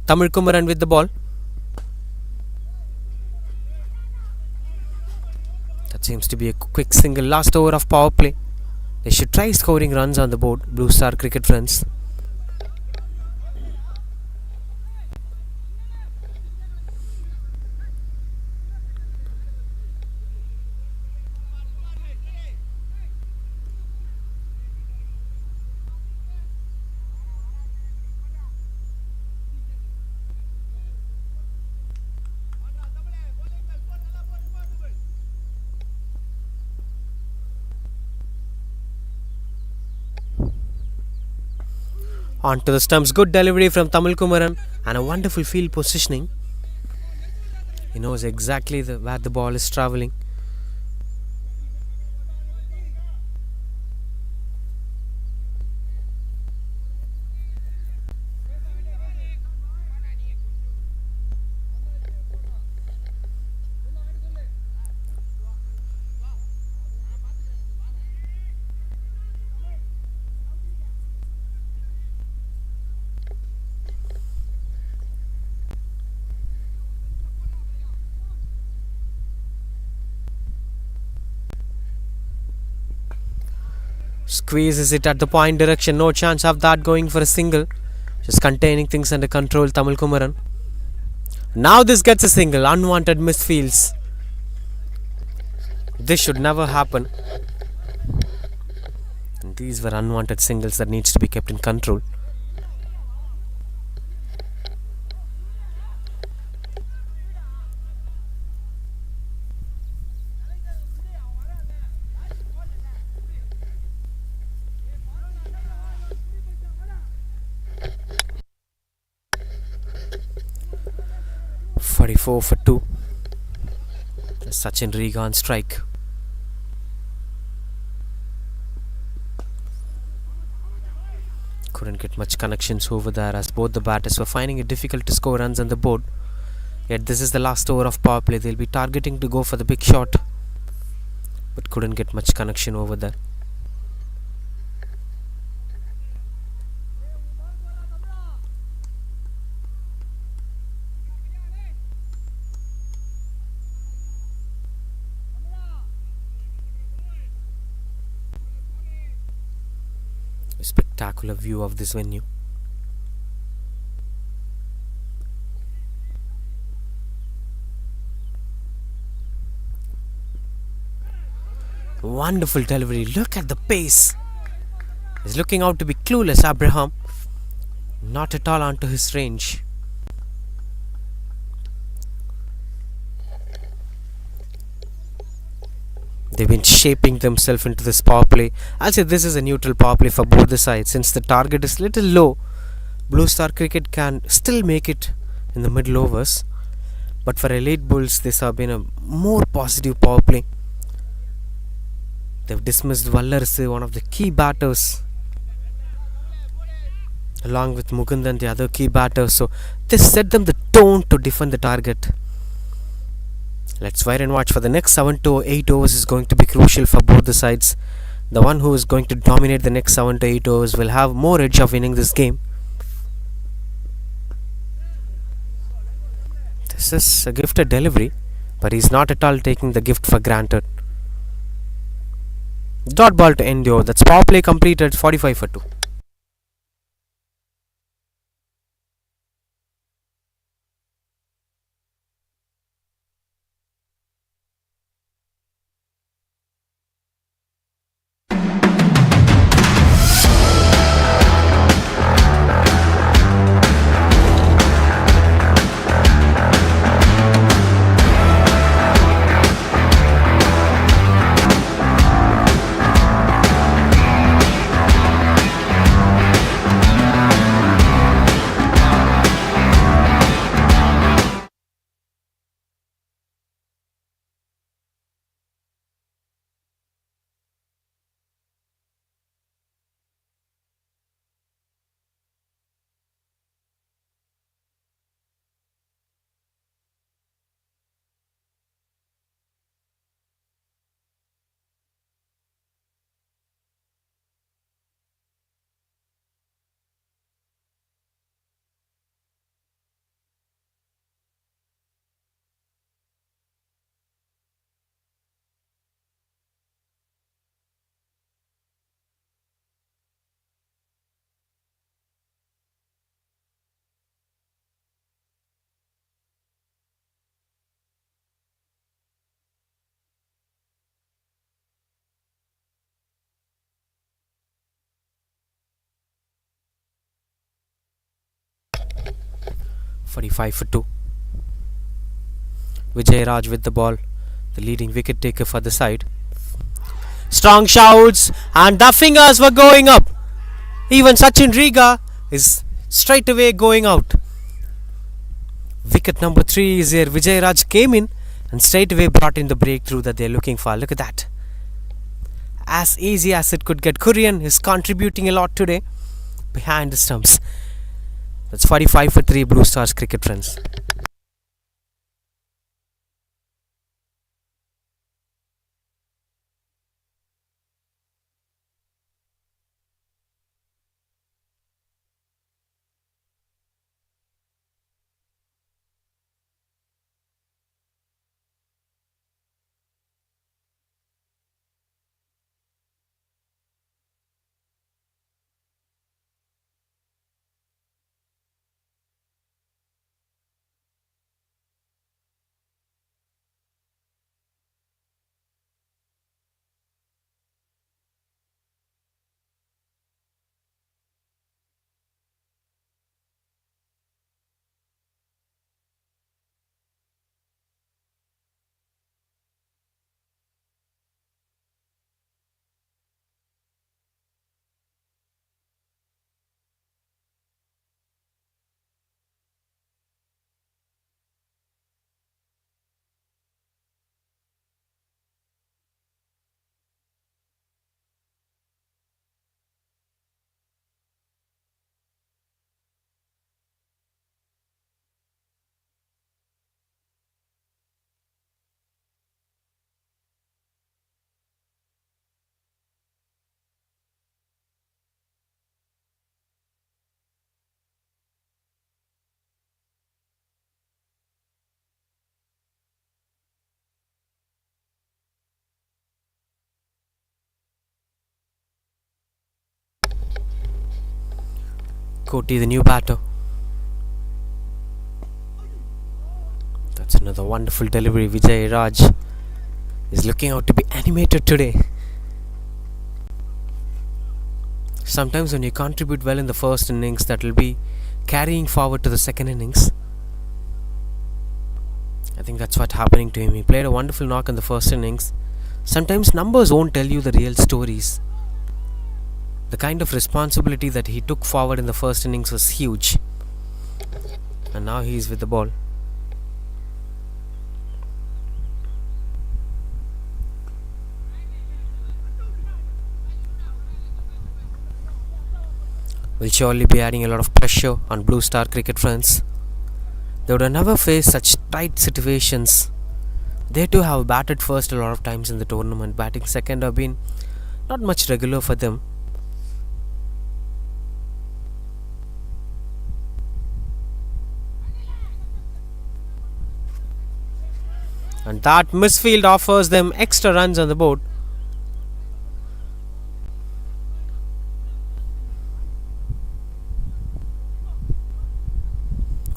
Tamil Kumaran with the ball. That seems to be a quick single. Last over of power play. They should try scoring runs on the board, Blue Star cricket friends. Onto the stumps. Good delivery from Tamil Kumaran and a wonderful field positioning. He knows exactly where the ball is travelling. Squeezes it at the point direction. No chance of that going for a single. Just containing things under control, Tamil Kumaran. Now this gets a single. Unwanted misfields. This should never happen. And these were unwanted singles that needs to be kept in control. .44 for 2. Sachin Riga on strike. Couldn't get much connections over there as both the batters were finding it difficult to score runs on the board. Yet this is the last over of power play. They'll be targeting to go for the big shot, but couldn't get much connection over there. Spectacular view of this venue. Wonderful delivery. Look at the pace. He's looking out to be clueless, Abraham. Not at all onto his range. They've been shaping themselves into this power play. I'll say this is a neutral power play for both the sides. Since the target is little low, Blue Star Cricket can still make it in the middle overs. But for Elite Bulls, this has been a more positive power play. They've dismissed Vallarse, one of the key batters, along with Mukundan, the other key batters. So this set them the tone to defend the target. Let's wait and watch. For the next 7 to 8 overs is going to be crucial for both the sides. The one who is going to dominate the next 7 to 8 overs will have more edge of winning this game. This is a gifted delivery, but he's not at all taking the gift for granted. Dot ball to end the over. That's power play completed. 45 for 2. 45 for 2. Vijay Raj with the ball, the leading wicket taker for the side. Strong shouts, and the fingers were going up. Even Sachin Riga is straight away going out. Wicket number 3 is here. Vijay Raj came in and straight away brought in the breakthrough that they're looking for. Look at that. As easy as it could get. Kurian is contributing a lot today behind the stumps. That's 45 for 3, Blue Stars cricket friends. Koti, the new batter. That's another wonderful delivery. Vijay Raj is looking out to be animated today. Sometimes when you contribute well in the first innings, that will be carrying forward to the second innings. I think that's what's happening to him. He played a wonderful knock in the first innings. Sometimes numbers won't tell you the real stories. The kind of responsibility that he took forward in the first innings was huge. And now he is with the ball. Will surely be adding a lot of pressure on Blue Star cricket friends. They would have never faced such tight situations. They too have batted first a lot of times in the tournament. Batting second have been not much regular for them. And that misfield offers them extra runs on the board.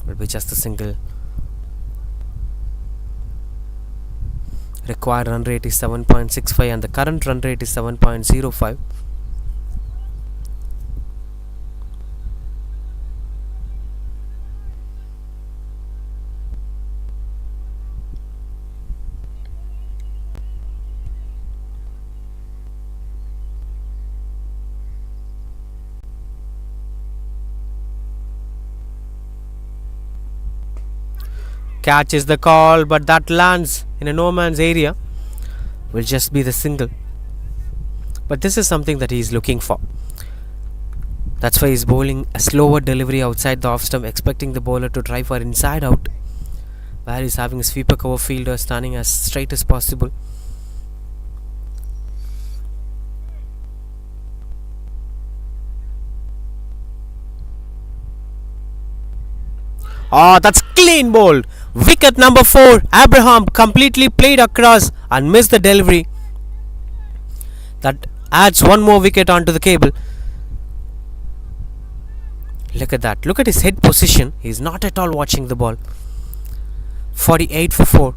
Will be just a single. Required run rate is 7.65 and the current run rate is 7.05. Catch is the call, but that lands in a no man's area. Will just be the single. But this is something that he is looking for. That's why he's bowling a slower delivery outside the off stump, expecting the bowler to try for inside out, where he's having a sweeper cover fielder standing as straight as possible. That's clean bowled. Wicket number 4. Abraham completely played across and missed the delivery. That adds one more wicket onto the cable. Look at that. Look at his head position. He's not at all watching the ball. 48 for 4.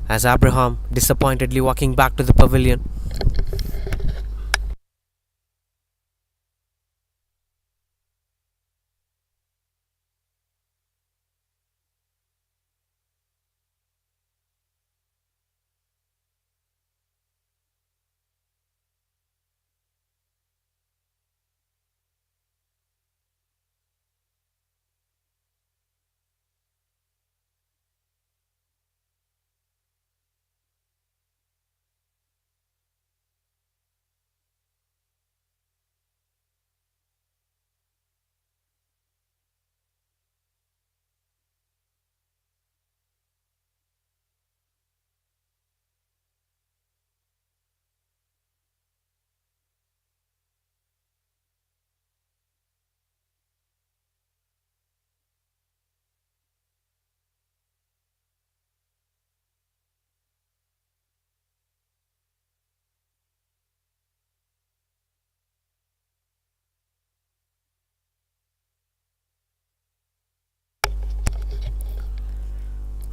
As Abraham disappointedly walking back to the pavilion.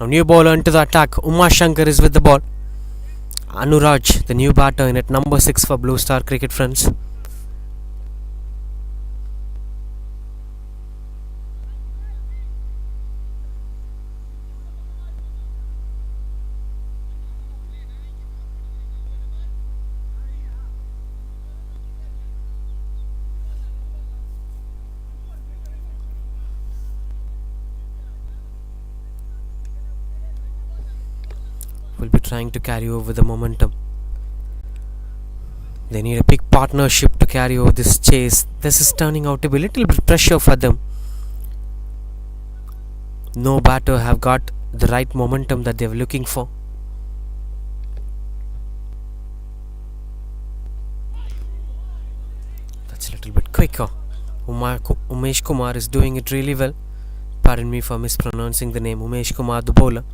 Now new bowler into the attack. Uma Shankar is with the ball. Anuraj, the new batter, in at number 6 for Blue Star Cricket friends. Will be trying to carry over the momentum. They need a big partnership to carry over this chase. This is turning out to be a little bit pressure for them. No batter have got the right momentum that they were looking for. That's a little bit quicker. Umesh Kumar is doing it really well. Pardon me for mispronouncing the name. Umesh Kumar, the bowler.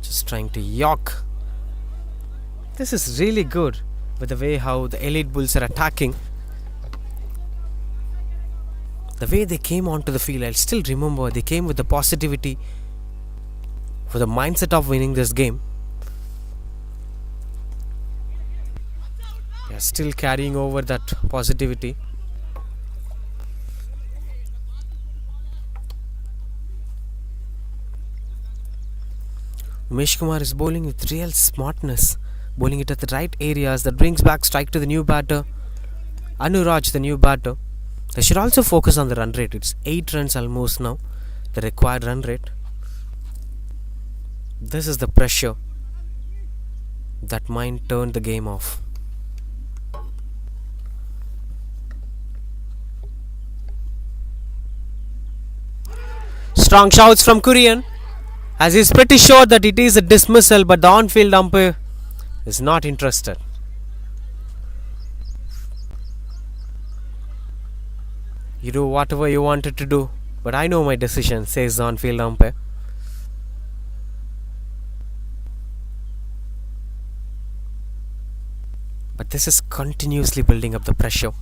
Just trying to york. This is really good with the way how the elite bulls are attacking. The way they came onto the field, I still remember they came with the positivity for the mindset of winning this game. They are still carrying over that positivity. Umesh Kumar is bowling with real smartness, bowling it at the right areas. That brings back strike to the new batter, Anuraj, the new batter. They should also focus on the run rate. It's 8 runs almost now, the required run rate. This is the pressure that might turn the game off. Strong shouts from Kurian, as he's pretty sure that it is a dismissal, but the on-field umpire is not interested. You do whatever you wanted to do, but I know my decision, says the on-field umpire. But this is continuously building up the pressure.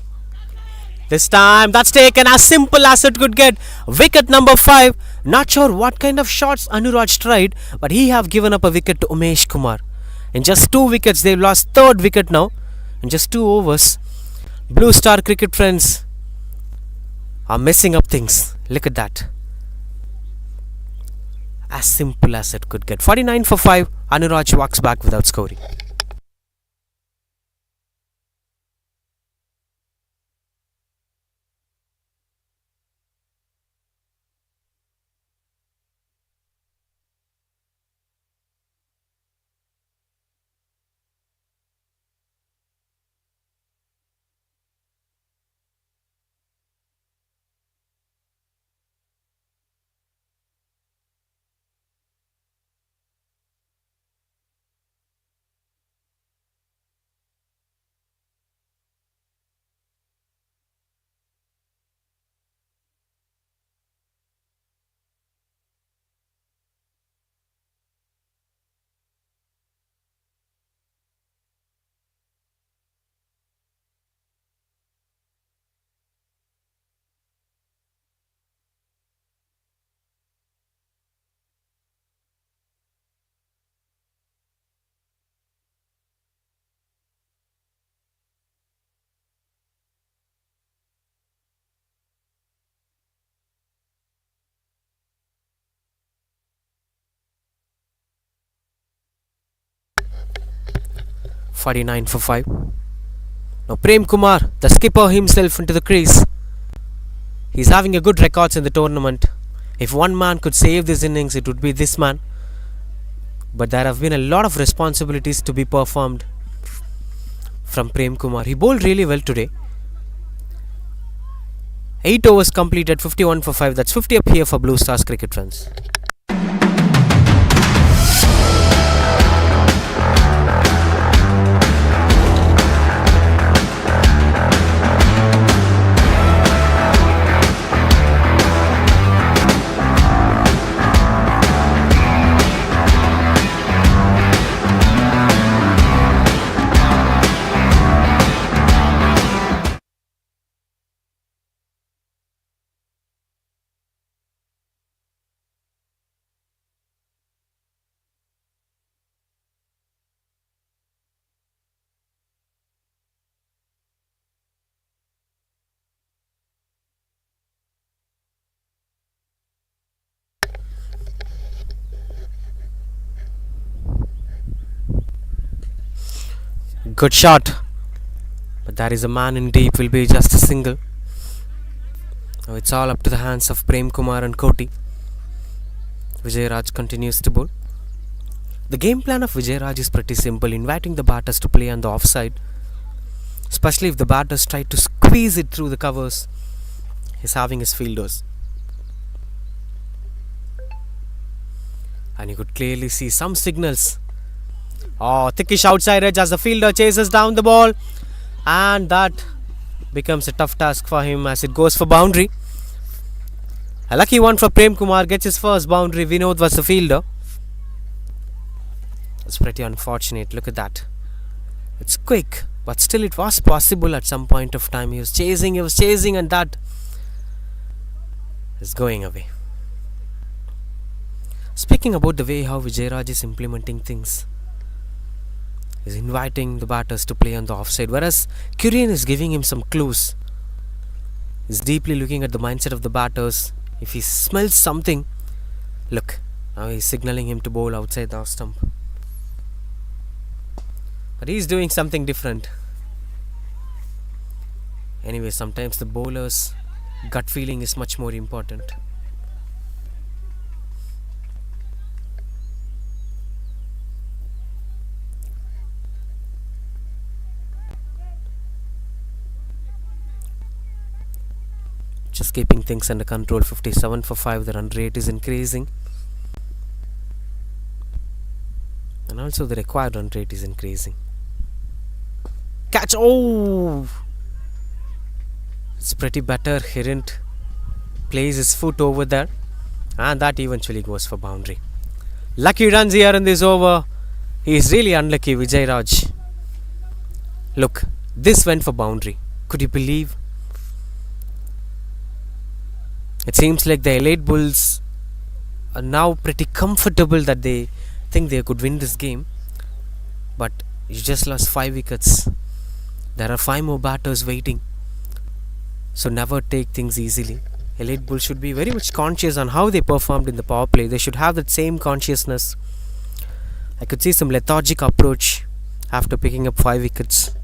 This time that's taken as simple as it could get. Wicket number 5. Not sure what kind of shots Anuraj tried, but he have given up a wicket to Umesh Kumar. In just 2 wickets, they've lost 3rd wicket now. In just 2 overs. Blue Star Cricket friends are messing up things. Look at that. As simple as it could get. 49 for 5. Anuraj walks back without scoring. .49 for 5. Now Prem Kumar, the skipper himself, into the crease. He's having a good records in the tournament. If one man could save this innings, it would be this man. But there have been a lot of responsibilities to be performed from Prem Kumar. He bowled really well today. 8 overs completed, 51 for 5. That's 50 up here for Blue Stars Cricket runs. Good shot. But there is a man in deep, will be just a single. Now it's all up to the hands of Prem Kumar and Koti. Vijay Raj continues to bowl. The game plan of Vijay Raj is pretty simple, inviting the batters to play on the offside, especially if the batters try to squeeze it through the covers. He's having his fielders. And you could clearly see some signals. Oh, thickish outside edge as the fielder chases down the ball. And that becomes a tough task for him as it goes for boundary. A lucky one for Prem Kumar, gets his first boundary. Vinod was the fielder. It's pretty unfortunate, look at that. It's quick, but still it was possible at some point of time. He was chasing and that is going away. Speaking about the way how Vijay Raj is implementing things, he's inviting the batters to play on the offside, whereas Kurian is giving him some clues. He's deeply looking at the mindset of the batters. If he smells something, look, now he's signalling him to bowl outside the off stump. But he's doing something different. Anyway, sometimes the bowler's gut feeling is much more important. Just keeping things under control. 57 for 5. The run rate is increasing. And also the required run rate is increasing. Catch! Oh! It's pretty better. He didn't place his foot over there. And that eventually goes for boundary. Lucky runs here in this over. He is really unlucky, Vijay Raj. Look, this went for boundary. Could you believe? It seems like the Elite Bulls are now pretty comfortable that they think they could win this game. But you just lost 5 wickets. There are 5 more batters waiting. So never take things easily. Elite Bulls should be very much conscious on how they performed in the power play. They should have that same consciousness. I could see some lethargic approach after picking up 5 wickets.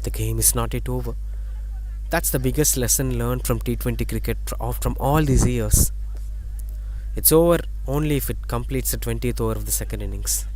The game is not yet over. That's the biggest lesson learned from T20 cricket from all these years. It's over only if it completes the 20th over of the second innings.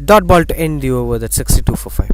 Dot ball to end the over. That's 62 for 5.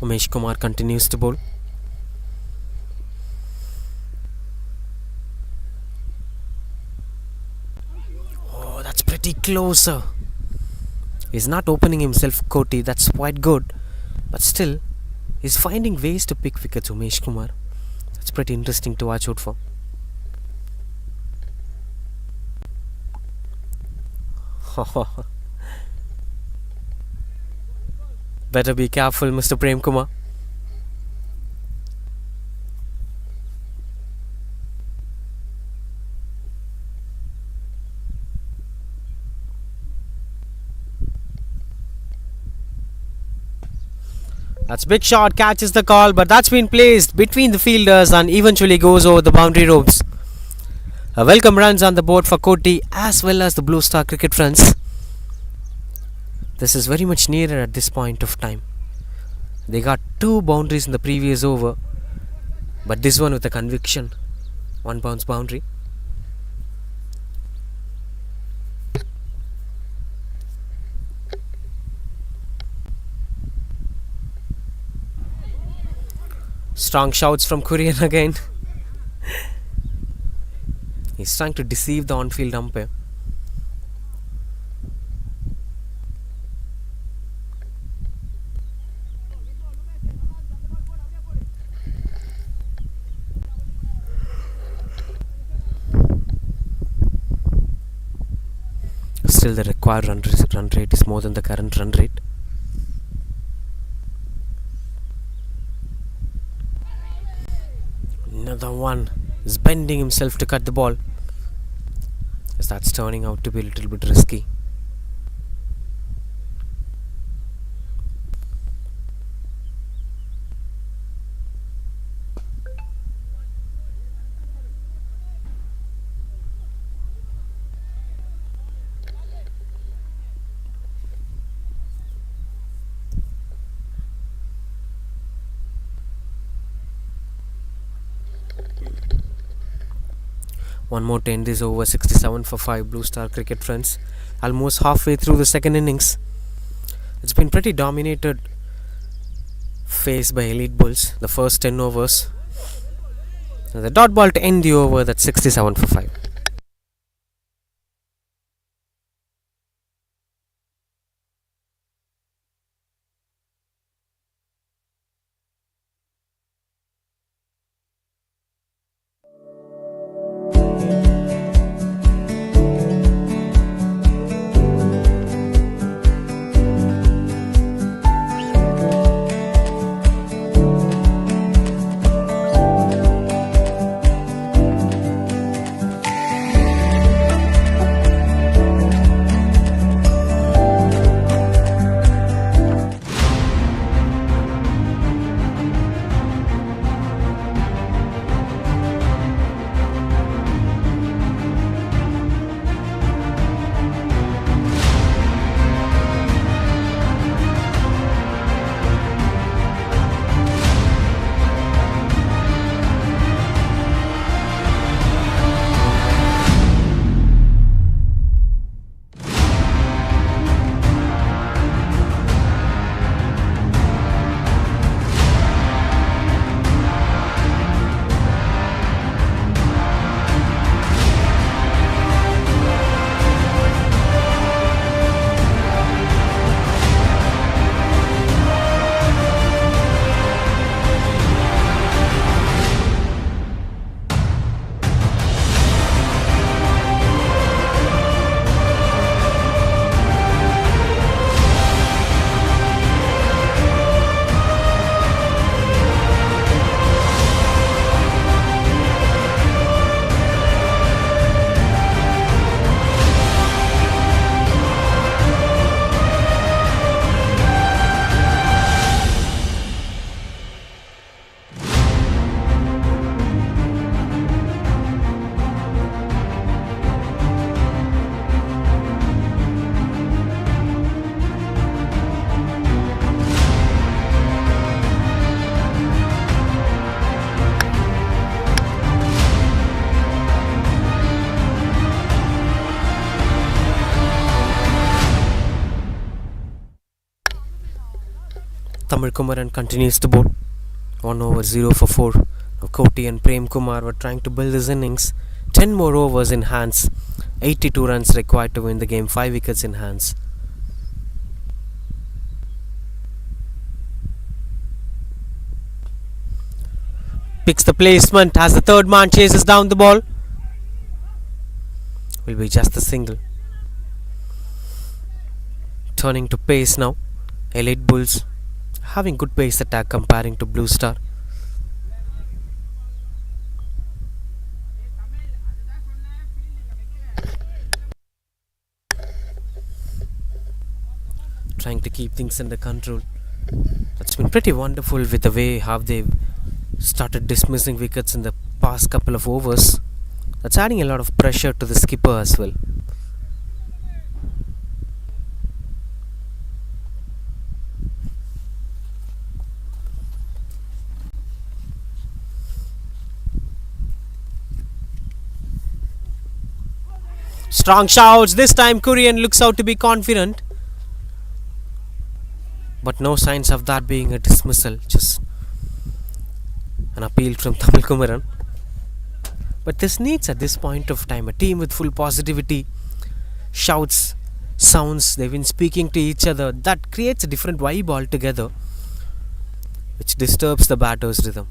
Umesh Kumar continues to bowl. Oh, that's pretty close. He's not opening himself, Koti. That's quite good. But still, he's finding ways to pick wickets, Umesh Kumar. That's pretty interesting to watch out for. Better be careful, Mr. Prem Kumar. That's big shot, catches the call, but that's been placed between the fielders and eventually goes over the boundary ropes. A welcome runs on the board for Koti as well as the Blue Star Cricket friends. This is very much needed at this point of time. They got 2 boundaries in the previous over, but this one with a conviction. 1 bounce boundary. Strong shouts from Korean again. He's trying to deceive the on-field umpire. Still, the required run rate is more than the current run rate. Another one is bending himself to cut the ball. As that's turning out to be a little bit risky. One more 10 is over. 67 for 5 Blue Star cricket friends. Almost halfway through the second innings. It's been pretty dominated phase by Elite Bulls. The first 10 overs. The dot ball to end the over. That's 67 for 5. Navin Kumar continues to bowl. 1 over 0 for 4. Koti and Prem Kumar were trying to build his innings. 10 more overs in hands. 82 runs required to win the game. 5 wickets in hands. Picks the placement as the third man chases down the ball. Will be just a single. Turning to pace now. Elite Bulls having good pace attack comparing to Blue Star. Trying to keep things under control. That's been pretty wonderful with the way how they've started dismissing wickets in the past couple of overs. That's adding a lot of pressure to the skipper as well. Strong shouts. This time Korean looks out to be confident. But no signs of that being a dismissal. Just an appeal from Tamil Kumaran. But this needs at this point of time a team with full positivity. Shouts, sounds, they've been speaking to each other. That creates a different vibe altogether, which disturbs the batter's rhythm.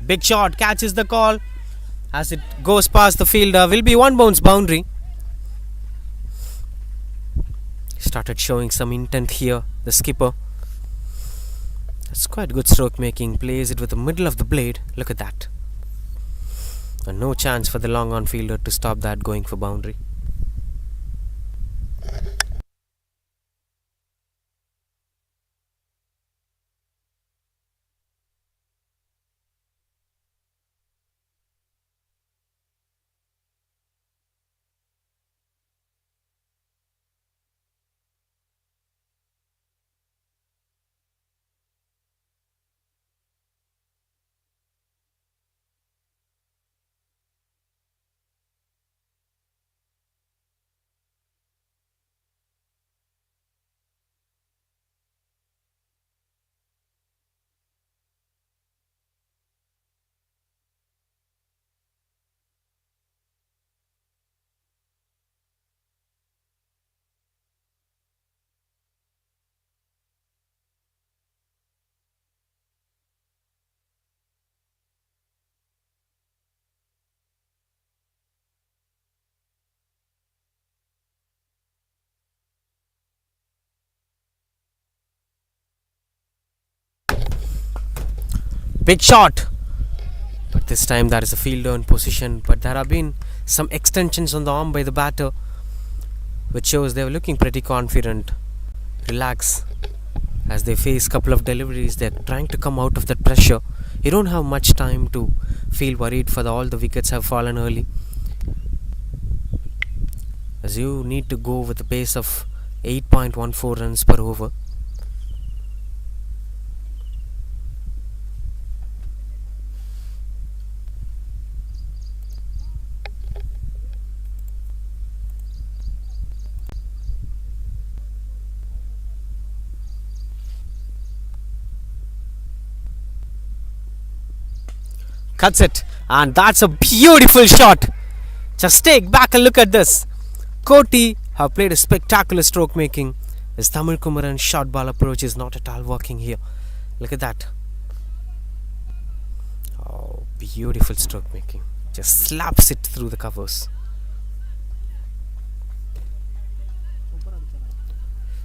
Big shot catches the call as it goes past the fielder. Will be one bounce boundary. Started showing some intent here, the skipper. That's quite good stroke making. Plays it with the middle of the blade. Look at that. And no chance for the long on fielder to stop that going for boundary. Big shot. But this time there is a fielder in position. But there have been some extensions on the arm by the batter, which shows they were looking pretty confident. Relax. As they face a couple of deliveries, they're trying to come out of that pressure. You don't have much time to feel worried for all the wickets have fallen early, as you need to go with a pace of 8.14 runs per over. Cuts it, and that's a beautiful shot. Just take back a look at this. Koti have played a spectacular stroke making. His Tamil Kumaran's short ball approach is not at all working here. Look at that. Oh, beautiful stroke making. Just slaps it through the covers.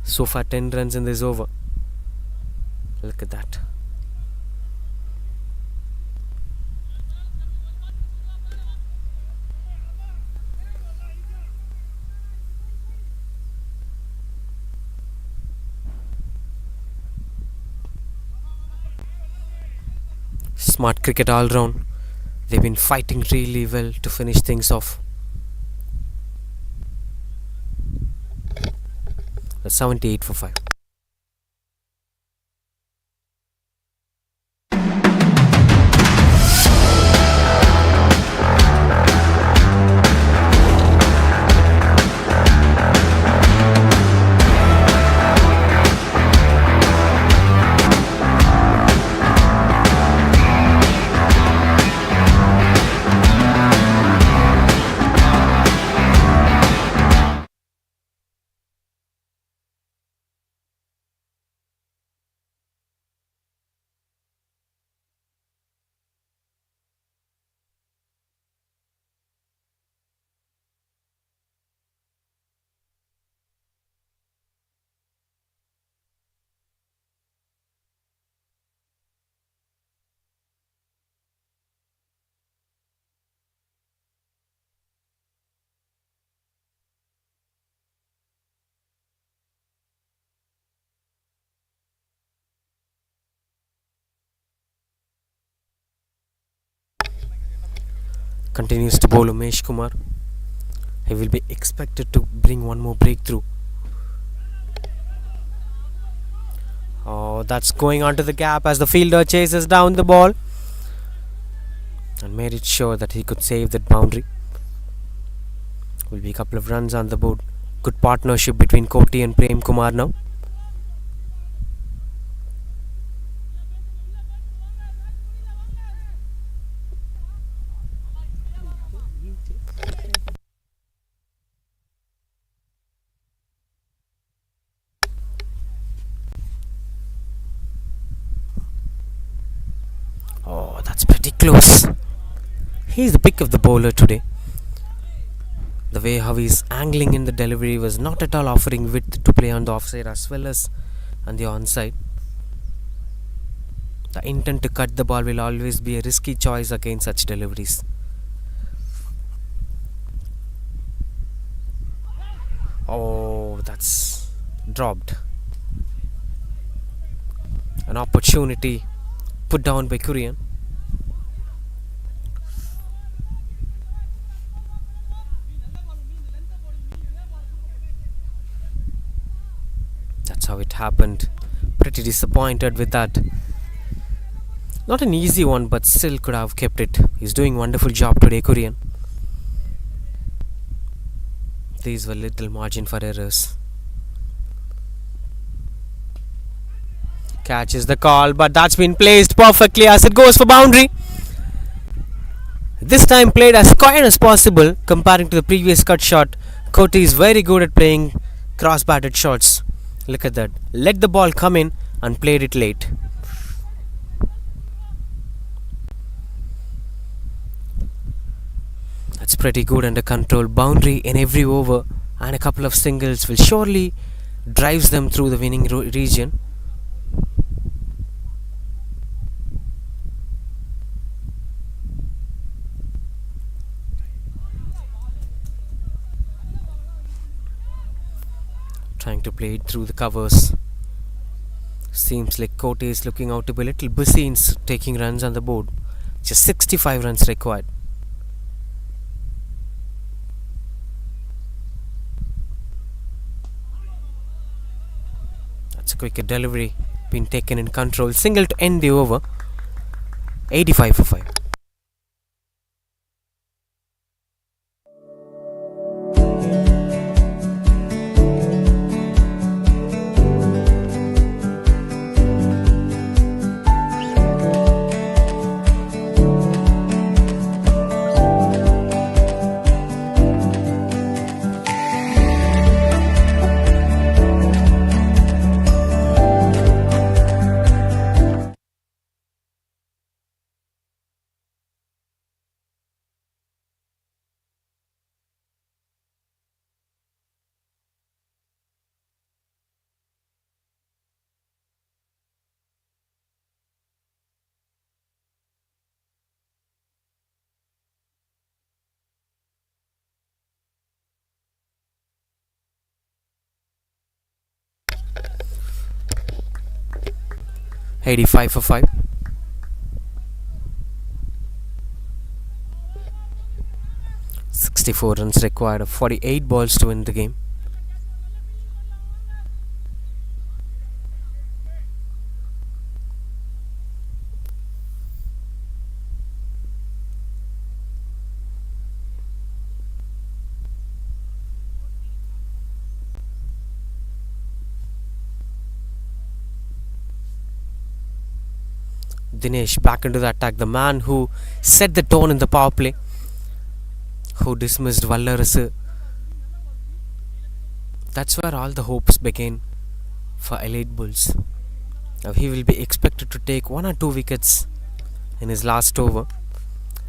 So far 10 runs in this over. Look at that. Smart cricket all round. They've been fighting really well to finish things off. That's 78 for 5. Continues to bowl Umesh Kumar. He will be expected to bring one more breakthrough. Oh, that's going onto the gap as the fielder chases down the ball and made it sure that he could save that boundary. Will be a couple of runs on the board. Good partnership between Koti and Prem Kumar now. Oh, that's pretty close. He's the pick of the bowler today. The way how he's angling in the delivery was not at all offering width to play on the offside as well as on the onside. The intent to cut the ball will always be a risky choice against such deliveries. Oh, that's dropped. An opportunity put down by Kurian. That's how it happened. Pretty disappointed with that. Not an easy one, but still could have kept it. He's doing wonderful job today, Kurian. These were little margin for errors. Catches the call, but that's been placed perfectly as it goes for boundary. This time played as quiet as possible comparing to the previous cut shot. Koti is very good at playing cross-batted shots. Look at that. Let the ball come in and played it late. That's pretty good under control. Boundary in every over and a couple of singles will surely drives them through the winning region. Trying to play it through the covers. Seems like Kote is looking out to be a little busy in taking runs on the board. Just 65 runs required. That's a quick delivery. Been taken in control. Single to end the over. 85 for 5. $85 for 5. $64 runs required of 48 balls to win the game. Dinesh back into the attack, the man who set the tone in the power play, who dismissed Vallarasu. That's where all the hopes began for Elite Bulls. Now he will be expected to take 1 or 2 wickets in his last over.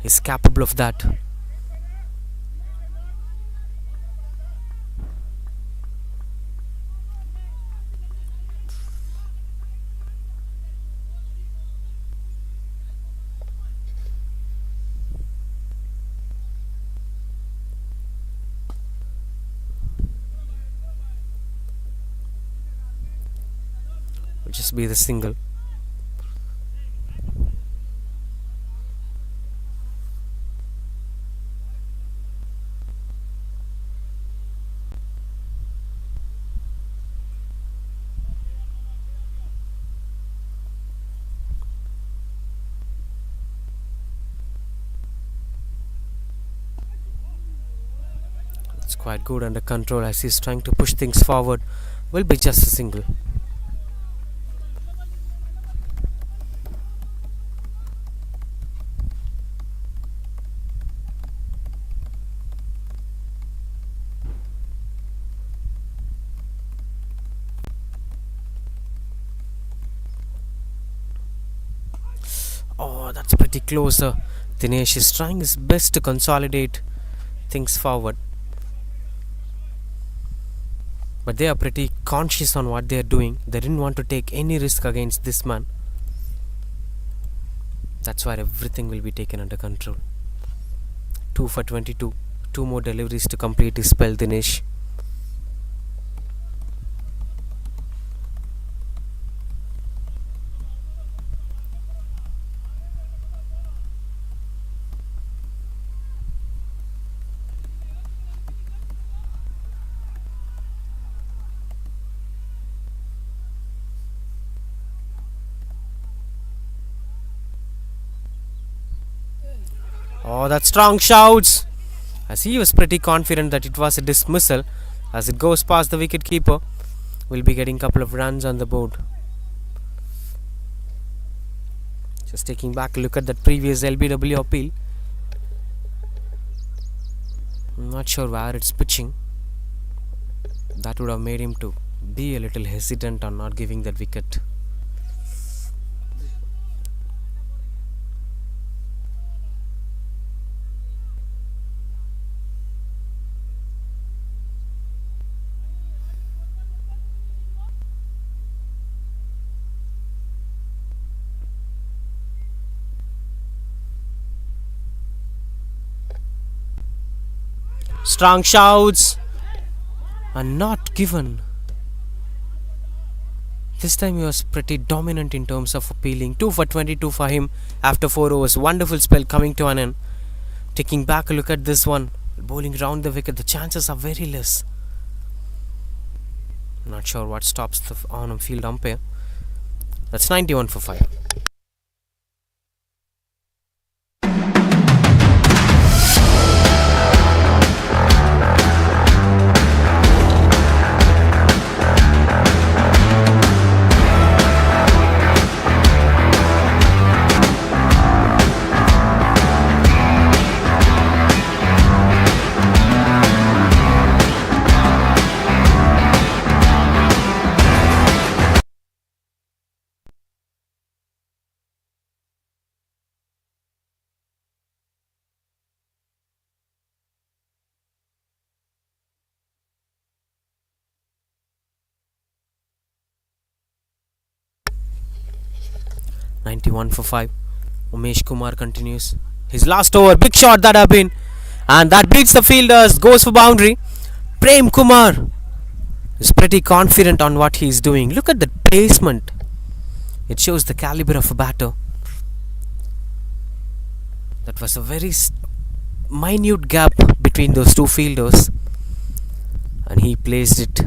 He's capable of that. Just be the single. It's quite good under control as he's trying to push things forward. Will be just a single. Oh, that's pretty close. Dinesh is trying his best to consolidate things forward. But they are pretty conscious on what they are doing. They didn't want to take any risk against this man. That's why everything will be taken under control. 2 for 22. 2 more deliveries to complete his spell, Dinesh. Oh, that strong shouts! As he was pretty confident that it was a dismissal. As it goes past the wicket keeper, we'll be getting a couple of runs on the board. Just taking back a look at that previous LBW appeal. I'm not sure where it's pitching. That would have made him to be a little hesitant on not giving that wicket. Strong shouts are not given. This time he was pretty dominant in terms of appealing. 2 for 22 for him after 4 overs. Wonderful spell coming to an end. Taking back a look at this one. Bowling round the wicket. The chances are very less. Not sure what stops the on-field umpire. That's 91 for 5. One for 5. Umesh Kumar continues. His last over, big shot that have been, and that beats the fielders, goes for boundary. Prem Kumar is pretty confident on what he is doing. Look at the placement. It shows the caliber of a batter. That was a very minute gap between those two fielders, and he placed it.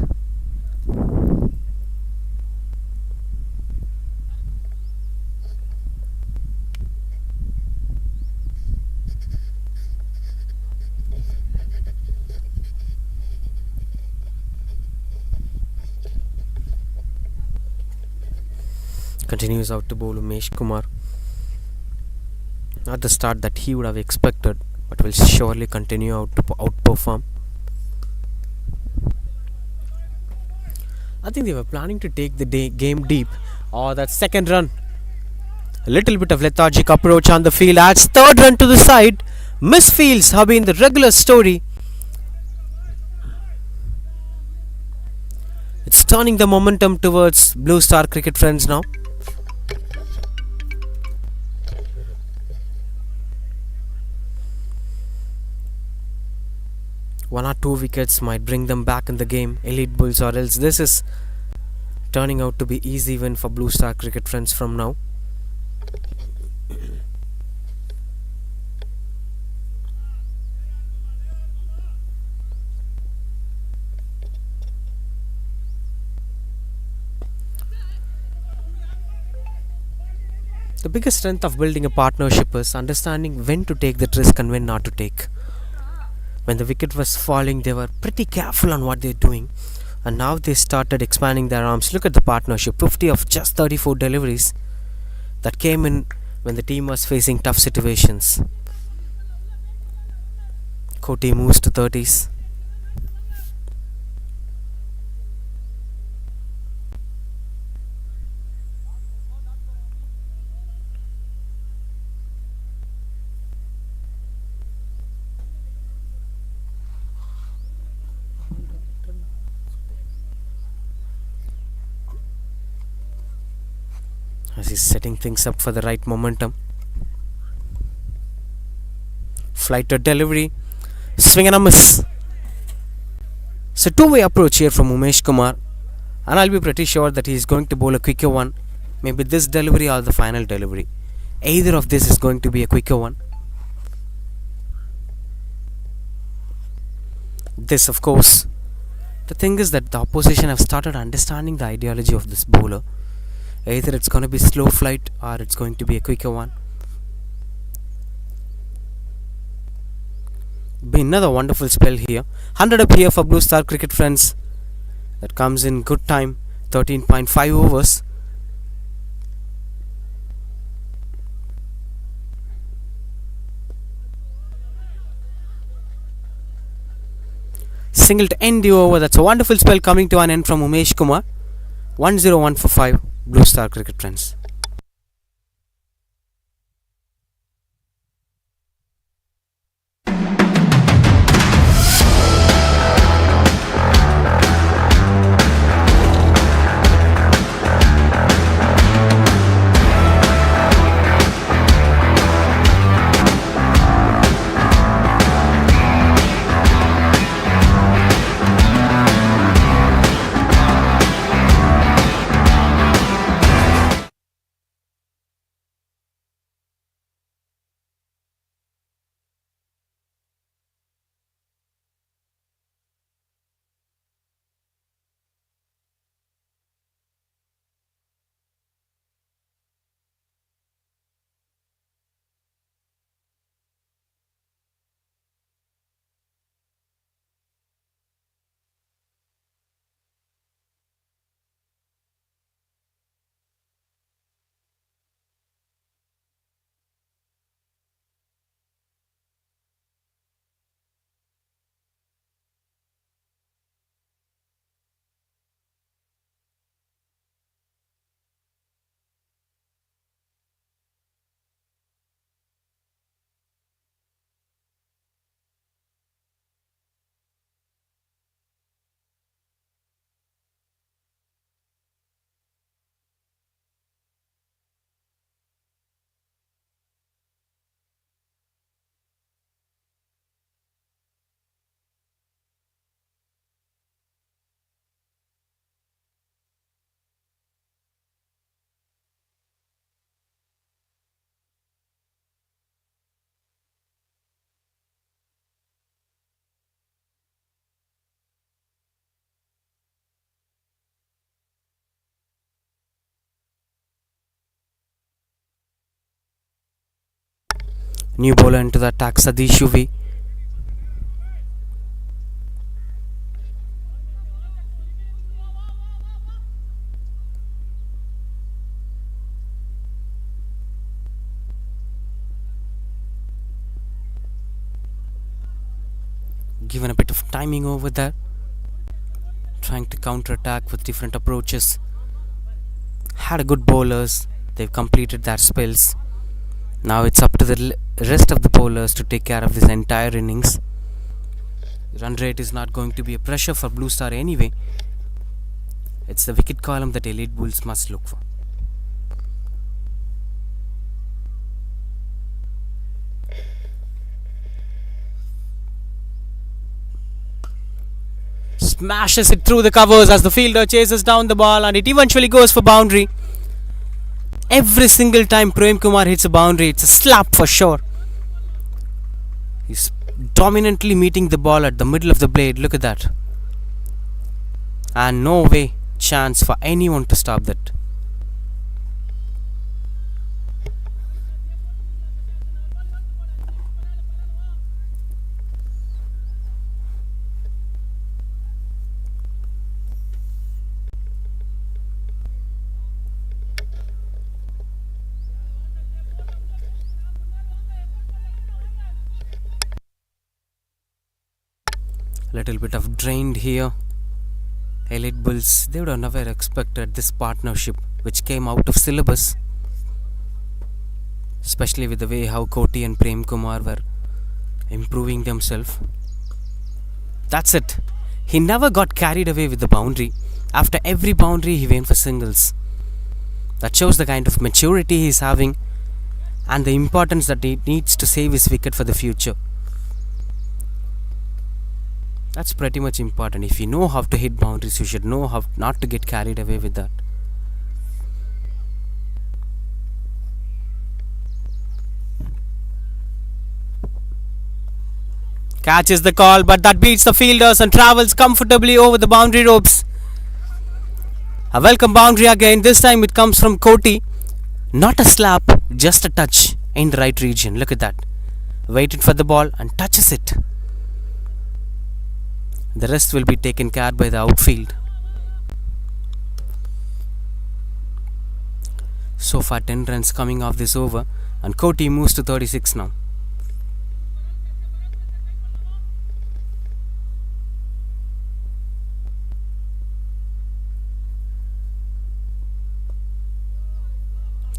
Continues out to bowl Umesh Kumar. Not the start that he would have expected, but will surely continue out to outperform. I think they were planning to take the game deep. Oh, that second run. A little bit of lethargic approach on the field. Adds third run to the side. Misfields have been the regular story. It's turning the momentum towards Blue Star Cricket friends now. One or two wickets might bring them back in the game, Elite Bulls, or else this is turning out to be easy win for Blue Star Cricket friends from now. The biggest strength of building a partnership is understanding when to take that risk and when not to take. When the wicket was falling, they were pretty careful on what they're doing. And now they started expanding their arms. Look at the partnership, 50 of just 34 deliveries that came in when the team was facing tough situations. Koti moves to 30s. As he's setting things up for the right momentum. Flight to delivery. Swing and a miss. It's a two-way approach here from Umesh Kumar. And I'll be pretty sure that he's going to bowl a quicker one. Maybe this delivery or the final delivery. Either of this is going to be a quicker one. This, of course. The thing is that the opposition have started understanding the ideology of this bowler. Either it's going to be slow flight or it's going to be a quicker one. Be another wonderful spell here. 100 up here for Blue Star cricket friends. That comes in good time. 13.5 overs. Single to end the over. That's a wonderful spell coming to an end from Umesh Kumar. 101 for 5. Blue Star cricket friends. New bowler into the attack, Sadish Yuvi. Given a bit of timing over there. Trying to counter attack with different approaches. Had a good bowlers. They've completed their spells. Now it's up to the rest of the bowlers to take care of this entire innings. Run rate is not going to be a pressure for Blue Star anyway. It's the wicket column that elite bulls must look for. Smashes it through the covers as the fielder chases down the ball and it eventually goes for boundary. Every single time Prem Kumar hits a boundary, it's a slap for sure. He's dominantly meeting the ball at the middle of the blade. Look at that. And no way chance for anyone to stop that. Little bit of drained here. Elite Bulls, they would have never expected this partnership which came out of syllabus, especially with the way how Koti and Prem Kumar were improving themselves. That's it. He never got carried away with the boundary. After every boundary, he went for singles. That shows the kind of maturity he is having and the importance that he needs to save his wicket for the future. That's pretty much important. If you know how to hit boundaries, you should know how not to get carried away with that. Catches the call, but that beats the fielders and travels comfortably over the boundary ropes. A welcome boundary again. This time it comes from Koti. Not a slap, just a touch in the right region. Look at that. Waited for the ball and touches it. The rest will be taken care by the outfield. So far 10 runs coming off this over, and Koti moves to 36 now.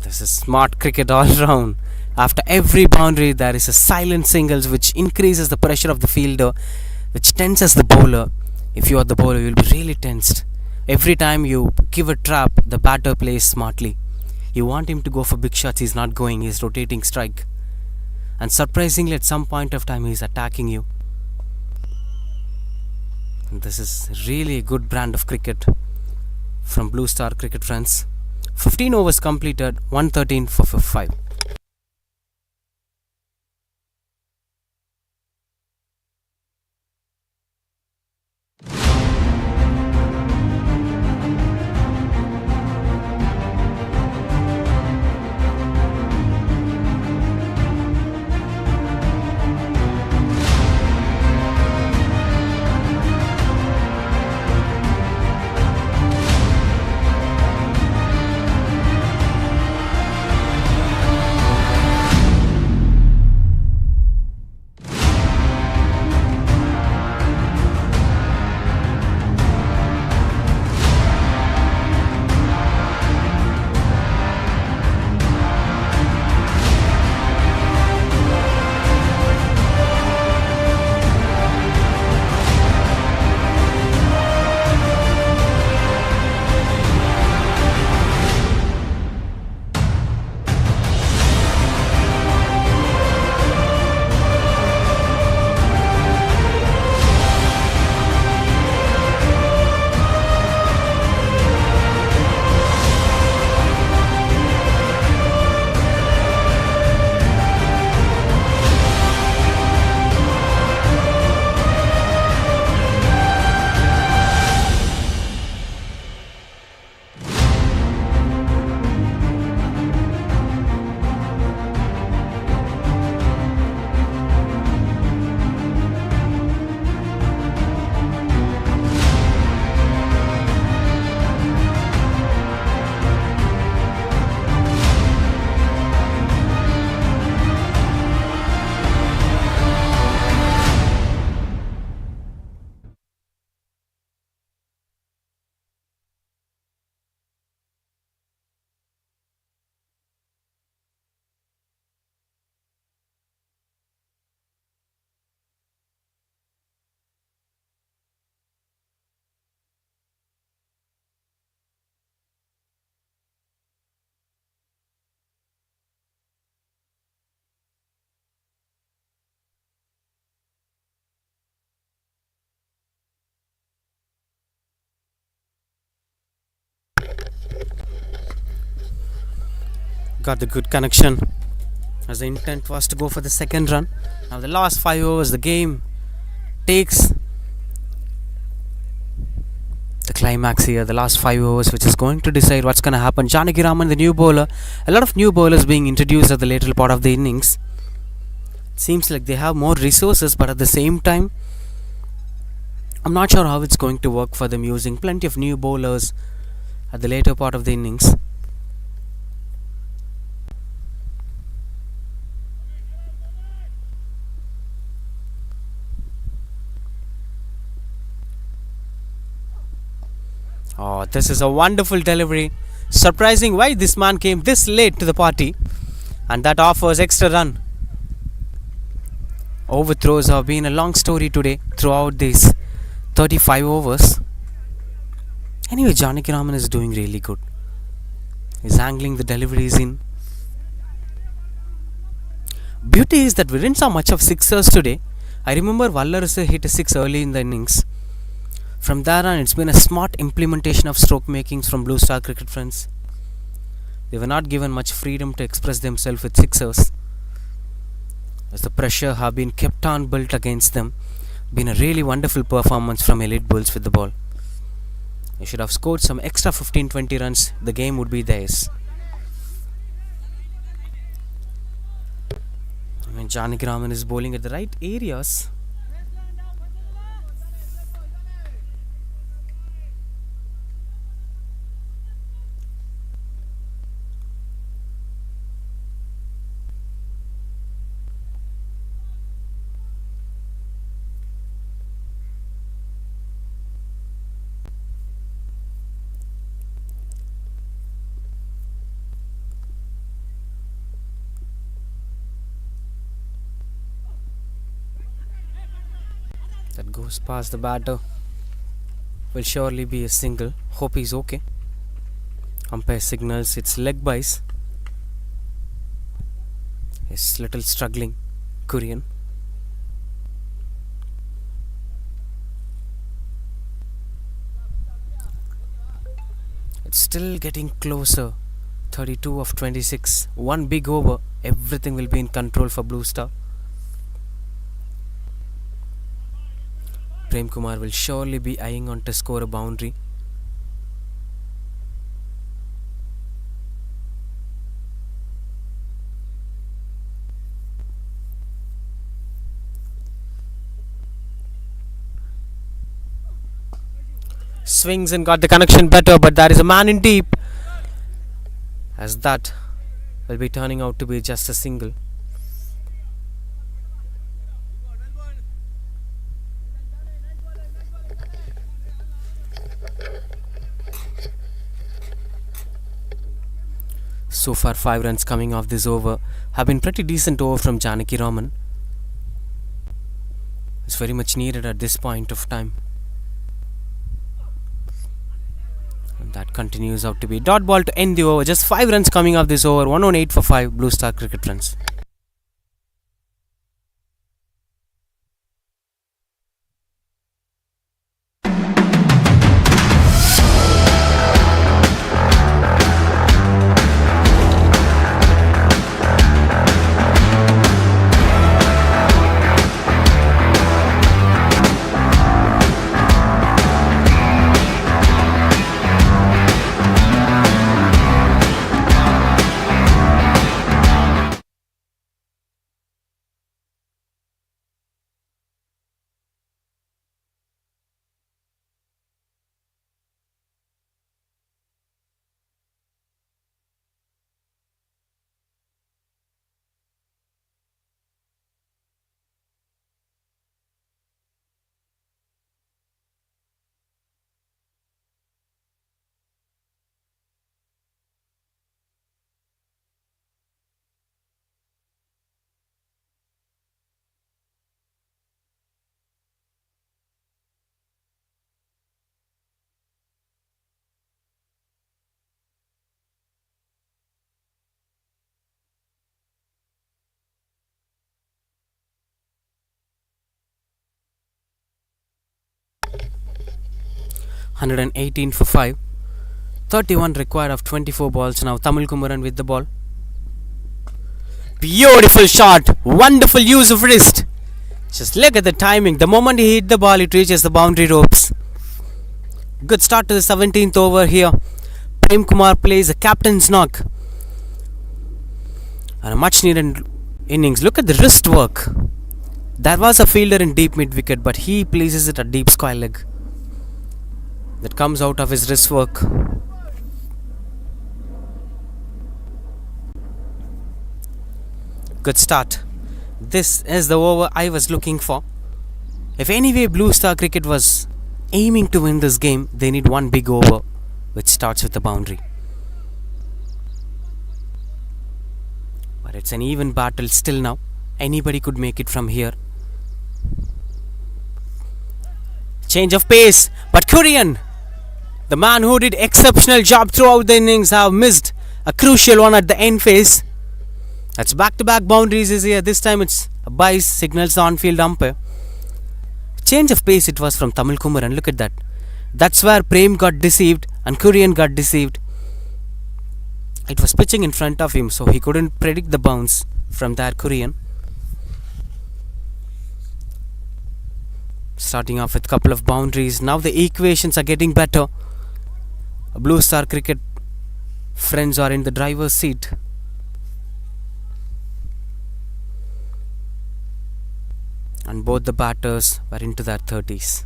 This is smart cricket all round. After every boundary there is a silent singles which increases the pressure of the fielder, which tenses the bowler. If you are the bowler, you will be really tensed. Every time you give a trap, the batter plays smartly. You want him to go for big shots, he's not going, he's rotating strike. And surprisingly, at some point of time, he's attacking you. And this is really a good brand of cricket from Blue Star Cricket Friends. 15 overs completed, 113 for 5. Got the good connection as the intent was to go for the second run. Now the last 5 overs, the game takes the climax here. The last 5 overs, which is going to decide what's going to happen. Janaki Raman, the new bowler. A lot of new bowlers being introduced at the later part of the innings. It seems like they have more resources, but at the same time, I'm not sure how it's going to work for them using plenty of new bowlers at the later part of the innings. Oh, this is a wonderful delivery. Surprising why this man came this late to the party, and that offers extra run. Overthrows have been a long story today throughout these 35 overs. Anyway, Janaki Raman is doing really good. He's angling the deliveries in. Beauty is that we didn't saw much of sixers today. I remember Vallarasa hit a six early in the innings. From there on, it's been a smart implementation of stroke makings from Blue Star cricket friends. They were not given much freedom to express themselves with sixers, as the pressure have been kept on built against them. Been a really wonderful performance from elite bulls with the ball. They should have scored some extra 15-20 runs. The game would be theirs. I mean, Janaki Raman is bowling at the right areas. That goes past the batter. Will surely be a single. Hope he's okay. Umpire signals it's leg byes. He's little struggling. Korean. It's still getting closer. 32 of 26. One big over. Everything will be in control for Blue Star. Prem Kumar will surely be eyeing on to score a boundary. Swings and got the connection better, but there is a man in deep, as that will be turning out to be just a single. So far 5 runs coming off this over have been pretty decent over from Janaki Raman. It's very much needed at this point of time. And that continues out to be dot ball to end the over. Just 5 runs coming off this over. 1 on 8 for 5 Blue Star cricket runs. $118 for 5. 31 required of 24 balls. Now Tamil Kumaran with the ball. Beautiful shot. Wonderful use of wrist. Just look at the timing. The moment he hit the ball, it reaches the boundary ropes. Good start to the 17th over here. Prem Kumar plays a captain's knock. And a much needed innings. Look at the wrist work. There was a fielder in deep mid wicket, but he places it at deep square leg. That comes out of his wrist work. Good start. This is the over I was looking for. If anyway Blue Star cricket was aiming to win this game, they need one big over, which starts with a boundary. But it's an even battle still now. Anybody could make it from here. Change of pace, but Kurian, the man who did exceptional job throughout the innings, have missed a crucial one at the end phase. That's back-to-back boundaries is here. This time it's a bye, signals the on-field umpire. Change of pace it was from Navin Kumar, and look at that. That's where Prem got deceived and Kurian got deceived. It was pitching in front of him, so he couldn't predict the bounce from there. Kurian starting off with a couple of boundaries. Now the equations are getting better. Blue Star Cricket friends are in the driver's seat. And both the batters were into their 30s.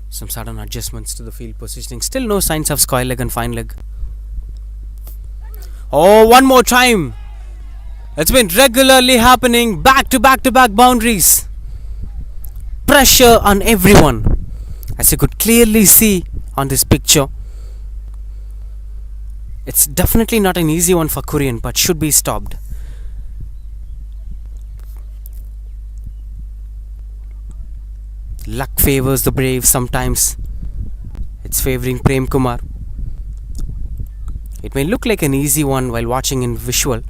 Some sudden adjustments to the field positioning. Still no signs of square leg and fine leg. Oh, one more time. It's been regularly happening. Back to back boundaries. Pressure on everyone. As you could clearly see on this picture. It's definitely not an easy one for Kurian, but should be stopped. Luck favors the brave sometimes. It's favoring Prem Kumar. It may look like an easy one while watching in visual,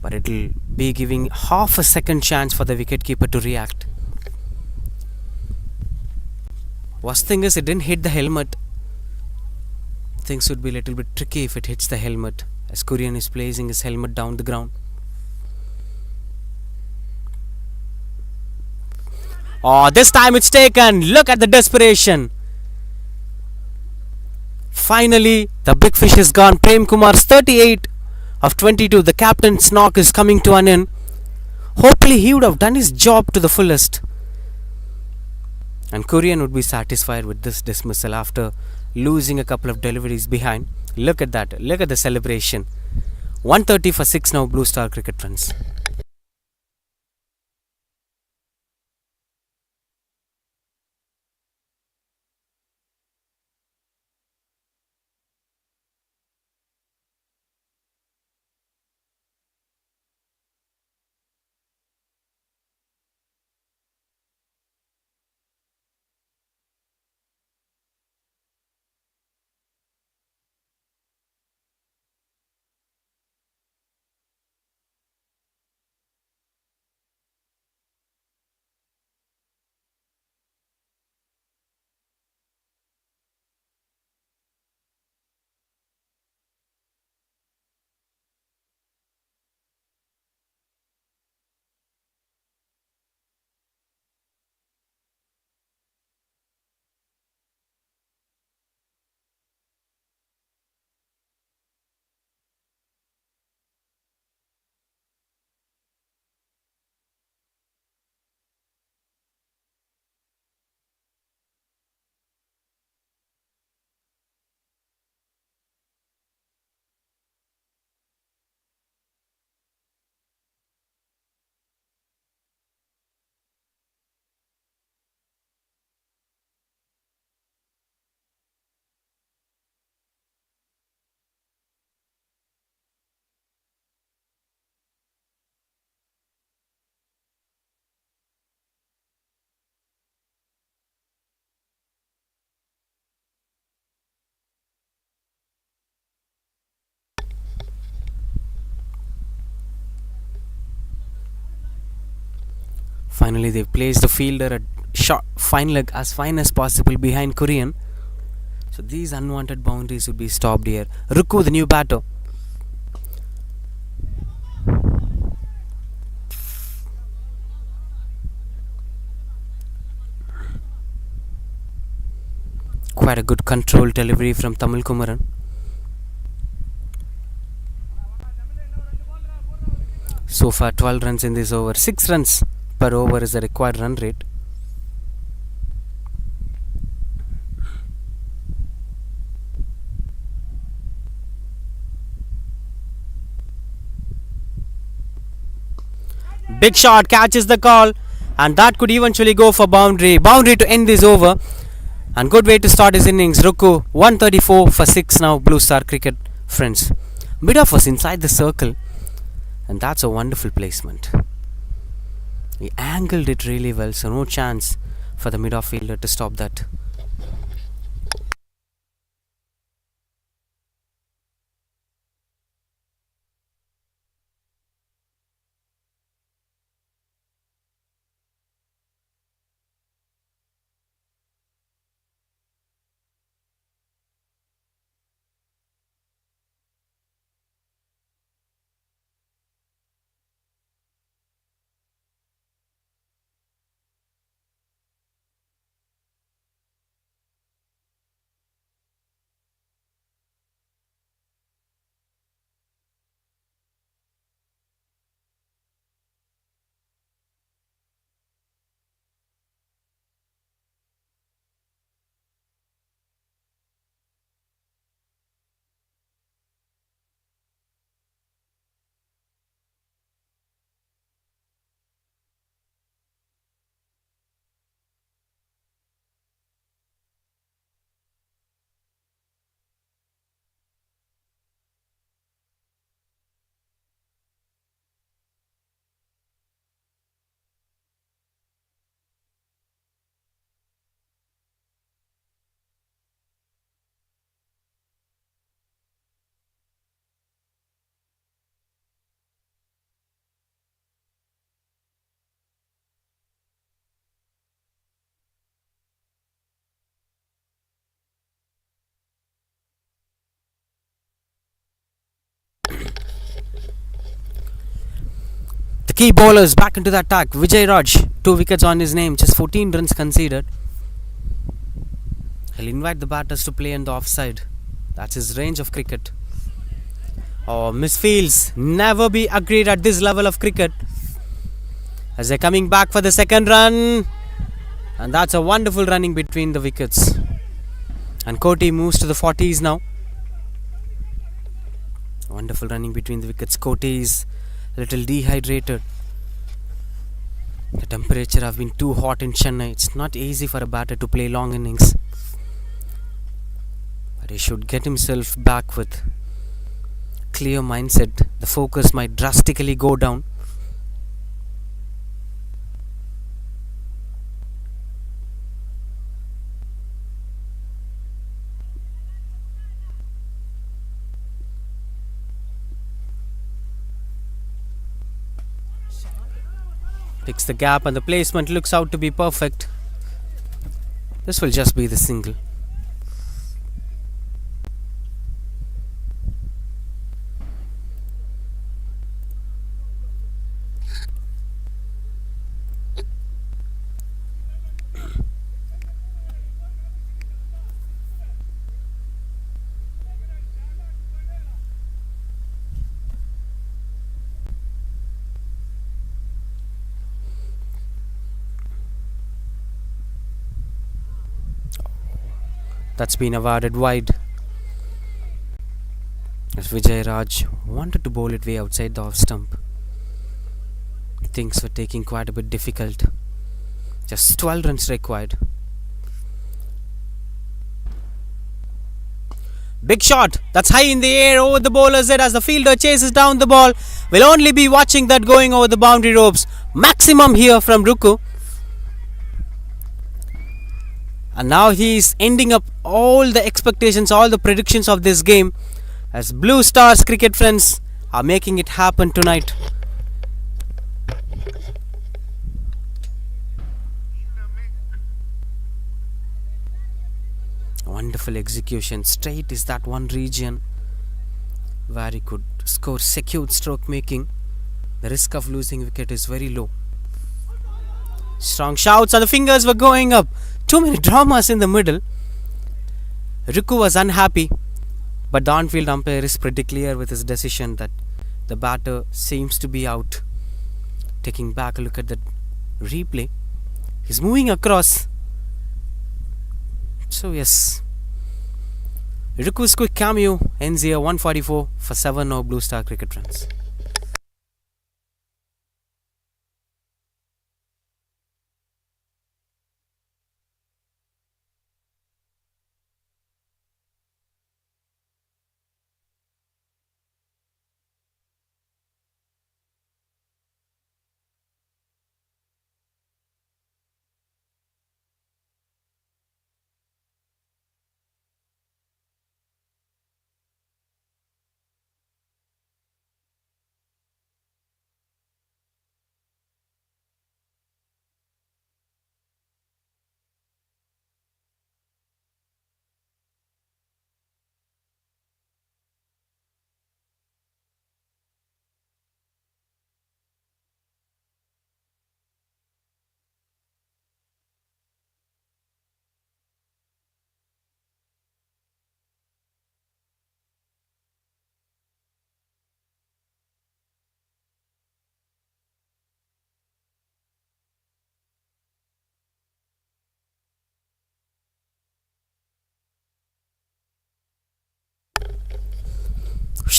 but it'll be giving half a second chance for the wicketkeeper to react. Worst thing is it didn't hit the helmet. Things would be a little bit tricky if it hits the helmet, as Kurian is placing his helmet down the ground. Oh, this time it's taken. Look at the desperation. Finally, the big fish is gone. Prem Kumar's 38 of 22. The captain's knock is coming to an end. Hopefully, he would have done his job to the fullest. And Kurian would be satisfied with this dismissal after losing a couple of deliveries behind. Look at that. Look at the celebration. 130 for 6 now, Blue Star Cricket friends. Finally, they've placed the fielder at short fine leg as fine as possible behind Kurian. So these unwanted boundaries would be stopped here. Ruku, the new batter. Quite a good control delivery from Navin Kumar. So far 12 runs in this over. 6 runs per over is the required run rate. Big shot catches the call, and that could eventually go for boundary to end this over, and good way to start his innings. Ruku 134 for 6 now. Blue Star Cricket friends. Mid-off was inside the circle, and that's a wonderful placement. He angled it really well, so no chance for the mid-off fielder to stop that. The key bowlers back into the attack. Vijay Raj, 2 wickets on his name, just 14 runs conceded. He'll invite the batters to play on the offside. That's his range of cricket. Oh, misfields never be agreed at this level of cricket. As they're coming back for the second run, and that's a wonderful running between the wickets. And Koti moves to the 40s now. Wonderful running between the wickets. Koti is a little dehydrated. The temperature have been too hot in Chennai. It's not easy for a batter to play long innings, but he should get himself back with clear mindset. The focus might drastically go down. Picks the gap, and the placement looks out to be perfect. This will just be the single. That's been awarded wide, as Vijay Raj wanted to bowl it way outside the off stump. Things were taking quite a bit difficult. Just 12 runs required. Big shot. That's high in the air over the bowler's head as the fielder chases down the ball. We'll only be watching that going over the boundary ropes. Maximum here from Ruku. And now he's ending up all the expectations, all the predictions of this game, as Blue Stars cricket friends are making it happen tonight. Wonderful execution. Straight is that one region where he could score secured stroke making. The risk of losing wicket is very low. Strong shouts and the fingers were going up. Too many dramas in the middle. Ruku was unhappy, but the on-field umpire is pretty clear with his decision that the batter seems to be out. Taking back a look at the replay, he's moving across. So yes, Ruku's quick cameo ends here 144 for 7 now Blue Star cricket runs.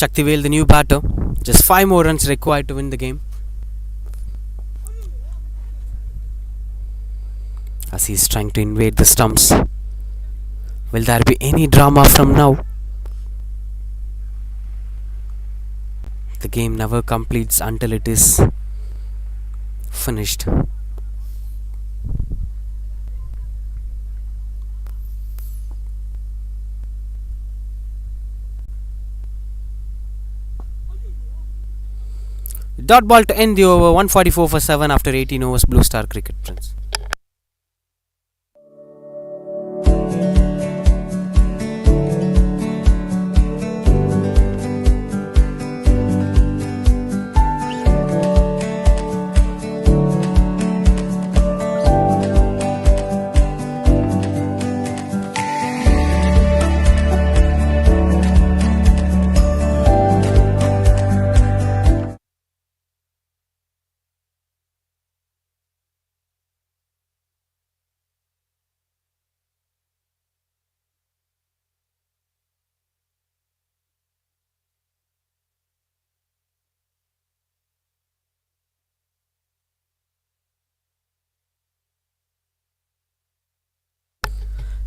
Shaktivel, the new batter. Just 5 more runs required to win the game. As he's trying to invade the stumps. Will there be any drama from now? The game never completes until it is finished. Dot ball to end the over, 144 for 7 after 18 overs. Blue Star Cricket, friends.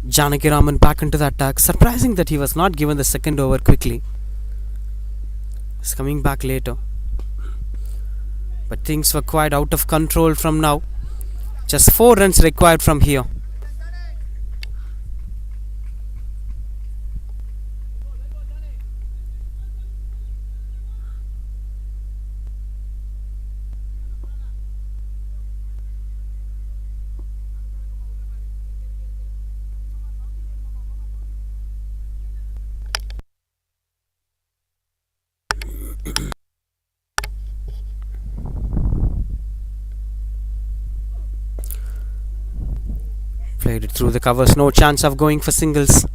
Janaki Raman back into the attack. Surprising that he was not given the second over quickly. He's coming back later. But things were quite out of control from now. Just 4 runs required from here. Played it through the covers. No chance of going for singles.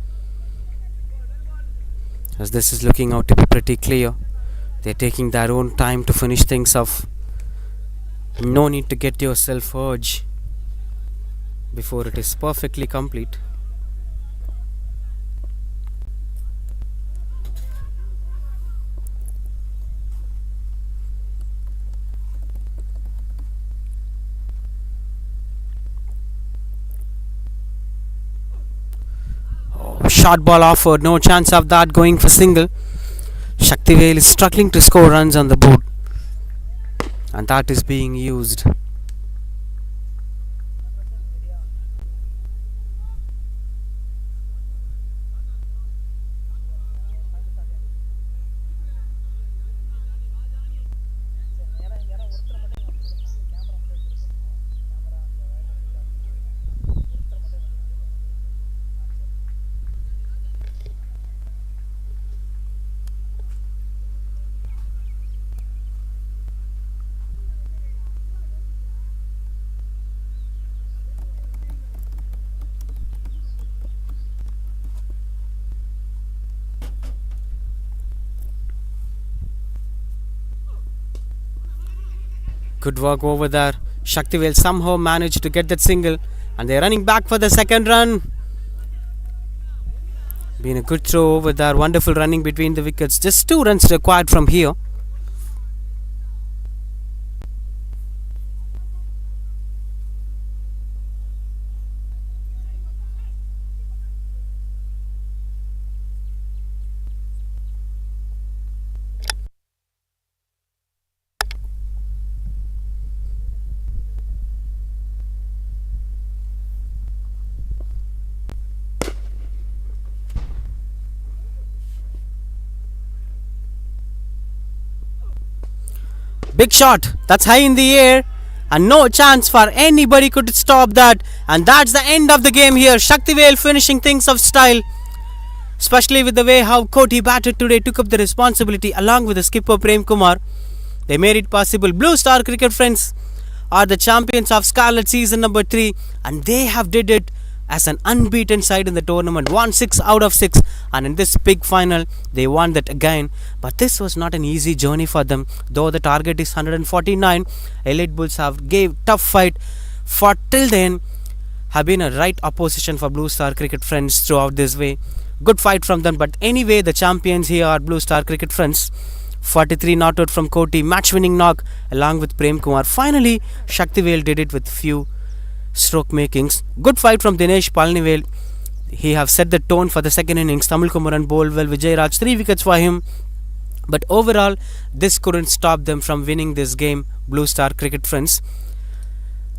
As this is looking out to be pretty clear. They're taking their own time to finish things off. No need to get yourself urged before it is perfectly complete. Short ball offered, no chance of that going for single. Shaktivel is struggling to score runs on the board, and that is being used. Good work over there. Shaktivel somehow managed to get that single, and they're running back for the second run. Been a good throw over there. Wonderful running between the wickets. Just 2 runs required from here. Big shot, that's high in the air, and no chance for anybody could stop that. And that's the end of the game here. Shaktivel finishing things of style, especially with the way how Koti batted today, took up the responsibility along with the skipper Prem Kumar. They made it possible. Blue Star Cricket, friends, are the champions of Scarlet season number 3, and they have did it as an unbeaten side in the tournament, won 6 out of 6, and in this big final they won that again. But this was not an easy journey for them, though the target is 149. Elite Bulls have gave tough fight for till then, have been a right opposition for Blue Star Cricket, friends, throughout this way. Good fight from them, but anyway, the champions here are Blue Star Cricket Friends. 43 not out from Koti, match winning knock along with Prem Kumar. Finally, Shaktivel did it with few stroke makings. Good fight from Dinesh Palnivel. He have set the tone for the second innings. Tamil Kumaran bowled well. Vijay Raj 3 wickets for him. But overall, this couldn't stop them from winning this game, Blue Star Cricket Friends.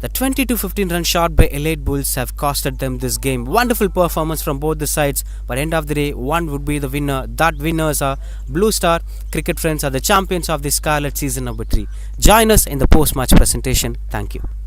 The 20 to 15 run shot by Elite Bulls have costed them this game. Wonderful performance from both the sides, but end of the day, one would be the winner. That winners are Blue Star Cricket Friends, are the champions of the Scarlet season number 3. Join us in the post-match presentation. Thank you.